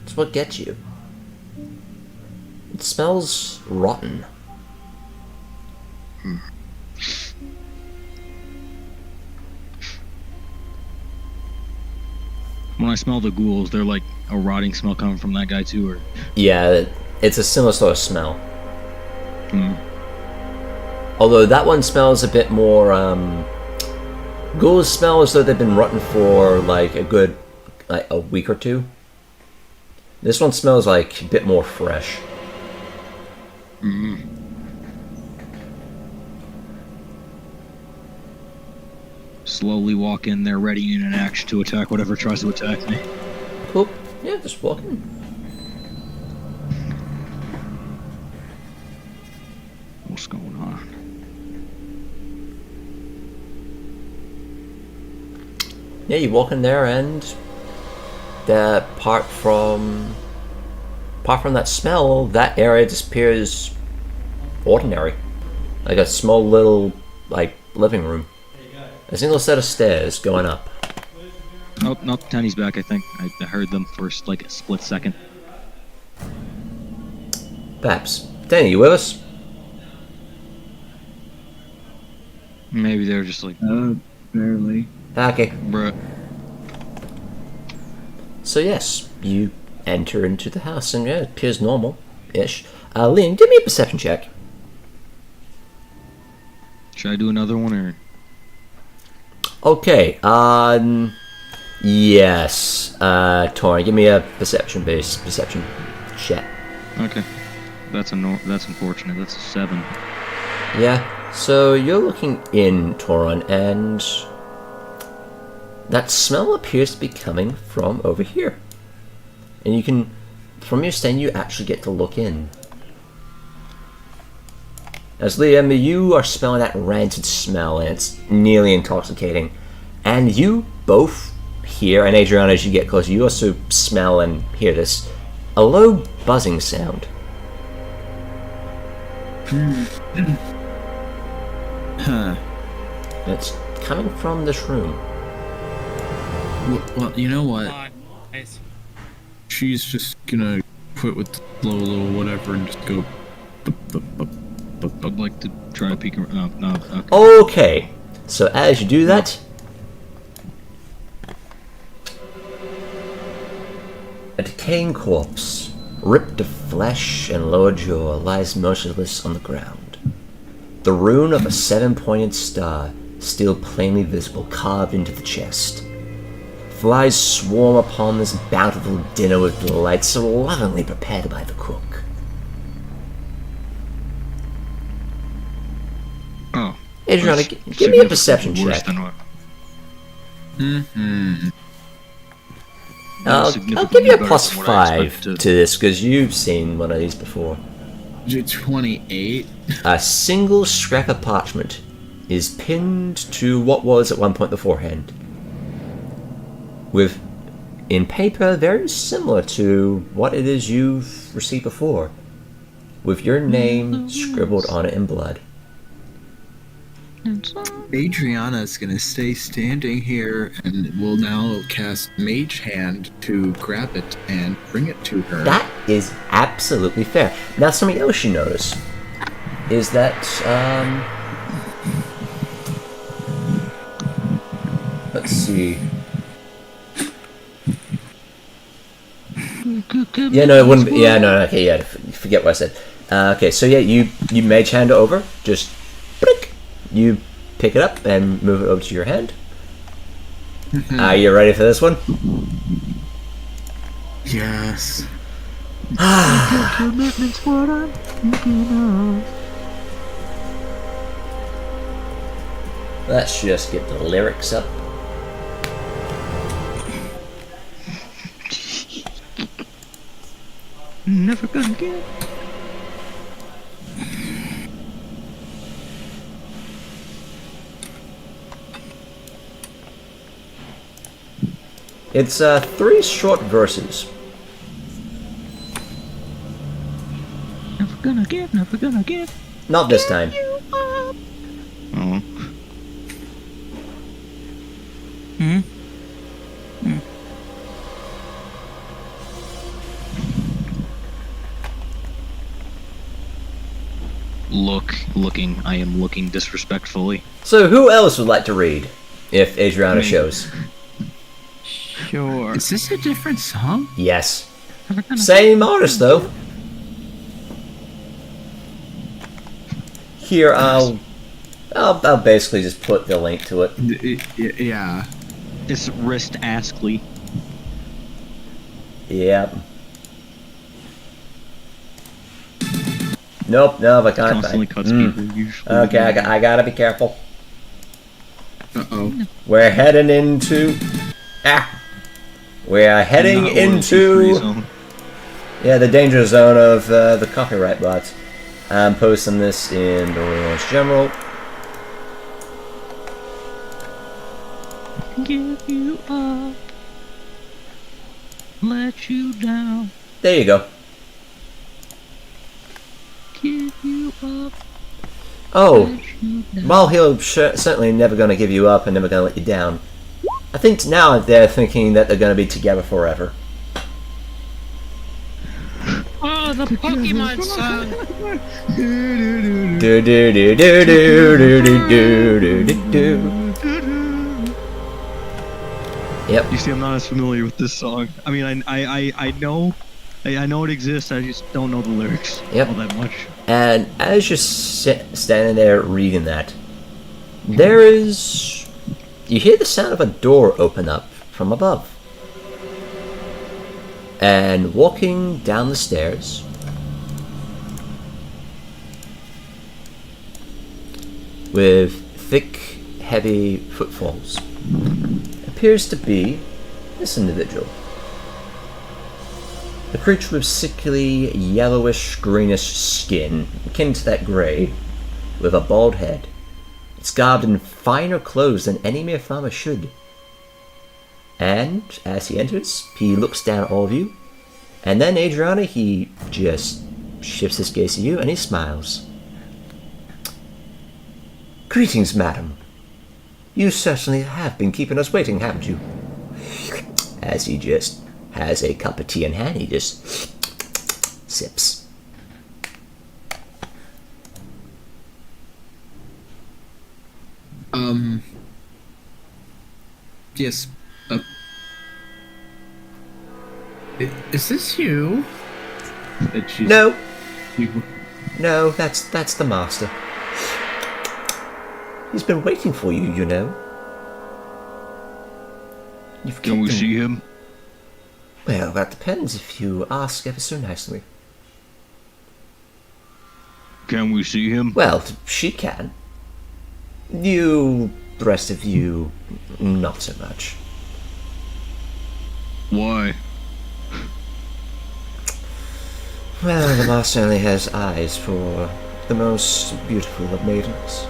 it's what gets you. It smells rotten. When I smell the ghouls, they're like a rotting smell coming from that guy too, or... Yeah, it's a similar sort of smell. Hmm. Although that one smells a bit more, ghouls smell as though they've been rotten for a week or two. This one smells like a bit more fresh. Mm-hmm. Slowly walk in there, ready in an action to attack whatever tries to attack me. Cool. Yeah, just walk in. What's going on? Yeah, you walk in there and apart from that smell, that area disappears ordinary. Like a small little living room. A single set of stairs going up. Oh, no, Teni's back, I think. I heard them for a split second. Perhaps. Teni, you with us? Maybe they're just like, Barely. Okay. bruh. So yes, you enter into the house and yeah, it appears normal-ish. Liam, give me a perception check. Should I do another one, or...? Okay, yes. Torun, give me a perception-based perception check. Okay. That's unfortunate. That's a 7. Yeah, so you're looking in, Torun, and that smell appears to be coming from over here. And you can, from your stand, you actually get to look in. As Liam, you are smelling that rancid smell, and it's nearly intoxicating. And you both hear, and Adrianna, as you get closer, you also smell and hear this a low buzzing sound. Huh. It's coming from this room. Well, you know what? Nice. She's just gonna quit with the slow little whatever and just go. I'd like to try to peek around. No, okay. Okay, so as you do that, a decaying corpse, ripped of flesh and lower jaw, lies motionless on the ground. The rune of a 7-pointed star, still plainly visible, carved into the chest. Flies swarm upon this bountiful dinner with delight so lovingly prepared by the cook. Oh. Adrianna, that's give me a perception significantly worse check. than what- Mm-hmm. I'll significantly give you a better plus than what I 5 expected. to this, because you've seen one of these before. 28. A single scrap of parchment is pinned to what was at one point the forehand, with, in paper, very similar to what it is you've received before, with your name scribbled on it in blood. Adrianna's gonna stay standing here and will now cast Mage Hand to grab it and bring it to her. That is absolutely fair. Now, something else you notice is that, let's see. Yeah, no, it wouldn't be. Yeah, no, okay, yeah, forget what I said. Okay, so yeah, you mage hand it over, just blink. You pick it up and move it over to your hand. Are you ready for this one? Yes. Let's just get the lyrics up. Never gonna get. It's 3 short verses. Never gonna give. Never gonna give. Not this time. Oh. Hmm. I am looking disrespectfully. So who else would like to read, if Adrianna shows? Sure. Is this a different song? Yes. Never gonna Same artist, though. Here, I'll basically just put the link to it. Yeah. It's Wrist Askley. Yep. Nope, I can't. Constantly cuts people usually. Okay, I gotta be careful. Uh-oh. We're heading into. We're heading Not royalty-free into. zone. Yeah, the danger zone of the copyright bots. I'm posting this in the Runelords General. give you up. Let you down. There you go. Give you up. Oh, Let you down. while he'll certainly never going to give you up and never going to let you down, I think now they're thinking that they're going to be together forever. Oh, the Pokemon song. Do do do do do do do do do do. Yep. You see, I'm not as familiar with this song. I mean, I know it exists. I just don't know the lyrics Yep. all that much. And as you're standing there reading that, there is... You hear the sound of a door open up from above. And walking down the stairs with thick, heavy footfalls appears to be this individual. A creature with sickly, yellowish, greenish skin, akin to that grey, with a bald head. It's garbed in finer clothes than any mere farmer should. And, as he enters, he looks down at all of you, And then Adrianna, he just shifts his gaze to you and he smiles. Greetings, madam. You certainly have been keeping us waiting, haven't you? As he just has a cup of tea in hand, he just sips. Yes. Is this you? And she's- No, you- no, that's the master. He's been waiting for you, you know. You've Can we kept him- see him? Well, that depends if you ask ever so nicely. Can we see him? Well, she can. You, the rest of you, not so much. Why? Well, the master only has eyes for the most beautiful of maidens.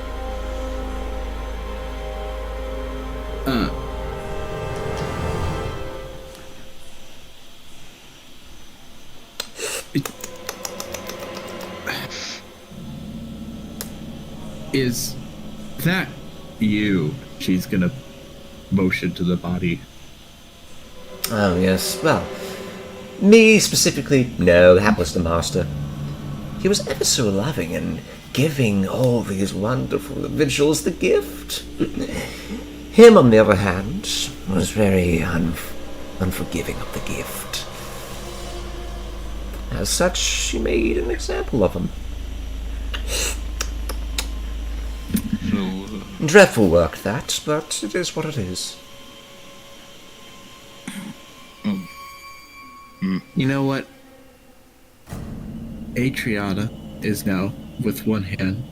Is that you? She's gonna motion to the body. Oh, yes. Well, me specifically, no, that was the master. He was ever so loving and giving all these wonderful individuals the gift. Him, on the other hand, was very unforgiving of the gift. As such, she made an example of him. So, Dreadful work, that, but it is what it is. You know what? Adrianna is now with one hand,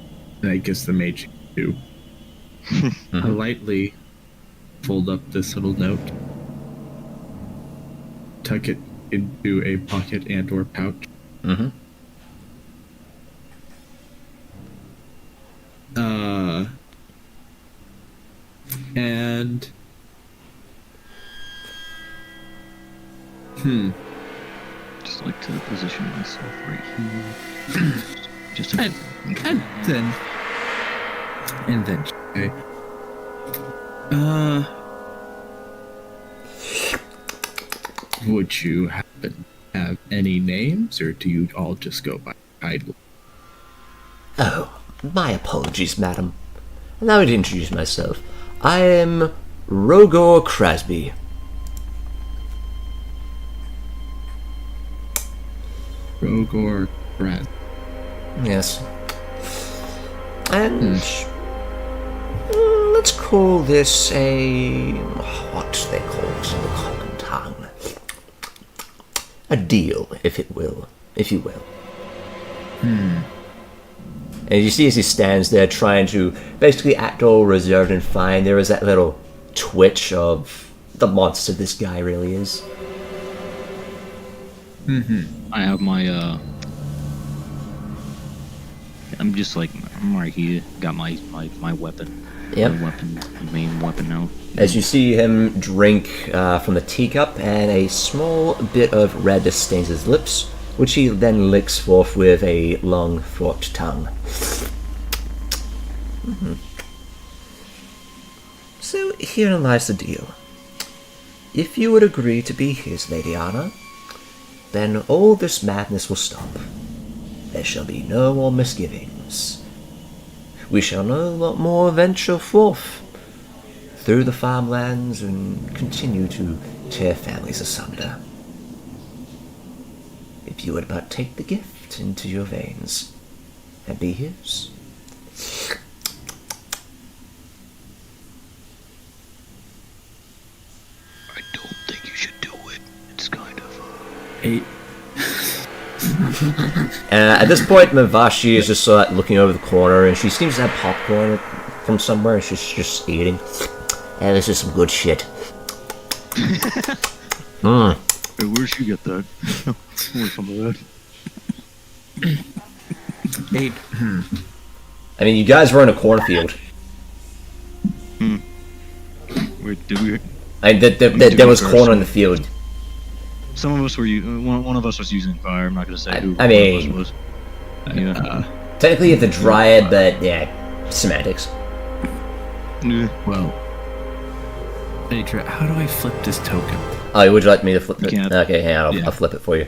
and I guess the mage too. I lightly fold up this little note, tuck it into a pocket and/or pouch. Mm-hmm. And just like to position myself right here. Just to... and then okay. Would you happen to have any names, or do you all just go by title? Oh, my apologies, madam. Allow me to introduce myself. I am Rogor Crasby. Rogor Brad. Yes. And let's call this a... what do they call it in the common tongue? A deal, if you will. And you see as he stands there trying to basically act all reserved and fine, there is that little twitch of the monster this guy really is. I have my, I'm just like, I'm right here. Got my weapon. Yep. My weapon, my main weapon out. As you see him drink from the teacup, and a small bit of red stains his lips, which he then licks forth with a long forked tongue. So herein lies the deal. If you would agree to be his, Lady Anna, then all this madness will stop. There shall be no more misgivings. We shall no more venture forth through the farmlands and continue to tear families asunder. If you would but take the gift into your veins and be his. I don't think you should do it. It's kind of... At this point, Mavashi is just looking over the corner, and she seems to have popcorn from somewhere, and she's just eating. And this is some good shit. Hey, where'd you get that? Where's some of that? I mean, you guys were in a cornfield. Wait, did we... There was corn on the field. Some of us were one of us was using fire. I'm not gonna say who I mean, one of us was. Yeah. Technically, it's a dryad, but yeah, semantics. Yeah. Well, Adria, how do I flip this token? Oh, would you like me to flip it? You can't. Okay, hang on, Yeah. I'll flip it for you.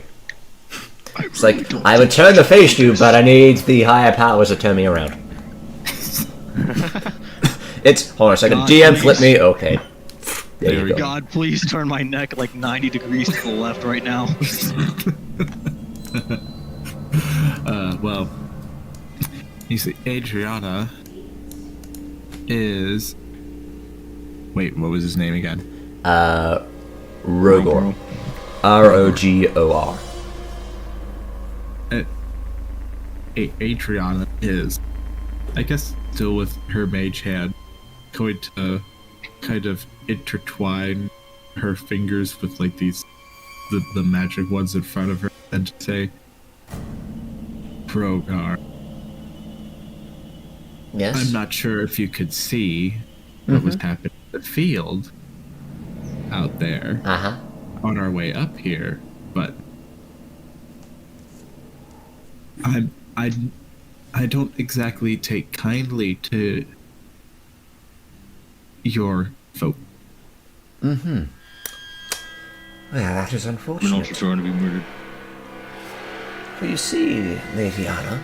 It's like, I would turn to face you, but I need the higher powers to turn me around. It's, hold on a second, God, DM please. flip me, okay. There There you we go. God, please turn my neck like 90 degrees to the left right now. Well, you see, Adrianna is. Wait, what was his name again? Rogor. R-O-G-O-R. Adrianna is, I guess, still with her mage hand, going to kind of intertwine her fingers with like these, the magic ones in front of her, and to say, Progar, Yes? I'm not sure if you could see what was happening in the field out there Uh-huh. on our way up here, but I don't exactly take kindly to your vote. Mm-hmm. Well, that is I'm unfortunate. also trying to be murdered. Well, you see, Lady Anna,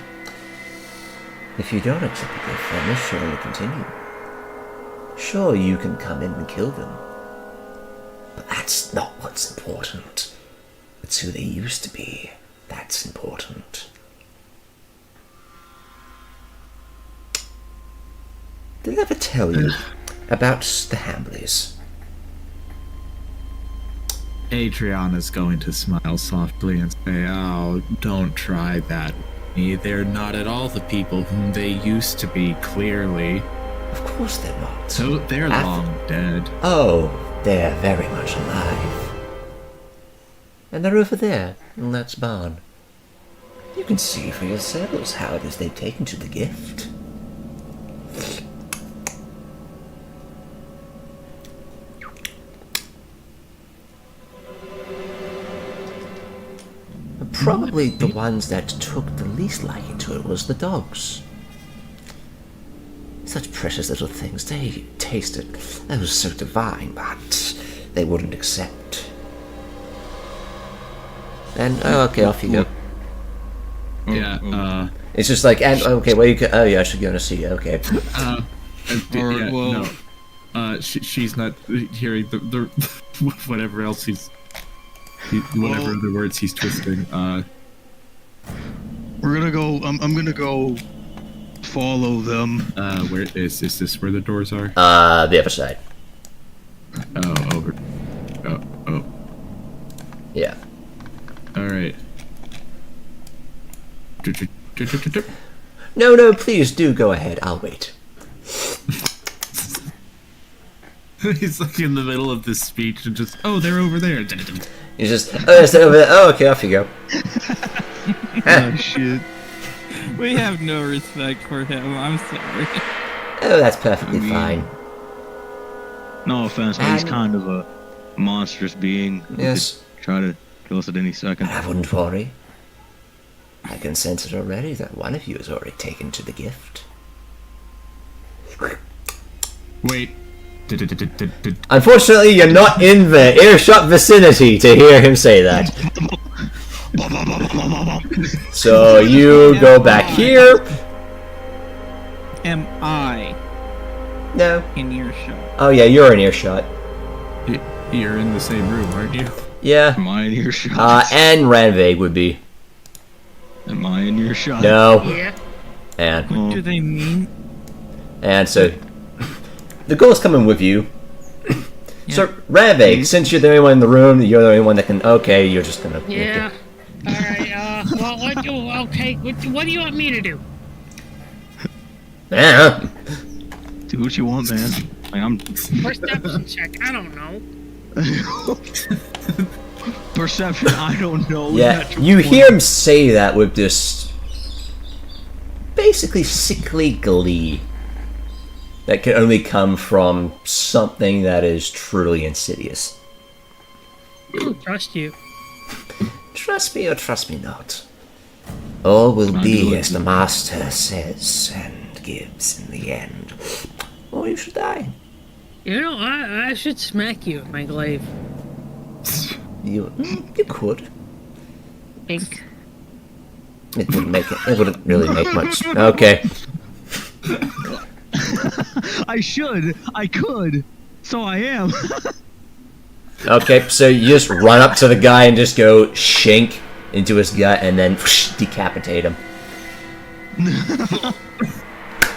if you don't accept the gift, then this should only continue. Sure, you can come in and kill them, but that's not what's important. It's who they used to be. That's important. Did I ever tell you about the Hambleys? Adrianna's going to smile softly and say, "Oh, don't try that. They're not at all the people whom they used to be, clearly. Of course they're not. So they're Af- long dead." Oh, they're very much alive. And they're over there, in that barn. You can see for yourselves how it is they've taken to the gift. Probably the ones that took the least liking to it was the dogs. Such precious little things. They tasted, that was so divine, but they wouldn't accept. And, oh, okay, off you go. Yeah, It's just like, and, okay, well, you can, oh yeah, I should go and see, okay. Alright, well- no. She's not hearing the whatever else whatever Well- other words he's twisting. We're gonna go. I'm gonna go follow them. Where is this where the doors are? The other side. Oh, over. Oh. Yeah. All right. No, please do go ahead, I'll wait. He's like in the middle of this speech and just, oh, they're over there. He's just, oh, is that over there? Oh, okay, off you go. Oh shit. We have no respect for him. I'm sorry. Oh, that's perfectly I mean- fine. No offense, but he's kind of a monstrous being. Who Yes. could try to kill us at any second. I wouldn't worry. I can sense it already that one of you is already taken to the gift. Wait. Unfortunately, you're not in the earshot vicinity to hear him say that. So you go back here. Am I No. in earshot? Oh yeah, you're in earshot. You're in the same room, aren't you? Yeah. Am I in earshot? And Ranveig would be. Am I in earshot? No. Yeah. And Oh, Do they mean? so the ghoul's coming with you. So Ranveig, since you're the only one in the room, you're the only one that can. Okay, you're just gonna. Yeah. Alright, well, okay, what do you want me to do? Yeah. do what you want, man. Like, I'm Perception check, I don't know. perception. I don't know. Yeah. Natural You 20. hear him say that with this basically sickly glee that can only come from something that is truly insidious. I don't trust you. Trust me or trust me not. All will I be do as the master says and gives in the end. Or you should die. You know, I should smack you with my glaive. You could. Think. It wouldn't make it. It wouldn't really make much. Okay. I should. I could. So I am. Okay, so you just run up to the guy and just go shank into his gut and then decapitate him.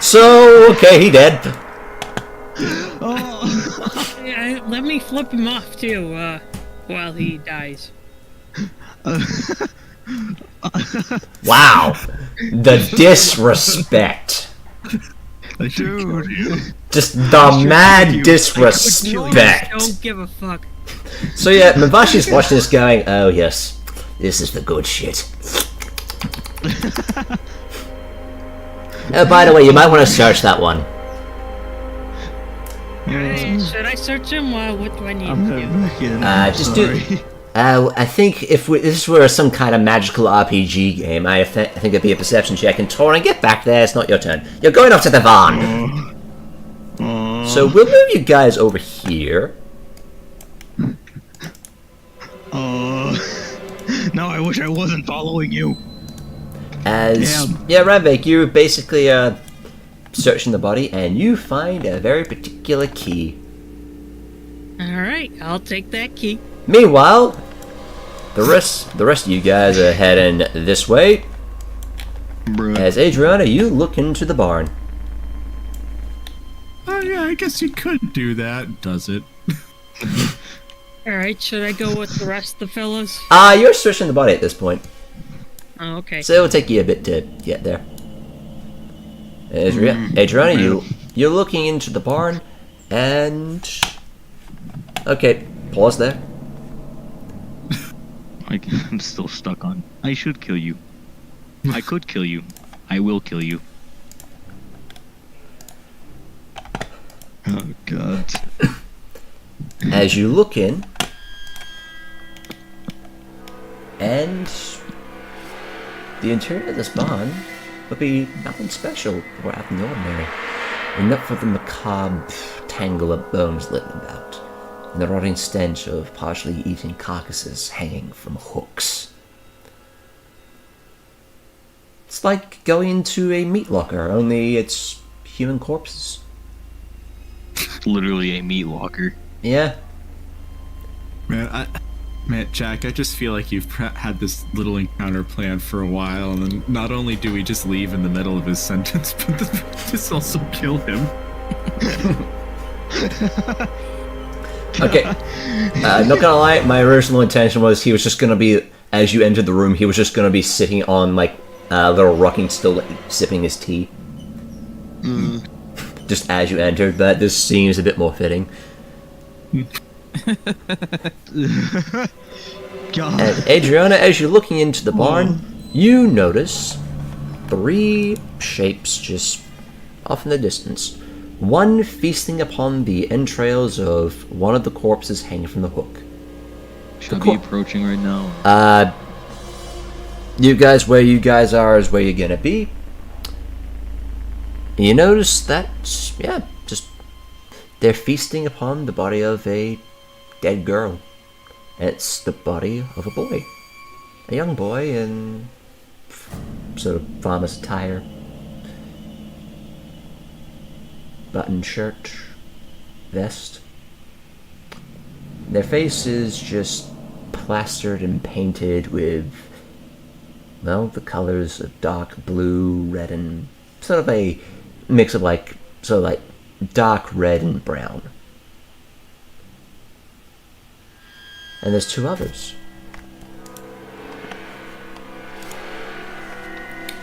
So, okay, he dead. Oh. Yeah, let me flip him off too, while he dies. Wow. The disrespect. Dude. Just the mad disrespect. Don't give a fuck. So yeah, Mavashi's watching this going, oh yes, this is the good shit. Oh, by the way, you might want to search that one. Should I search him? What do I need to do? Just do... I think if this were some kind of magical RPG game, I think it'd be a perception check. And Torund, get back there. It's not your turn. You're going off to the barn. So we'll move you guys over here. No, I wish I wasn't following you. Yeah, Ranveig, you're basically searching the body, and you find a very particular key. Alright, I'll take that key. Meanwhile, the rest of you guys are heading this way. As Adrianna, you look into the barn. Oh yeah, I guess you could do that. Does it? Alright, should I go with the rest of the fellas? You're searching the body at this point. Oh, okay. So it'll take you a bit to get there. Adrianna, you're looking into the barn, and... Okay, pause there. I'm still stuck on. I should kill you. I could kill you. I will kill you. Oh god. As you look in, and the interior of this barn would be nothing special or out of the ordinary, enough for the macabre tangle of bones littered about, and the rotting stench of partially eaten carcasses hanging from hooks. It's like going into a meat locker, only it's human corpses. Literally a meat locker. Yeah. Man, Jack, I just feel like you've had this little encounter planned for a while, and then not only do we just leave in the middle of his sentence, but just also kill him. Okay. Not gonna lie, my original intention was he was just gonna be, as you entered the room, he was just gonna be sitting on, like, a little rocking stool, sipping his tea. Just as you entered, but this seems a bit more fitting. God. And Adrianna, as you're looking into the barn, you notice 3 shapes just off in the distance. One feasting upon the entrails of one of the corpses hanging from the hook. Should I be approaching right now? You guys, where you guys are is where you're gonna be. And you notice that, yeah, just they're feasting upon the body of a dead girl. And it's the body of a boy. A young boy in sort of farmer's attire. Button shirt, vest. Their face is just plastered and painted with, well, the colors of dark blue, red, and sort of a mix of like dark red and brown. And there's 2 others.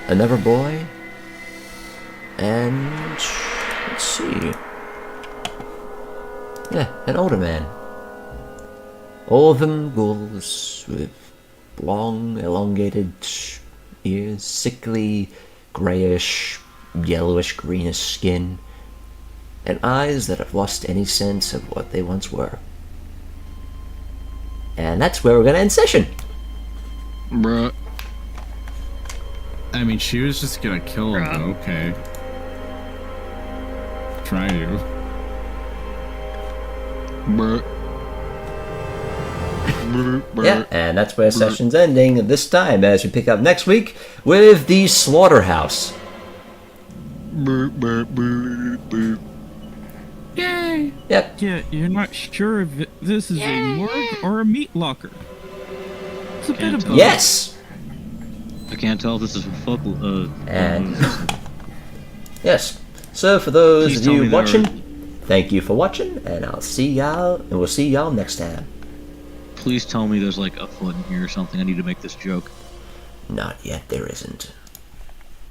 Another boy, and let's see. Yeah, an older man. All of them ghouls with long, elongated ears, sickly, greyish, yellowish, greenish skin, and eyes that have lost any sense of what they once were. And that's where we're going to end session. Bruh. I mean, she was just gonna kill him, Bruh. though. Okay. Try to. Bruh. Yeah, and that's where session's ending this time as we pick up next week with the slaughterhouse. Yay! Yep. Yeah, you're not sure if this is a morgue or a meat locker. It's a bit Can't of tell. both. Yes. I can't tell if this is a fuck. And yes. So for those Please of tell you me there watching, are- thank you for watching, and I'll see y'all, and we'll see y'all next time. Please tell me there's like a foot in here or something. I need to make this joke. Not yet, there isn't.